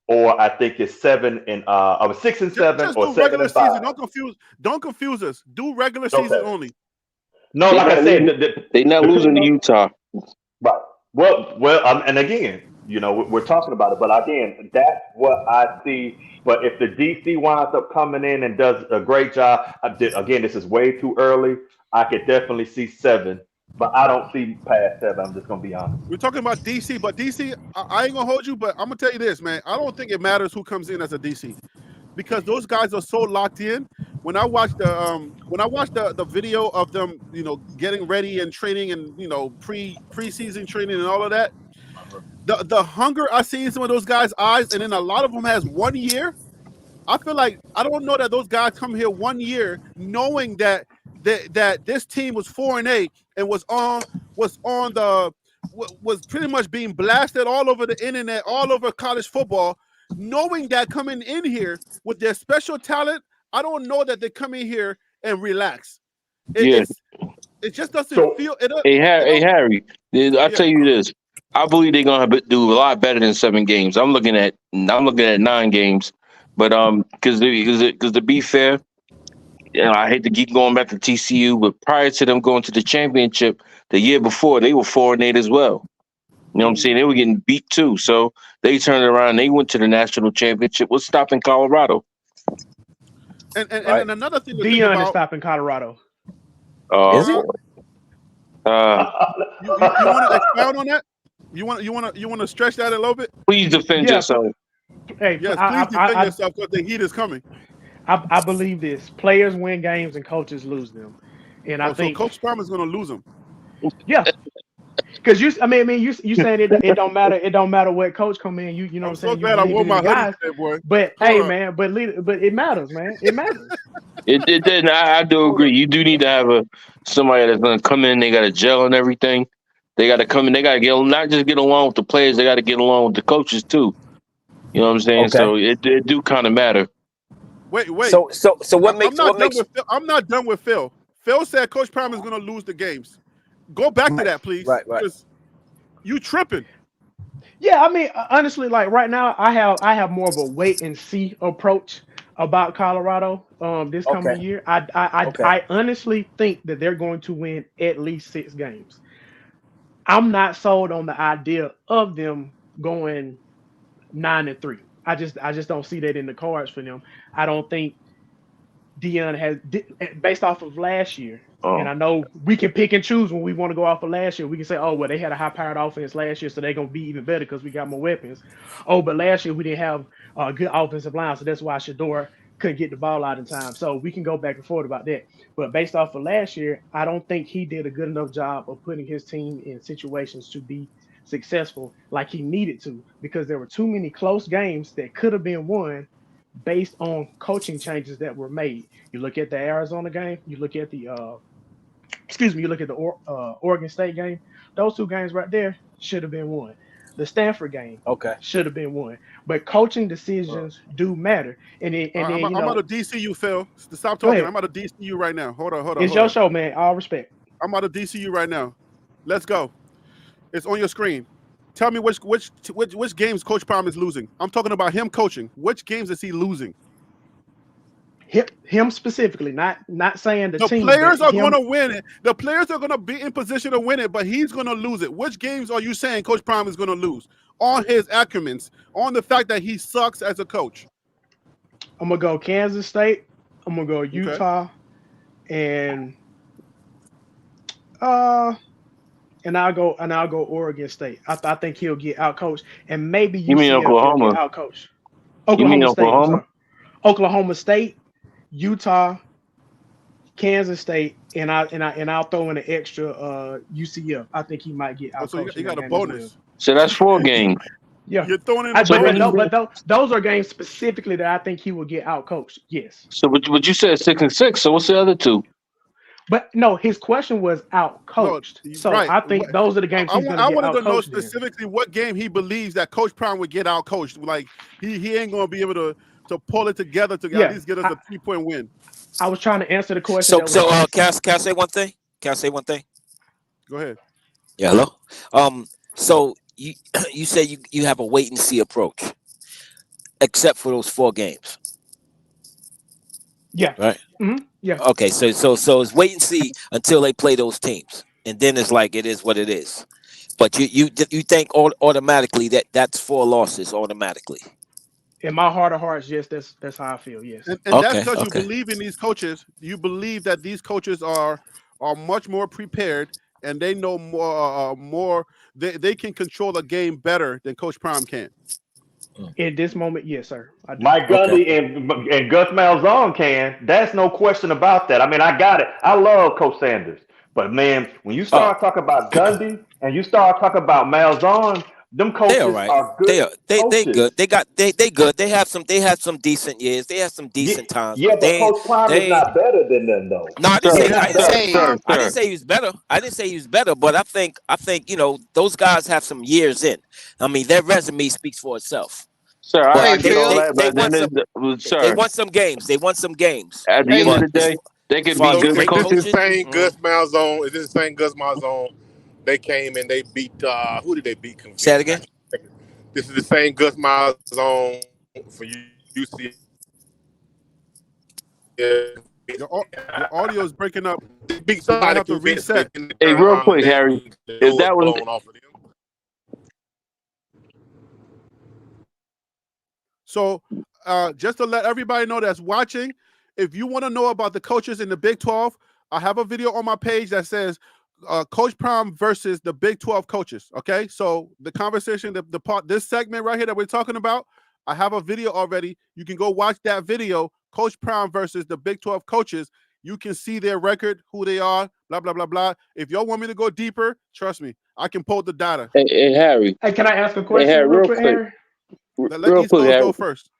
or I think it's 6-7 Just or do regular 7-5. season. Don't confuse us. Do regular season only. No, like I said, They're not losing to Utah. Right. Well, and again, we're talking about it, but again, that's what I see. But if the DC winds up coming in and does a great job, again, this is way too early. I could definitely see 7, but I don't see past 7. I'm just gonna be honest. We're talking about DC, but DC, I ain't gonna hold you, but I'm gonna tell you this, man. I don't think it matters who comes in as a DC because those guys are so locked in. When I watched the video of them, getting ready and training and preseason training and all of that, the hunger I see in some of those guys' eyes, and then a lot of them has 1 year. I feel like I don't know that those guys come here 1 year knowing that this team was 4-8 and was pretty much being blasted all over the internet, all over college football, knowing that coming in here with their special talent, I don't know that they come in here and relax. It just doesn't feel. Hey Harry, I tell you this. I believe they're gonna do a lot better than 7 games. I'm looking at 9 games, but because to be fair, I hate to keep going back to TCU, but prior to them going to the championship the year before, they were 4-8 as well. You know what I'm saying? They were getting beat too, so they turned around. They went to the national championship. What's stopping Colorado? And another thing, Deion is stopping Colorado. Is it? You want to expound on that? You want to stretch that a little bit? Please defend yourself. Hey, yes, please defend yourself because the heat is coming. I believe this: players win games and coaches lose them, and I think Coach Prime is going to lose them. Yeah, because you saying it don't matter. It don't matter what coach come in. You know what I'm saying. So glad I wore my hoodie today, boy. But hey, man, but it matters, man. It matters. It didn't. I do agree. You do need to have somebody that's going to come in. They got to gel and everything. They got to come in. They got to not just get along with the players. They got to get along with the coaches too. You know what I'm saying? Okay. So it do kind of matter. Wait. So what makes? I'm not done with Phil. Phil said Coach Prime is going to lose the games. Go back to that, please. Right. You tripping? Yeah, I mean, honestly, like right now, I have more of a wait and see approach about Colorado this coming year. I honestly think that they're going to win at least 6 games. I'm not sold on the idea of them going 9-3. I just don't see that in the cards for them. I don't think Deion has, based off of last year. And I know we can pick and choose when we want to go off of last year. We can say, oh, well, they had a high-powered offense last year, so they're going to be even better because we got more weapons. Oh, but last year we didn't have a good offensive line, so that's why Shedeur couldn't get the ball out in time. So we can go back and forth about that. But based off of last year, I don't think he did a good enough job of putting his team in situations to be successful like he needed to, because there were too many close games that could have been won based on coaching changes that were made. You look at the Arizona game, you look at the Oregon State game. Those 2 games right there should have been won. The Stanford game should have been won. But coaching decisions do matter. And I'm out of DCU, Phil. Stop talking. I'm out of DCU right now. Hold on. It's your show, man. All respect. I'm out of DCU right now. Let's go. It's on your screen. Tell me which games Coach Prime is losing. I'm talking about him coaching. Which games is he losing? Him specifically, not saying the team. The players are going to win it. The players are going to be in position to win it, but he's going to lose it. Which games are you saying Coach Prime is going to lose? On his acumens, on the fact that he sucks as a coach. I'm going to go Kansas State. I'm going to go Utah. And I'll go Oregon State. I think he'll get outcoached, and maybe you mean Oklahoma? Outcoached. Oklahoma State, Utah, Kansas State, and I'll throw in an extra UCF. I think he might get outcoached. So you got a bonus. Well. So that's 4 games. Yeah, you're throwing in. But those are games specifically that I think he will get outcoached. Yes. So, but you said 6-6. So what's the other 2? But no, his question was outcoached. No, so right. I think those are the games he's going to get outcoached. I wanted to know specifically what game he believes that Coach Prime would get outcoached. Like he ain't going to be able to pull it together to at least get us a 3-point win. I was trying to answer the question. Can I say one thing? Go ahead. Yeah, hello. So you say you have a wait and see approach, except for those 4 games. Yeah. Right. Mm-hmm. Yeah. Okay. So it's wait and see until they play those teams, and then it's like it is what it is. But you think automatically that's 4 losses automatically. In my heart of hearts, yes, that's how I feel. Yes. And that's because you believe in these coaches. You believe that these coaches are much more prepared and they know more. They can control a game better than Coach Prime can. In this moment, yes, sir. Mike Gundy and Gus Malzahn can. That's no question about that. I mean, I got it. I love Coach Sanders. But, man, when you start talking about Gundy and you start talking about Malzahn, Them They coaches all right. are They good are they coaches. good. They good. They have some decent years. They have some Yeah, decent times, yeah, but but Coach Prime they is ain't. not better than them though. No, Sir, He has I didn't say better Hey, sir, time. I didn't sir. say he was better. I didn't say he was better, but I think those guys have some years in. I mean, their resume speaks for itself. Sir, I But hey, get they all Phil. they that, but they at the won end some of they sir, won some games. They won some games. at the Hey, end of But the day, they as can far be as So good is great this the coaches. coaching, same Gus Malzahn? Is this the same Gus Malzahn? They came and they beat who did they beat say it convincingly? again. This is the same Gus Malzahn for UCF. Your audio is breaking up. They beat You might somebody have to convincingly reset. in the Hey, third real round and quick, Harry, then the if door was that was blown off of them. So, just to let everybody know that's watching, if you want to know about the coaches in the Big 12, I have a video on my page that says Coach Prime versus the Big 12 coaches. Okay, so the conversation, the part, this segment right here that we're talking about, I have a video already. You can go watch that video, Coach Prime versus the Big 12 coaches. You can see their record, who they are, blah blah blah blah. If y'all want me to go deeper, trust me, I can pull the data. hey Harry, Hey, can I ask a hey question Harry, real real quick, quick, Harry? Let real East quick, Coast Harry. go first.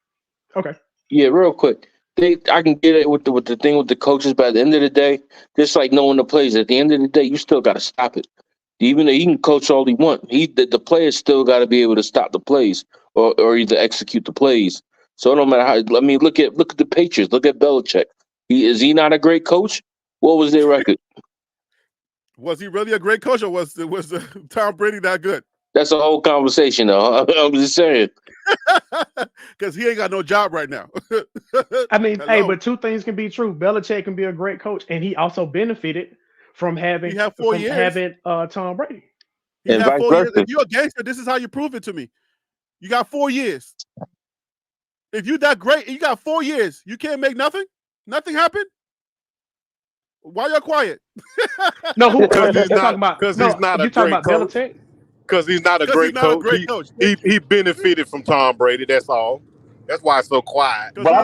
Okay. Yeah, real quick. I can get it with the thing with the coaches, but at the end of the day, just like knowing the plays, at the end of the day, you still got to stop it. Even though he can coach all he want, the players still got to be able to stop the plays or either execute the plays. So it don't matter how. I mean, look at the Patriots. Look at Belichick. Is he not a great coach? What was their record? Was he really a great coach, or was Tom Brady that good? That's a whole conversation, though. I'm just saying. Because he ain't got no job right now. I mean, hey, Hello. but two things can be true. Belichick can be a great coach, and he also benefited from He having had 4 years. Tom Brady. He And had vice 4 years. versa. If you're a gangster, this is how you prove it to me. You got 4 years. If you that great, and you got 4 years, you can't make nothing? Nothing happened? Why y'all quiet? No, who? Because You he's talking not about? because No, he's not a you talking great about coach. Belichick? Because he's not a Because he's great not a coach. great coach. Thank you. He benefited from Tom Brady. That's all. That's why it's so quiet. Because But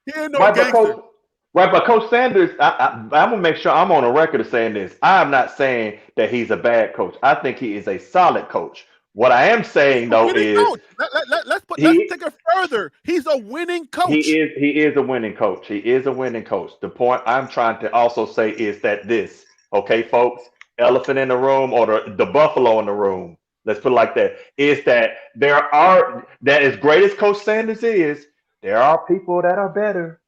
he ain't no right, but gangster. Coach Sanders, I'm gonna make sure I'm on a record of saying this. I am not saying that he's a bad coach. I think he is a solid coach. What I am He's saying a though winning is coach. Let's he take it further. He's a winning he coach. is a winning coach. He is a winning coach. The point I'm trying to also say is that this, okay, folks, elephant in the room or the buffalo in the room, let's put it like that, is that that as great as Coach Sanders is, there are people that are better.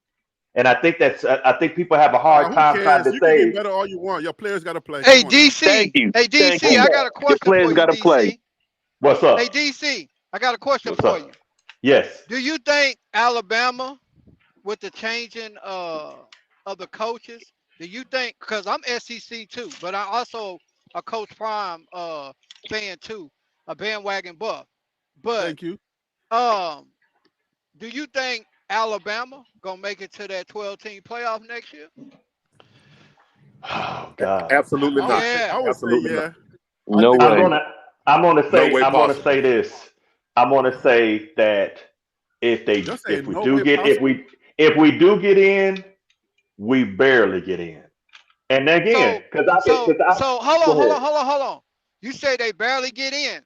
And I think people have a hard Who time trying cares? to You can be say, better all you want. Your players got to play. Hey, Come on now. Thank DC. you. Hey, Thank DC. you. I got a Your question players for got you, to play. DC. what's up? Hey, DC. I got a question What's for up? you. Yes. Do you think Alabama, with the changing of the coaches, do you think? Because I'm SEC too, but I also a Coach Prime fan too, a bandwagon buff. But Thank you. do you think Alabama gonna make it to that 12-team playoff next year? Oh God. Absolutely not. Yeah. I would say Absolutely not. yeah. I No think I'm so. way. gonna I'm gonna No say way I'm gonna possible. say this. I'm gonna say that You're if saying we no do way get possible? if we do get in, we barely get in. And again, So because I so because I so hold on, go hold ahead. on, hold on, hold on. You say they barely get in.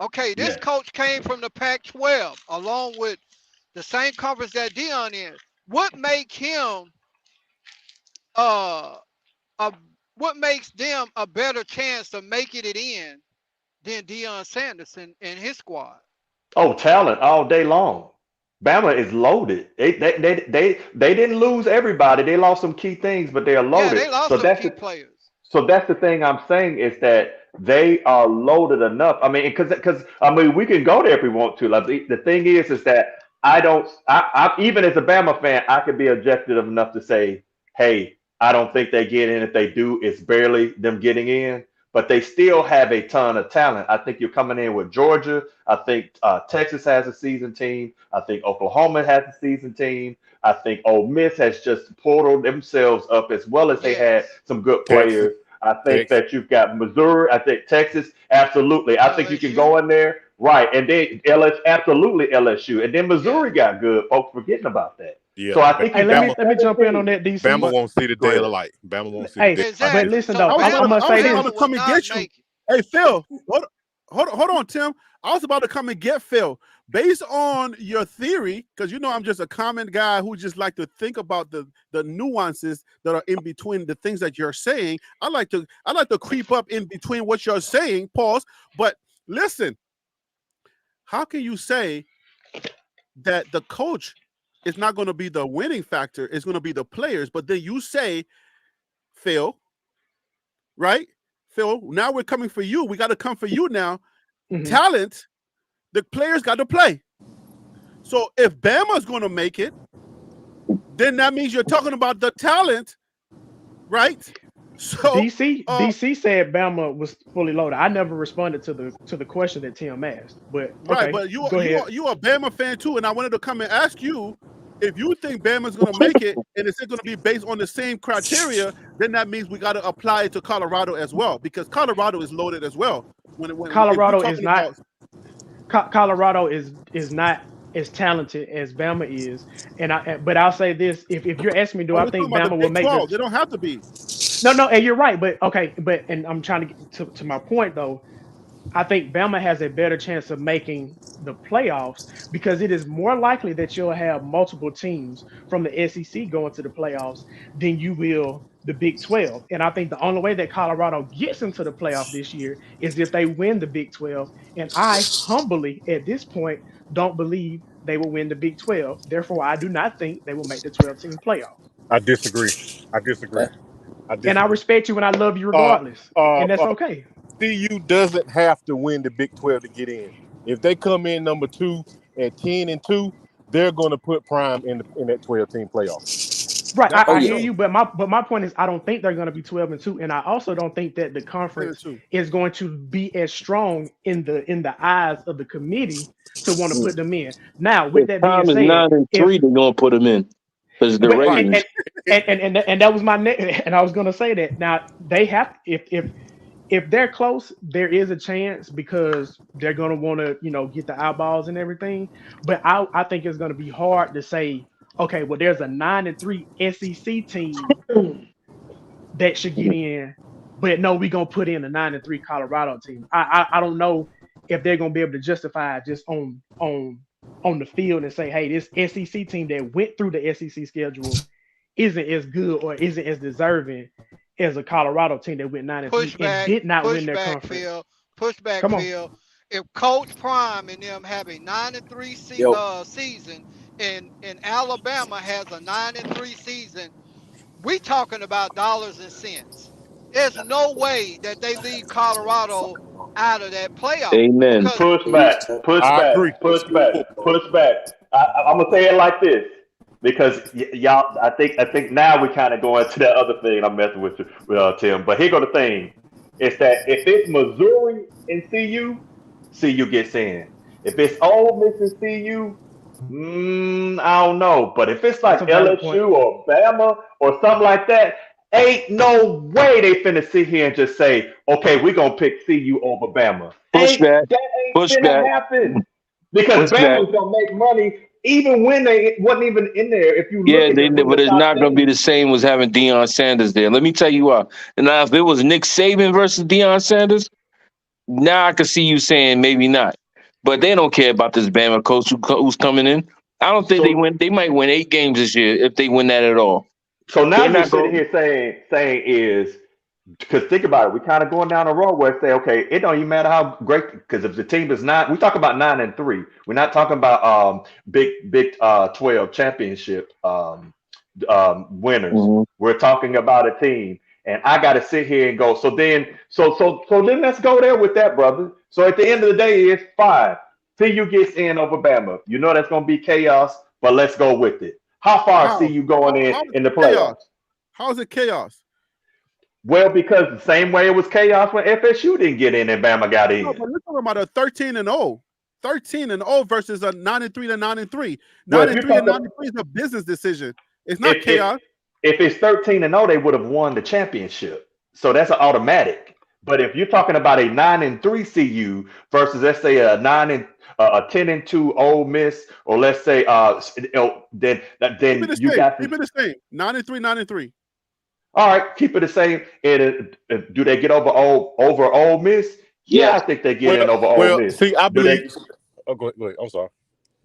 Okay, this Yes. coach came from the Pac-12 along with the same conference that Dion in. What make him uh a what makes them a better chance of making it in than Deion Sanders and his squad? Oh, talent all day long. Bama is loaded. They didn't lose everybody. They lost some key things, but they are Yeah, loaded. they lost So some that's key the players. So that's the thing I'm saying is that they are loaded enough. I mean, because I mean we can go there if we want to. Like the thing is that I don't. I even as a Bama fan, I can be objective enough to say, hey, I don't think they get in. If they do, it's barely them getting in. But they still have a ton of talent. I think you're coming in with Georgia. I think Texas has a seasoned team. I think Oklahoma has a seasoned team. I think Ole Miss has just portaled themselves up as well as they had Yes. some good Texas. players. I think Texas. that you've got Missouri. I think Texas, absolutely. I think you can LSU. go in there, right? And then absolutely LSU, and then Yeah. Missouri got good. Folks forgetting about that. Yeah. So I think Hey, you let got me Bama. let me jump in on 17. that, DC. Bama But won't see the Go day of ahead. the light. Bama won't see the day Hey, of the light but Exactly. next year. listen So though, I'm I gonna Bama was say about this. to will come and not get you. make it. Hey Phil, hold on, Tim. I was about to come and get Phil. Based on your theory, because I'm just a common guy who just like to think about the nuances that are in between the things that you're saying. I like to creep up in between what you're saying, pause. But listen, how can you say that the coach is not going to be the winning factor? It's going to be the players. But then you say, Phil, right? Phil, now we're coming for you. We got to come for you now. Mhm. Talent, the players got to play. So if Bama's going to make it, then that means you're talking about the talent, right? So DC said Bama was fully loaded. I never responded to the question that Tim asked, but okay, right. But you go ahead. you a Bama fan too, and I wanted to come and ask you if you think Bama's going to make it, and it's going to be based on the same criteria. Then that means we got to apply it to Colorado as well, because Colorado is loaded as well. When Colorado is not. Colorado is not as talented as Bama is, but I'll say this: if you're asking me, do I think Bama will make this? They don't have to be. No, and you're right, but okay, and I'm trying to get to my point though. I think Bama has a better chance of making the playoffs because it is more likely that you'll have multiple teams from the SEC going to the playoffs than you will the Big 12. And I think the only way that Colorado gets into the playoff this year is if they win the Big 12. And I humbly, at this point, don't believe they will win the Big 12. Therefore, I do not think they will make the 12-team playoff. I disagree. And I respect you and I love you regardless. And that's okay. CU doesn't have to win the Big 12 to get in. If they come in number 2 at 10-2, they're going to put Prime in that 12-team playoff. Right, I hear you, but my point is I don't think they're going to be 12-2, and I also don't think that the conference is going to be as strong in the eyes of the committee to want to put them in. Now, with that being said, 9-3, they're going to put them in because the ratings. And that was my and I was going to say that. Now they have if they're close, there is a chance because they're going to want to, get the eyeballs and everything. But I think it's going to be hard to say, okay, well, there's a 9-3 SEC team that should get in, but no, we're going to put in a 9-3 Colorado team. I don't know if they're going to be able to justify it just on the field and say, hey, this SEC team that went through the SEC schedule isn't as good or isn't as deserving as a Colorado team that went 9-3 and did not win their conference. Phil. If Coach Prime and them have a 9-3 season and Alabama has a 9-3 season, we talking about dollars and cents. There's no way that they leave Colorado out of that playoff. Amen. Push back. I'm gonna say it like this. Because y'all, I think now we're kind of going to that other thing. I'm messing with you, Tim. But here go the thing: is that if it's Missouri and CU gets in. If it's Ole Miss and CU, I don't know. But if it's like LSU or Bama or something like that, ain't no way they finna sit here and just say, "Okay, we're gonna pick CU over Bama." That ain't finna happen because Bama's gonna make money. Even when they wasn't even in there, if you look but it's not going to be the same as having Deion Sanders there. Let me tell you why. Now, if it was Nick Saban versus Deion Sanders, now I can see you saying maybe not. But they don't care about this Bama coach who's coming in. I don't think they win. They might win 8 games this year if they win that at all. So now you're sitting here saying is because think about it, we're kind of going down a road where say, okay, it don't even matter how great, because if the team is not, we talk about 9-3. We're not talking about big 12 championship winners. Mm-hmm. We're talking about a team, and I got to sit here and go. So then let's go there with that, brother. So at the end of the day, it's fine. CU gets in over Bama. You know that's going to be chaos, but let's go with it. How far is CU going in the playoffs? How is it chaos? Well, because the same way it was chaos when FSU didn't get in and Bama got in. No, but we're talking about a 13-0. 13-0 versus a 9-3. 9-3 is a business decision. It's not chaos. If it's 13-0, they would have won the championship. So that's an automatic. But if you're talking about a 9-3 CU versus, let's say, a 10-2 Ole Miss, or let's say, then you got keep it the same. 9-3. All right, keep it the same. And do they get over Ole Miss? Yeah, I think they get in over Ole Well, Miss. see, I Do they? believe. Oh, go ahead. I'm sorry.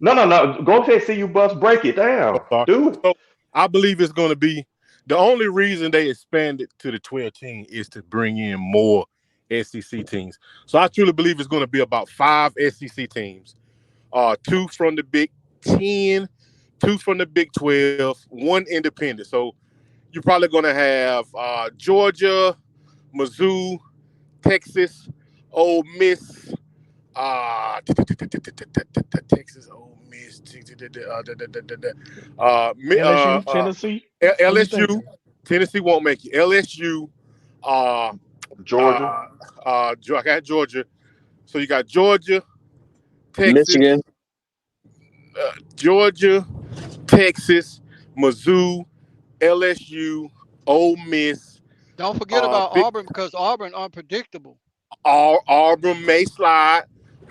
No. Go ahead, see you bust. Break it down. Do it. So I believe it's going to be the only reason they expanded to the 12 team is to bring in more SEC teams. So I truly believe it's going to be about 5 SEC teams, 2 from the Big 10, 2 from the Big 12, 1 independent. So you're probably going to have Georgia, Mizzou, Texas, Ole Miss, Texas, Ole Miss, LSU, Tennessee. LSU, Tennessee won't make it. LSU, Georgia. I got Georgia. So you got Georgia, Texas, Michigan. Georgia, Texas, Mizzou, LSU, Ole Miss. Don't forget about Auburn because Auburn unpredictable. Auburn may slide.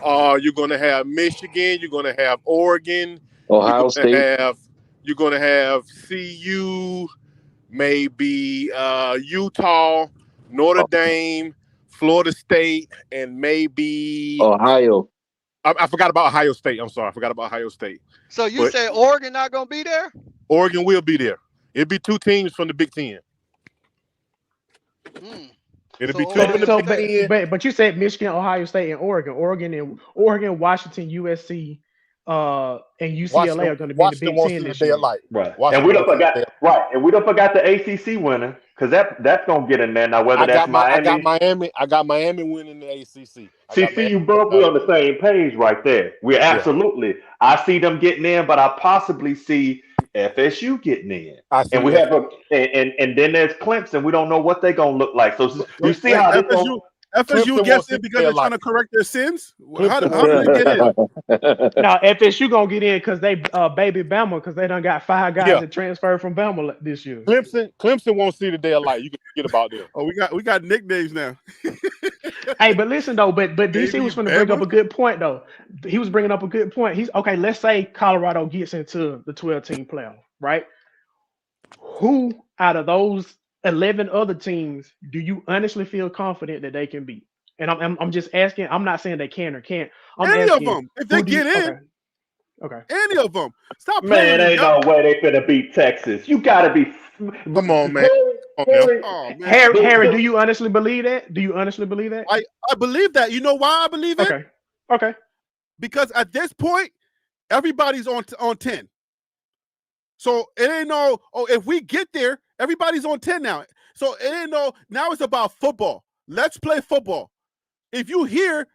You're going to have Michigan. You're going to have Oregon. Ohio State. You're going to have CU, maybe Utah, Notre Dame, Florida State, and maybe Ohio. I forgot about Ohio State. I'm sorry. I forgot about Ohio State. So you say Oregon not going to be there? Oregon will be there. It'll be 2 teams from the Big Ten. It'll be 2 from the Big Ten. But you said Michigan, Ohio State, and Oregon, Washington, USC, and UCLA are going to be in the Big Ten this year. Right. And we don't forgot the ACC winner because that's going to get in there now. Whether that's Miami, I got Miami winning the ACC. See you both. We're on the same page right there. We're absolutely. I see them getting in, but I possibly see FSU getting in, and we have and then there's Clemson. We don't know what they're gonna look like. So you see how FSU gets in because they're trying to correct their sins. How do they get in? No, FSU gonna get in because they baby Bama because they done got 5 guys that transferred from Bama this year. Clemson won't see the day of light. You can forget about them. Oh, we got nicknames now. Hey, but listen though, but DC was going to bring up a good point though. He was bringing up a good point. He's okay. Let's say Colorado gets into the 12-team playoff, right? Who out of those 11 other teams do you honestly feel confident that they can beat? And I'm just asking. I'm not saying they can or can't. Any of them, if they get in. Okay. Any of them. Stop playing. Man, ain't no way they finna beat Texas. You gotta be. Come on, man. Harry, do you honestly believe that? Do you honestly believe that? I believe that. You know why I believe it? Okay. Because at this point, everybody's on 10. So it ain't no, if we get there, everybody's on 10 now. So it ain't no, now it's about football. Let's play football. If you hear,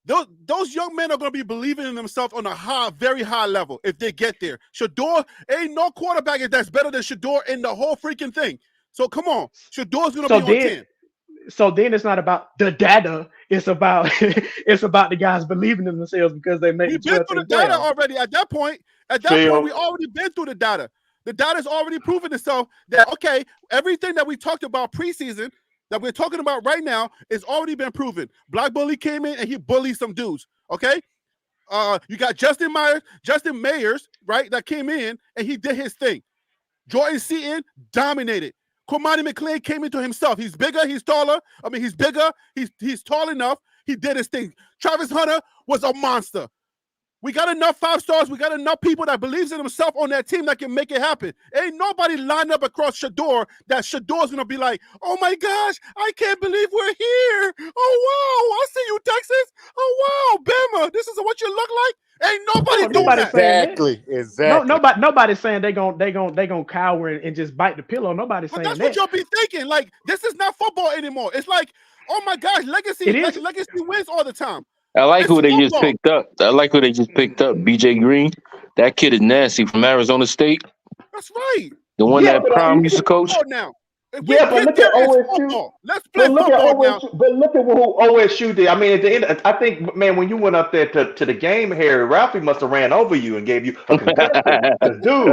those young men are going to be believing in themselves on a very high level if they get there. Shedeur, ain't no quarterback that's better than Shedeur in the whole freaking thing. So come on, Shedeur's going to be on 10. So then it's not about the data. It's about the guys believing in themselves because they make. We've been through the data already. At that point, we already been through the data. The data's already proven itself that okay, everything that we talked about preseason that we're talking about right now is already been proven. Black Bully came in and he bullied some dudes. Okay, you got Justin Mayers, right? That came in and he did his thing. Jordan Seaton dominated. Cormani McLean came into himself. He's bigger. He's taller. I mean, he's bigger. He's tall enough. He did his thing. Travis Hunter was a monster. We got enough 5 stars. We got enough people that believes in themselves on that team that can make it happen. Ain't nobody lined up across Shedeur that Shedeur's going to be like, oh, my gosh, I can't believe we're here. Oh, wow, I see you, Texas. Oh, wow, Bama, this is what you look like. Ain't nobody doing that. Exactly. Nobody's saying they gonna cower and just bite the pillow. Nobody's saying that. That's what y'all be thinking. Like, this is not football anymore. It's like, oh, my gosh, legacy wins all the time. I like who they just picked up. BJ Green. That kid is nasty from Arizona State. That's right. The one that Prime used to coach. Now. Yeah, but look at OSU. Let's play football now. But look at who OSU did. I mean, at the end, I think, man, when you went up there to the game, Harry, Ralphie must have ran over you and gave you a concussion. Dude,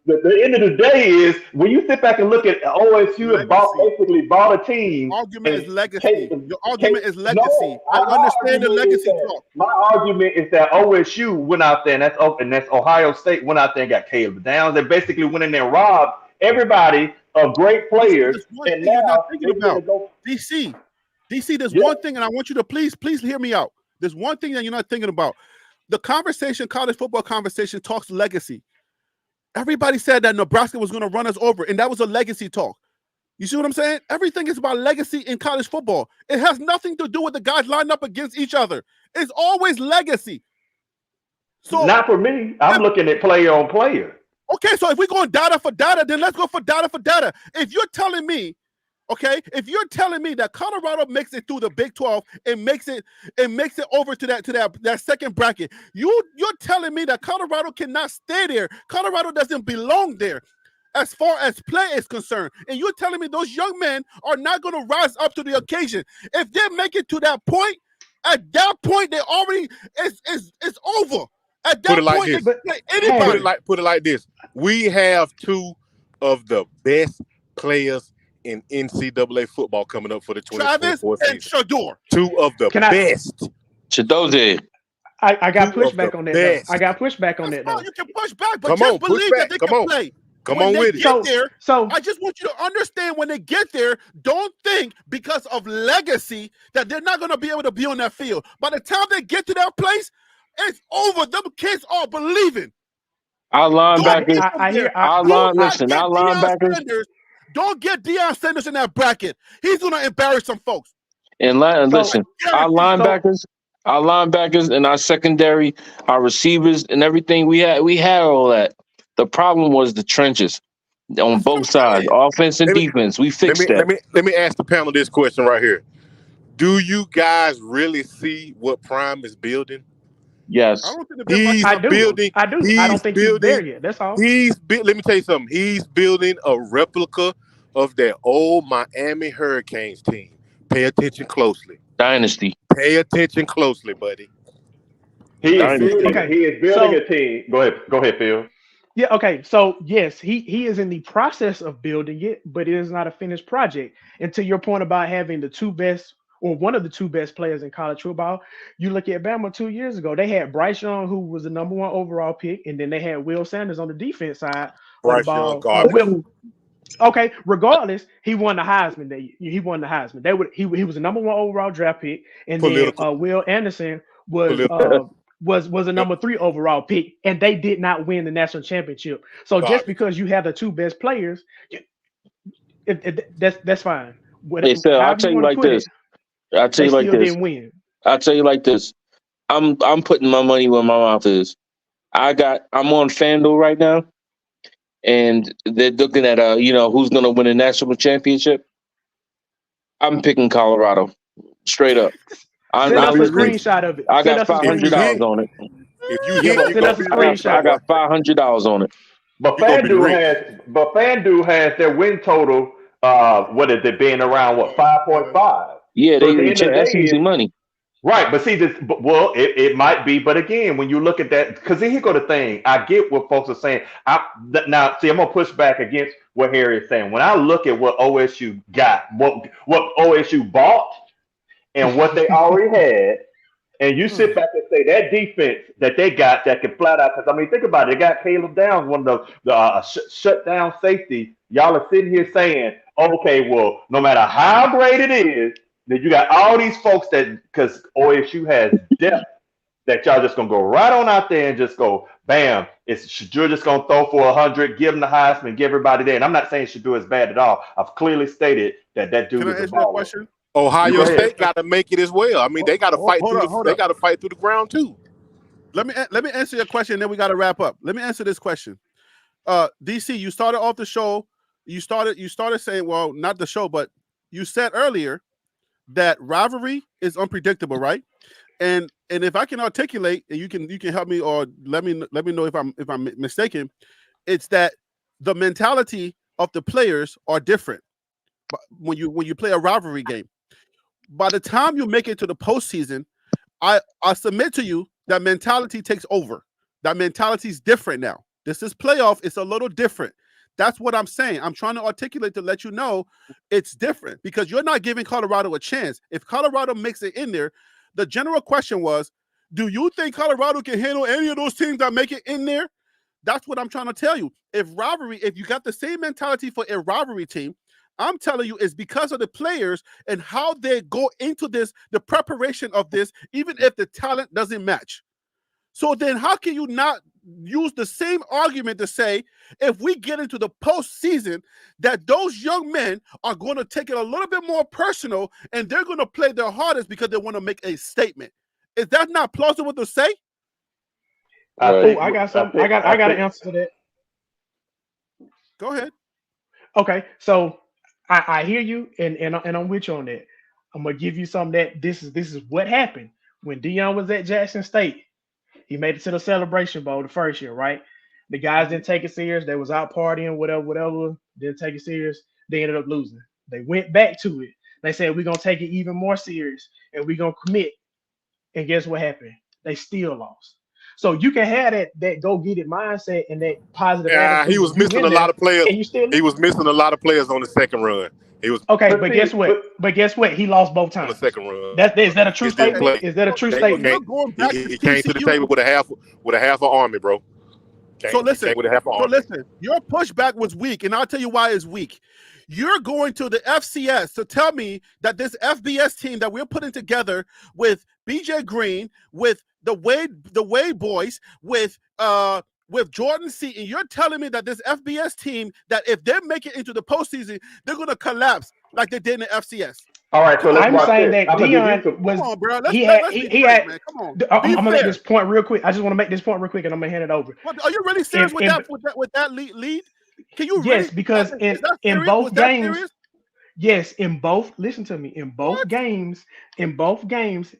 the end of the day is when you sit back and look at OSU and basically bought a team. Argument is legacy. Your argument is legacy. I understand the legacy talk. My argument is that OSU went out there, and that's Ohio State went out there and got Caleb Downs. They basically went in there and robbed everybody of great players. And now thinking about DC. DC, there's Yeah. one thing, and I want you to please hear me out. There's one thing that you're not thinking about. The conversation, college football conversation, talks legacy. Everybody said that Nebraska was going to run us over, and that was a legacy talk. You see what I'm saying? Everything is about legacy in college football. It has nothing to do with the guys lined up against each other. It's always legacy. So Not for me. I'm looking at player on player. okay, so if we're going data for data, then let's go for data for data. If you're telling me, okay, if you're telling me that Colorado makes it through the Big 12 and makes it over to that second bracket, you're telling me that Colorado cannot stay there. Colorado doesn't belong there as far as play is concerned. And you're telling me those young men are not going to rise up to the occasion. If they make it to that point, at that point, they already it's over. At that Put it like point, this. they can play anybody. Put it like this. We have two of the best players in NCAA football coming up for the Travis 2024 and season. Shador. Two of the best. Chidoze. I got Two of pushback the on that. best. Though. I got pushback on That's that fine. though. You can push back, but Come just on, push believe back. that they Come can on. play. Come When on they with it. get there, So I just want you to understand when they get there, don't think because of legacy that they're not going to be able to be on that field. By the time they get to that place, it's over. Them kids are believing. Our Don't linebackers. get them I hear. there. Our Do line. not Listen. get Our Deion linebackers Sanders. Don't get Deion Sanders in that bracket. He's going to embarrass some folks. and line. So Listen. Our Guaranteed. linebackers and our secondary, our receivers, and everything. We had all that. The problem was the trenches on That's what I'm both sides, saying. offense and Let me- defense. We fixed that. Let me ask the panel this question right here. Do you guys really see what Prime is building? Yes. I don't think they've been much. He's I do. building. I do. He's I don't think he's there building. yet. That's all. Let me tell you something. He's building a replica of that old Miami Hurricanes team. Pay attention closely. Dynasty. Pay attention closely, buddy. He is Dynasty. building. Okay. He is building So- a team. Go ahead, Phil. Yeah, okay. So yes, he is in the process of building it, but it is not a finished project. And to your point about having the two best or one of the two best players in college football, you look at Bama 2 years ago, they had Bryce Young, who was the number 1 overall pick, and then they had Will Sanders on the defense side. Bryce ball. Young, garbage. Okay, regardless, he won the Heisman. He won the Heisman. He was the number 1 overall draft pick, and Political. then Will Anderson was Political. was a number 3 overall pick, and they did not win the national championship. So Garbage. just because you have the 2 best players, that's fine. Hey, Phil, I'll However tell you wanna like put this. it, I'll tell they you like still this. didn't win. I'll tell you like this. I'm putting my money where my mouth is. I'm on FanDuel right now, and they're looking at who's gonna win a national championship. I'm picking Colorado, straight up. Send us a really- screenshot of it. I Send got us a $500 screenshot. on it. If you Yeah, hit, but you send us a go. screenshot. I got $500 on it. But You gonna be FanDuel has their win total. What is it? Being around 5.5. Yeah, So at the end of the that's day, easy money. Right, but see this. Well, it might be, but again, when you look at that, because here go the thing. I get what folks are saying. Now, see, I'm gonna push back against what Harry is saying. When I look at what OSU got, what OSU bought, and what they already had, and you sit back and say that defense that they got that can flat out. Because I mean, think about it. They got Caleb Downs, one of the shutdown safety. Y'all are sitting here saying, okay, well, no matter how great it is. Then you got all these folks that, because OSU has depth, that y'all just gonna go right on out there and just go, bam. It's Shador just gonna throw for 100, give him the Heisman, give everybody there. And I'm not saying Shador is bad at all. I've clearly stated that dude Can I is a answer that baller. question? Ohio Go ahead. State got to make it as well. I mean, they got to fight Hold through. up, hold They up. got to fight through the ground too. Let me answer your question, and then we got to wrap up. Let me answer this question. DC, you started off the show. You started saying, well, not the show, but you said earlier that rivalry is unpredictable, right? And if I can articulate, and you can help me or let me know if I'm mistaken, it's that the mentality of the players are different. But when you play a rivalry game, by the time you make it to the postseason, I submit to you that mentality takes over. That mentality is different now. This is playoff. It's a little different. That's what I'm saying. I'm trying to articulate to let you know it's different because you're not giving Colorado a chance. If Colorado makes it in there, the general question was, do you think Colorado can handle any of those teams that make it in there? That's what I'm trying to tell you. If you got the same mentality for a rivalry team, I'm telling you, it's because of the players and how they go into this, the preparation of this, even if the talent doesn't match. So then how can you not use the same argument to say, if we get into the postseason, that those young men are going to take it a little bit more personal and they're going to play their hardest because they want to make a statement? Is that not plausible to say? I got something. I got an answer to that. Go ahead. Okay, so I hear you, and I'm with you on that. I'm gonna give you some that this is what happened when Deion was at Jackson State. He made it to the Celebration Bowl the first year, right? The guys didn't take it serious. They was out partying, whatever. Didn't take it serious. They ended up losing. They went back to it. They said, we're going to take it even more serious, and we're going to commit. And guess what happened? They still lost. So you can have that go-get-it mindset and that positive attitude. He was missing a lot of players. He was missing a lot of players on the second run. He was okay, but guess what? But guess what? He lost both times. On the second run. Is that a true statement? Is that a true statement? He came to the table with a half an army, bro. So listen, your pushback was weak, and I'll tell you why it's weak. You're going to the FCS to tell me that this FBS team that we're putting together with BJ Green, with the Wade boys, with Jordan Seaton, you're telling me that this FBS team, that if they make it into the postseason, they're going to collapse like they did in the FCS. All right, so I'm saying that Deion was. Come on, bro. He had. Come on. I'm gonna make this point real quick. I just want to make this point real quick, and I'm gonna hand it over. Are you really serious with that lead? Can you? Yes, really, because in both games. Yes, in both. Listen to me. In both games,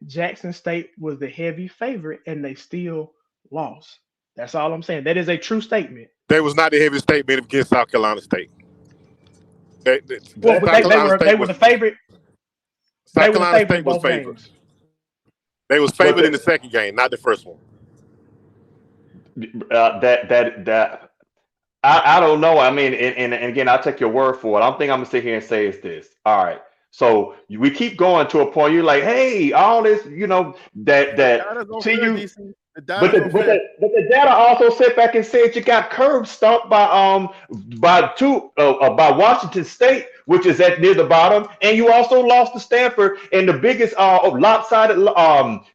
Jackson State was the heavy favorite, and they still lost. That's all I'm saying. That is a true statement. That was not the heavy statement against South Carolina State. They were the favorite. South Carolina State was favored. They was favored in the second game, not the first one. I don't know. I mean, and again, I'll take your word for it. I don't think I'm gonna sit here and say it's this. All right. So we keep going to a point. You're like, hey, all this, that to you. But the data also sat back and said you got curb stomped by Washington State, which is near the bottom, and you also lost to Stanford in the biggest lopsided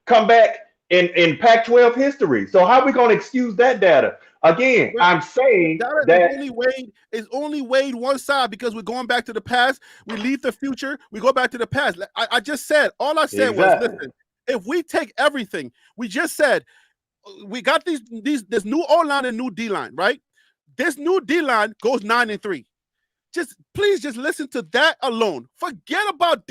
comeback in Pac-12 history. So how are we going to excuse that data? Again, I'm saying that is only weighed one side because we're going back to the past. We leave the future. We go back to the past. I just said, all I said was, listen, if we take everything, we just said, we got this new O-line and new D-line, right? This new D-line goes 9-3. Please just listen to that alone. Forget about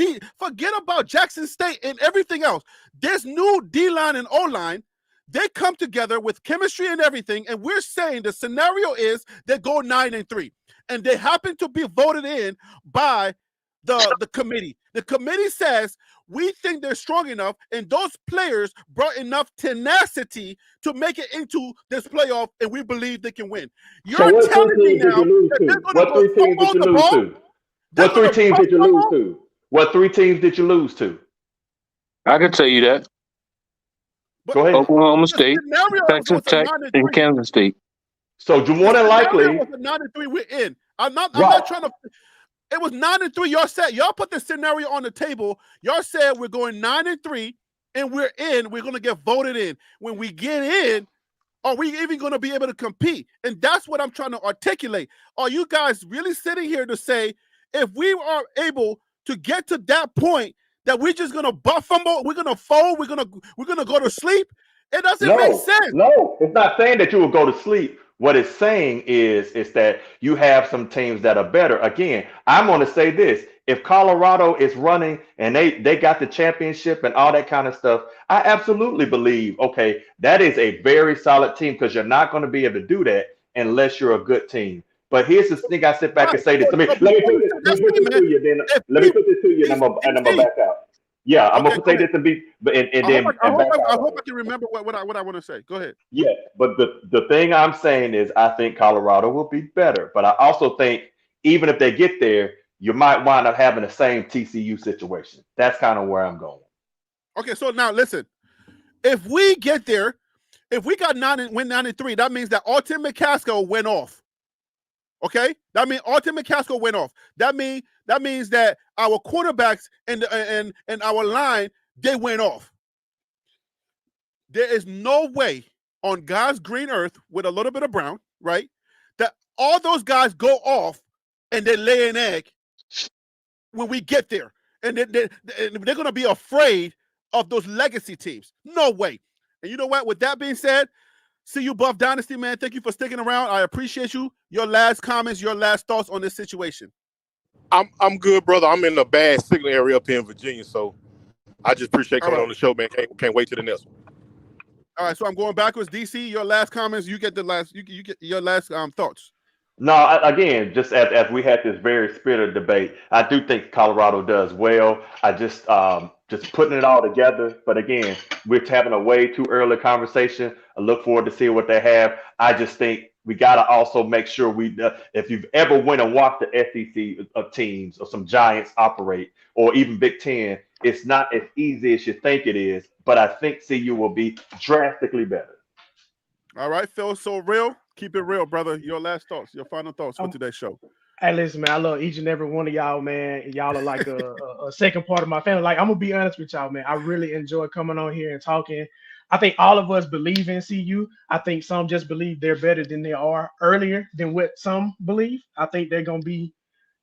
Jackson State and everything else. This new D-line and O-line, they come together with chemistry and everything, and we're saying the scenario is they go 9-3, and they happen to be voted in by the committee. The committee says we think they're strong enough, and those players brought enough tenacity to make it into this playoff, and we believe they can win. You're telling me now what three teams did you lose to? What three teams did you lose to? What three teams did you lose to? I can tell you that. Go ahead. Oklahoma State, Texas Tech, and Kansas State. So more than likely, 9-3, we're in. I'm not trying to. It was 9-3. Y'all put the scenario on the table. Y'all said we're going 9-3, and we're in. We're going to get voted in. When we get in, are we even going to be able to compete? And that's what I'm trying to articulate. Are you guys really sitting here to say, if we are able to get to that point, that we're just going to fumble, we're going to fold, we're going to go to sleep? It doesn't make sense. No, it's not saying that you will go to sleep. What it's saying is that you have some teams that are better. Again, I'm going to say this. If Colorado is running and they got the championship and all that kind of stuff, I absolutely believe, okay, that is a very solid team, because you're not going to be able to do that unless you're a good team. But here's the thing, I sit back and say this. Let me put this to you, then and I'm going to back out. Yeah, I'm gonna say this and be, I hope I can remember what I want to say. Go ahead. Yeah, but the thing I'm saying is, I think Colorado will be better, but I also think even if they get there, you might wind up having the same TCU situation. That's kind of where I'm going. Okay, so now listen, if we get there, if we got win 9-3, that means that Alton McCaskill went off. Okay, that means Arthur McCaskill went off. That means that our quarterbacks and our line, they went off. There is no way on God's green earth with a little bit of brown, right, that all those guys go off and they lay an egg when we get there. And they're going to be afraid of those legacy teams. No way. And you know what? With that being said, see you, Buff Dynasty, man. Thank you for sticking around. I appreciate you. Your last comments, your last thoughts on this situation. I'm good, brother. I'm in a bad signal area up here in Virginia, so I just appreciate coming on the show, man. Can't wait to the next one. All right, so I'm going backwards. DC, your last comments. You get the last. You get your last thoughts. No, again, just as we had this very spirited debate, I do think Colorado does well. I just putting it all together. But again, we're having a way too early conversation. I look forward to seeing what they have. I just think we got to also make sure if you've ever went and watched the SEC teams or some giants operate, or even Big Ten, it's not as easy as you think it is. But I think CU will be drastically better. All right, Phil. So real. Keep it real, brother. Your last thoughts, your final thoughts for today's show. Hey, listen, man. I love each and every one of y'all, man. Y'all are like a second part of my family. Like, I'm gonna be honest with y'all, man. I really enjoy coming on here and talking. I think all of us believe in CU. I think some just believe they're better than they are earlier than what some believe. I think they're gonna be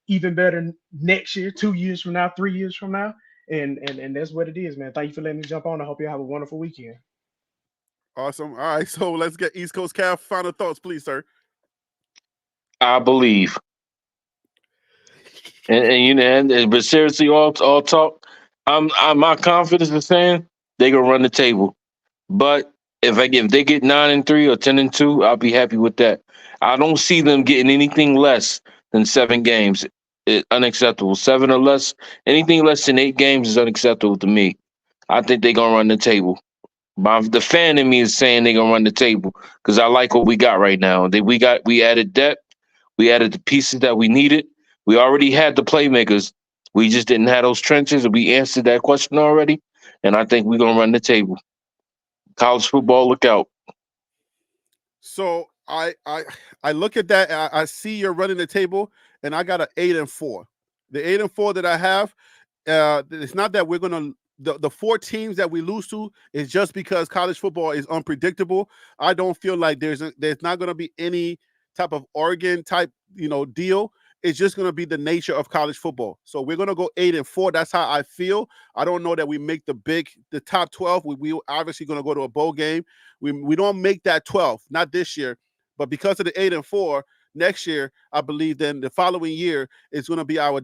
even better next year, 2 years from now, 3 years from now. And that's what it is, man. Thank you for letting me jump on. I hope you have a wonderful weekend. Awesome. All right, so let's get East Coast Calf final thoughts, please, sir. I believe, but seriously, all talk. My confidence is saying they gonna run the table, but if they get 9-3 or 10-2, I'll be happy with that. I don't see them getting anything less than 7 games. Unacceptable. 7 or less, anything less than 8 games is unacceptable to me. I think they're gonna run the table. The fan in me is saying they're gonna run the table because I like what we got right now. We added depth, we added the pieces that we needed. We already had the playmakers. We just didn't have those trenches, and we answered that question already. And I think we're gonna run the table. College football, look out. So I look at that. I see you're running the table, and I got an 8-4. The 8-4 that I have, it's not that we're gonna. The 4 teams that we lose to is just because college football is unpredictable. I don't feel like there's not going to be any type of Oregon type, deal. It's just going to be the nature of college football. So we're going to go 8-4. That's how I feel. I don't know that we make the top 12. We obviously going to go to a bowl game. We don't make that 12, not this year, but because of the 8-4. Next year, I believe then the following year is going to be our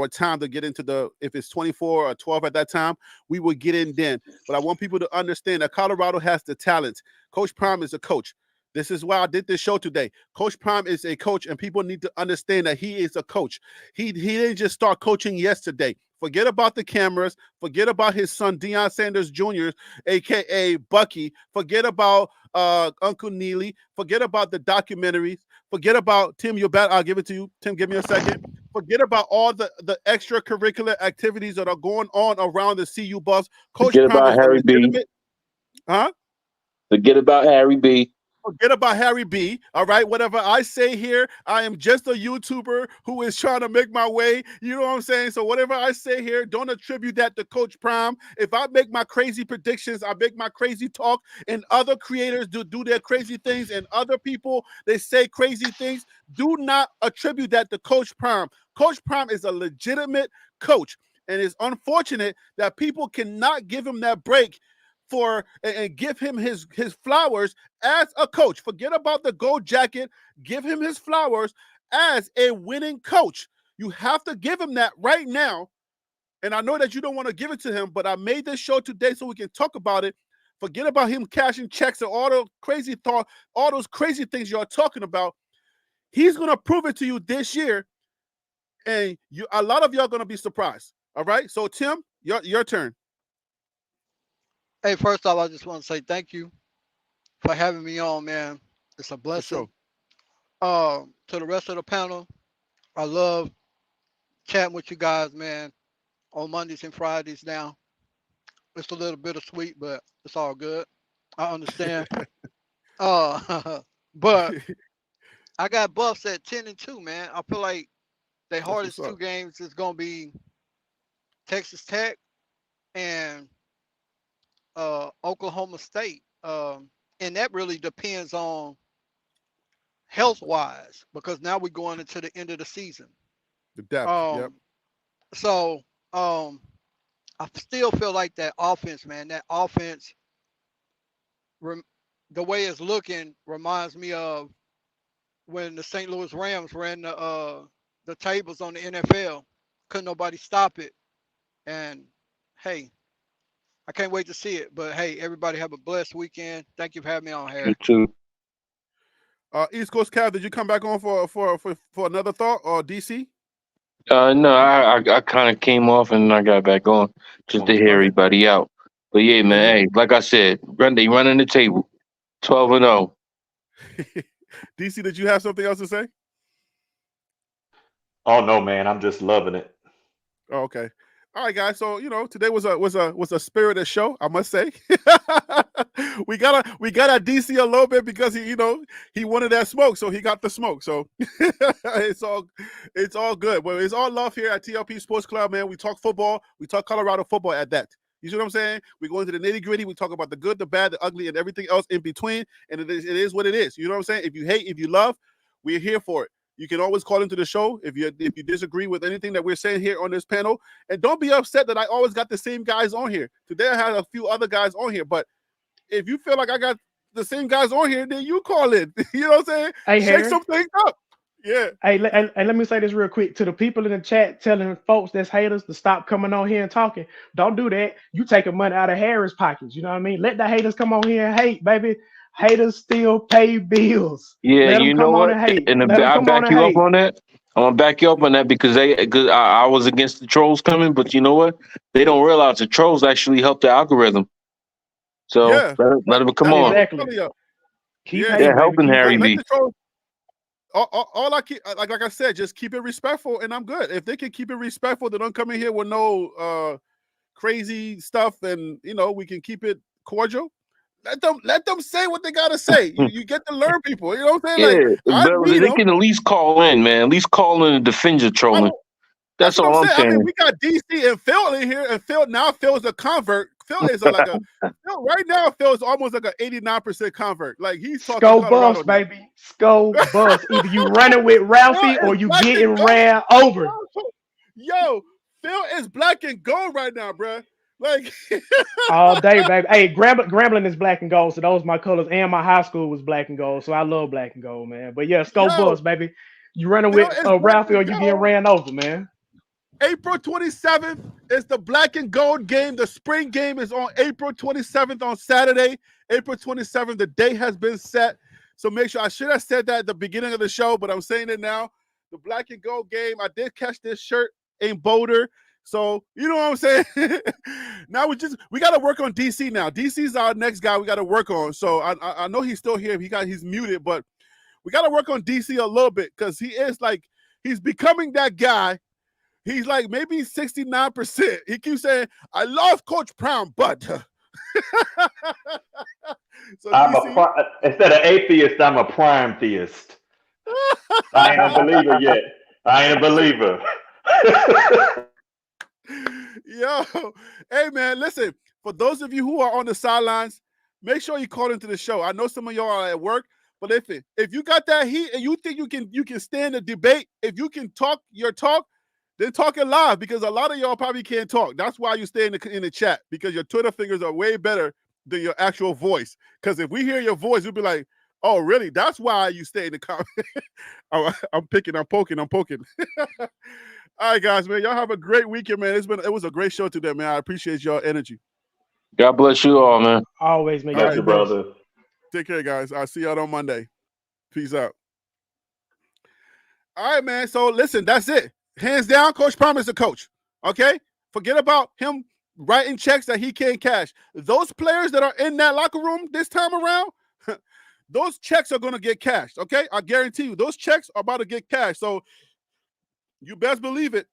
time to get into if it's 24 or 12 at that time, we will get in then. But I want people to understand that Colorado has the talent. Coach Prime is a coach. This is why I did this show today. Coach Prime is a coach, and people need to understand that he is a coach. He didn't just start coaching yesterday. Forget about the cameras. Forget about his son, Deion Sanders Jr., a.k.a. Bucky. Forget about Uncle Neely. Forget about the documentaries. Forget about, Tim, I'll give it to you. Tim, give me a second. Forget about all the extracurricular activities that are going on around the CU Buffs. Forget about Harry B. Huh? Forget about Harry B. Forget about Harry B. All right. Whatever I say here, I am just a YouTuber who is trying to make my way. You know what I'm saying? So whatever I say here, don't attribute that to Coach Prime. If I make my crazy predictions, I make my crazy talk, and other creators do their crazy things, and other people, they say crazy things, do not attribute that to Coach Prime. Coach Prime is a legitimate coach, and it's unfortunate that people cannot give him that break and give him his flowers as a coach. Forget about the gold jacket. Give him his flowers as a winning coach. You have to give him that right now. And I know that you don't want to give it to him, but I made this show today so we can talk about it. Forget about him cashing checks and all those crazy things you're talking about. He's going to prove it to you this year, and a lot of y'all are going to be surprised. All right? So, Tim, your turn. Hey, first off, I just want to say thank you for having me on, man. It's a blessing. To the rest of the panel, I love chatting with you guys, man, on Mondays and Fridays now. It's a little bittersweet, but it's all good. I understand. But I got Buffs at 10-2, man. I feel like their That's what's hardest two up. games is gonna be Texas Tech and Oklahoma State. And that really depends on health wise because now we're going into the end of the season. The depth. Yep. So I still feel like that offense, man. That offense, the way it's looking, reminds me of when the St. Louis Rams ran the tables on the NFL. Couldn't nobody stop it. And hey, I can't wait to see it. But hey, everybody have a blessed weekend. Thank you for having me on, Harry. You too. East Coast Cav, did you come back on for another thought or DC? No, I kind of came off and I got back on just to hear everybody out. But yeah, man, hey, like I said, they running the table, 12-0. DC, did you have something else to say? Oh no, man, I'm just loving it. Oh, okay. All right, guys. So today was a spirited show, I must say. we got our DC a little bit because he wanted that smoke, so he got the smoke. So it's all good. But it's all love here at TLP Sports Club, man. We talk football, we talk Colorado football at that. You see what I'm saying? We go into the nitty-gritty, we talk about the good, the bad, the ugly, and everything else in between. And it is what it is. You know what I'm saying? If you hate, if you love, we're here for it. You can always call into the show if you disagree with anything that we're saying here on this panel. And don't be upset that I always got the same guys on here. Today I had a few other guys on here, but if you feel like I got the same guys on here, then you call in. You know what I'm saying? Hey, shake Harry. some things up. Yeah. Hey, let me say this real quick to the people in the chat telling folks that's haters to stop coming on here and talking. Don't do that. You taking money out of Harry's pockets. You know what I mean? Let the haters come on here and hate, baby. Haters still pay bills. Yeah, Let them you come know on what? and hate. And Let them I come on back and you up hate. on that. I'm gonna back you up on that because I was against the trolls coming, but you know what? They don't realize the trolls actually help the algorithm. So Yeah. let them come That's on. what I'm Exactly. telling you. Keep Yeah, hating, They're baby. helping Keep Harry hating. Let B. the trolls. All I keep, like I said, just keep it respectful, and I'm good. If they can keep it respectful, they don't come in here with no crazy stuff, and we can keep it cordial. Let them say what they gotta say. You get to learn people. You know what I'm saying? Yeah, Like I but read they them. can at least call in, man. At least call in and defend your trolling. That's That's what I'm all I'm saying. I mean, saying. we got DC and Phil in here, and Phil's a convert. Phil is Phil right now. Phil's almost like an 89% convert. Like he's talking Sko Colorado bus, now. baby. Sko bus. Either you running with Ralphie Phil or is you black getting and gold. ran over. Yo, Phil is black and gold right now, bro. Like All day, baby. Hey, Grambling is black and gold, so those my colors. And my high school was black and gold, so I love black and gold, man. But yeah, Sko yo, bus, baby. You running Phil with is black Ralphie or and you getting gold. ran over, man. April 27th is the black and gold game. The spring game is on April 27th on Saturday. April 27th, the date has been set. So make sure, I should have said that at the beginning of the show, but I'm saying it now. The black and gold game, I did catch this shirt in Boulder. So, you know what I'm saying? Now we got to work on DC now. DC's our next guy we got to work on. So I know he's still here. He's muted, but we got to work on DC a little bit because he's becoming that guy. He's like maybe 69%. He keeps saying, I love Coach Brown, but so Instead of atheist, I'm a prime theist. I ain't a believer yet. I ain't a believer. Yo, hey man, listen, for those of you who are on the sidelines, make sure you call into the show. I know some of y'all are at work, but if you got that heat and you think you can stand the debate, if you can talk your talk, then talk it live, because a lot of y'all probably can't talk. That's why you stay in the chat, because your Twitter fingers are way better than your actual voice. Because if we hear your voice, we'll be like, oh, really? That's why you stay in the comment. I'm poking. All right, guys, man. Y'all have a great weekend, man. It was a great show today, man. I appreciate y'all energy. God bless you all, man. Always, man. Bless you, brother. Take care, guys. I'll see y'all on Monday. Peace out. All right, man. So listen, that's it. Hands down, Coach Prime is the coach. Okay? Forget about him writing checks that he can't cash. Those players that are in that locker room this time around, those checks are going to get cashed. Okay? I guarantee you, those checks are about to get cashed. So you best believe it.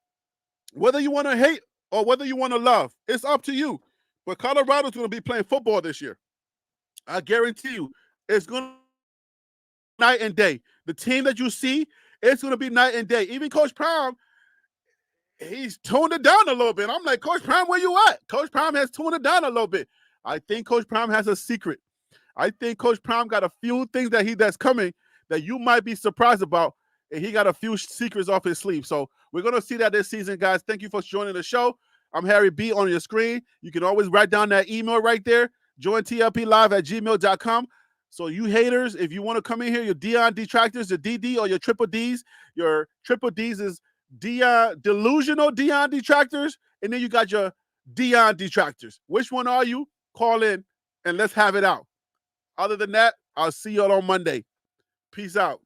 Whether you want to hate or whether you want to love, it's up to you. But Colorado's going to be playing football this year. I guarantee you, it's going to night and day. The team that you see, it's going to be night and day. Even Coach Prime, he's toned it down a little bit. I'm like, Coach Prime, where you at? Coach Prime has toned it down a little bit. I think Coach Prime has a secret. I think Coach Prime got a few things that's coming that you might be surprised about, and he got a few secrets off his sleeve. So we're going to see that this season, guys. Thank you for joining the show. I'm Harry B on your screen. You can always write down that email right there, jointlplive@gmail.com. So you haters, if you want to come in here, your Dion detractors, your DD or your triple Ds, your triple Ds is Dion, delusional Dion detractors, and then you got your Dion detractors. Which one are you? Call in and let's have it out. Other than that, I'll see y'all on Monday. Peace out.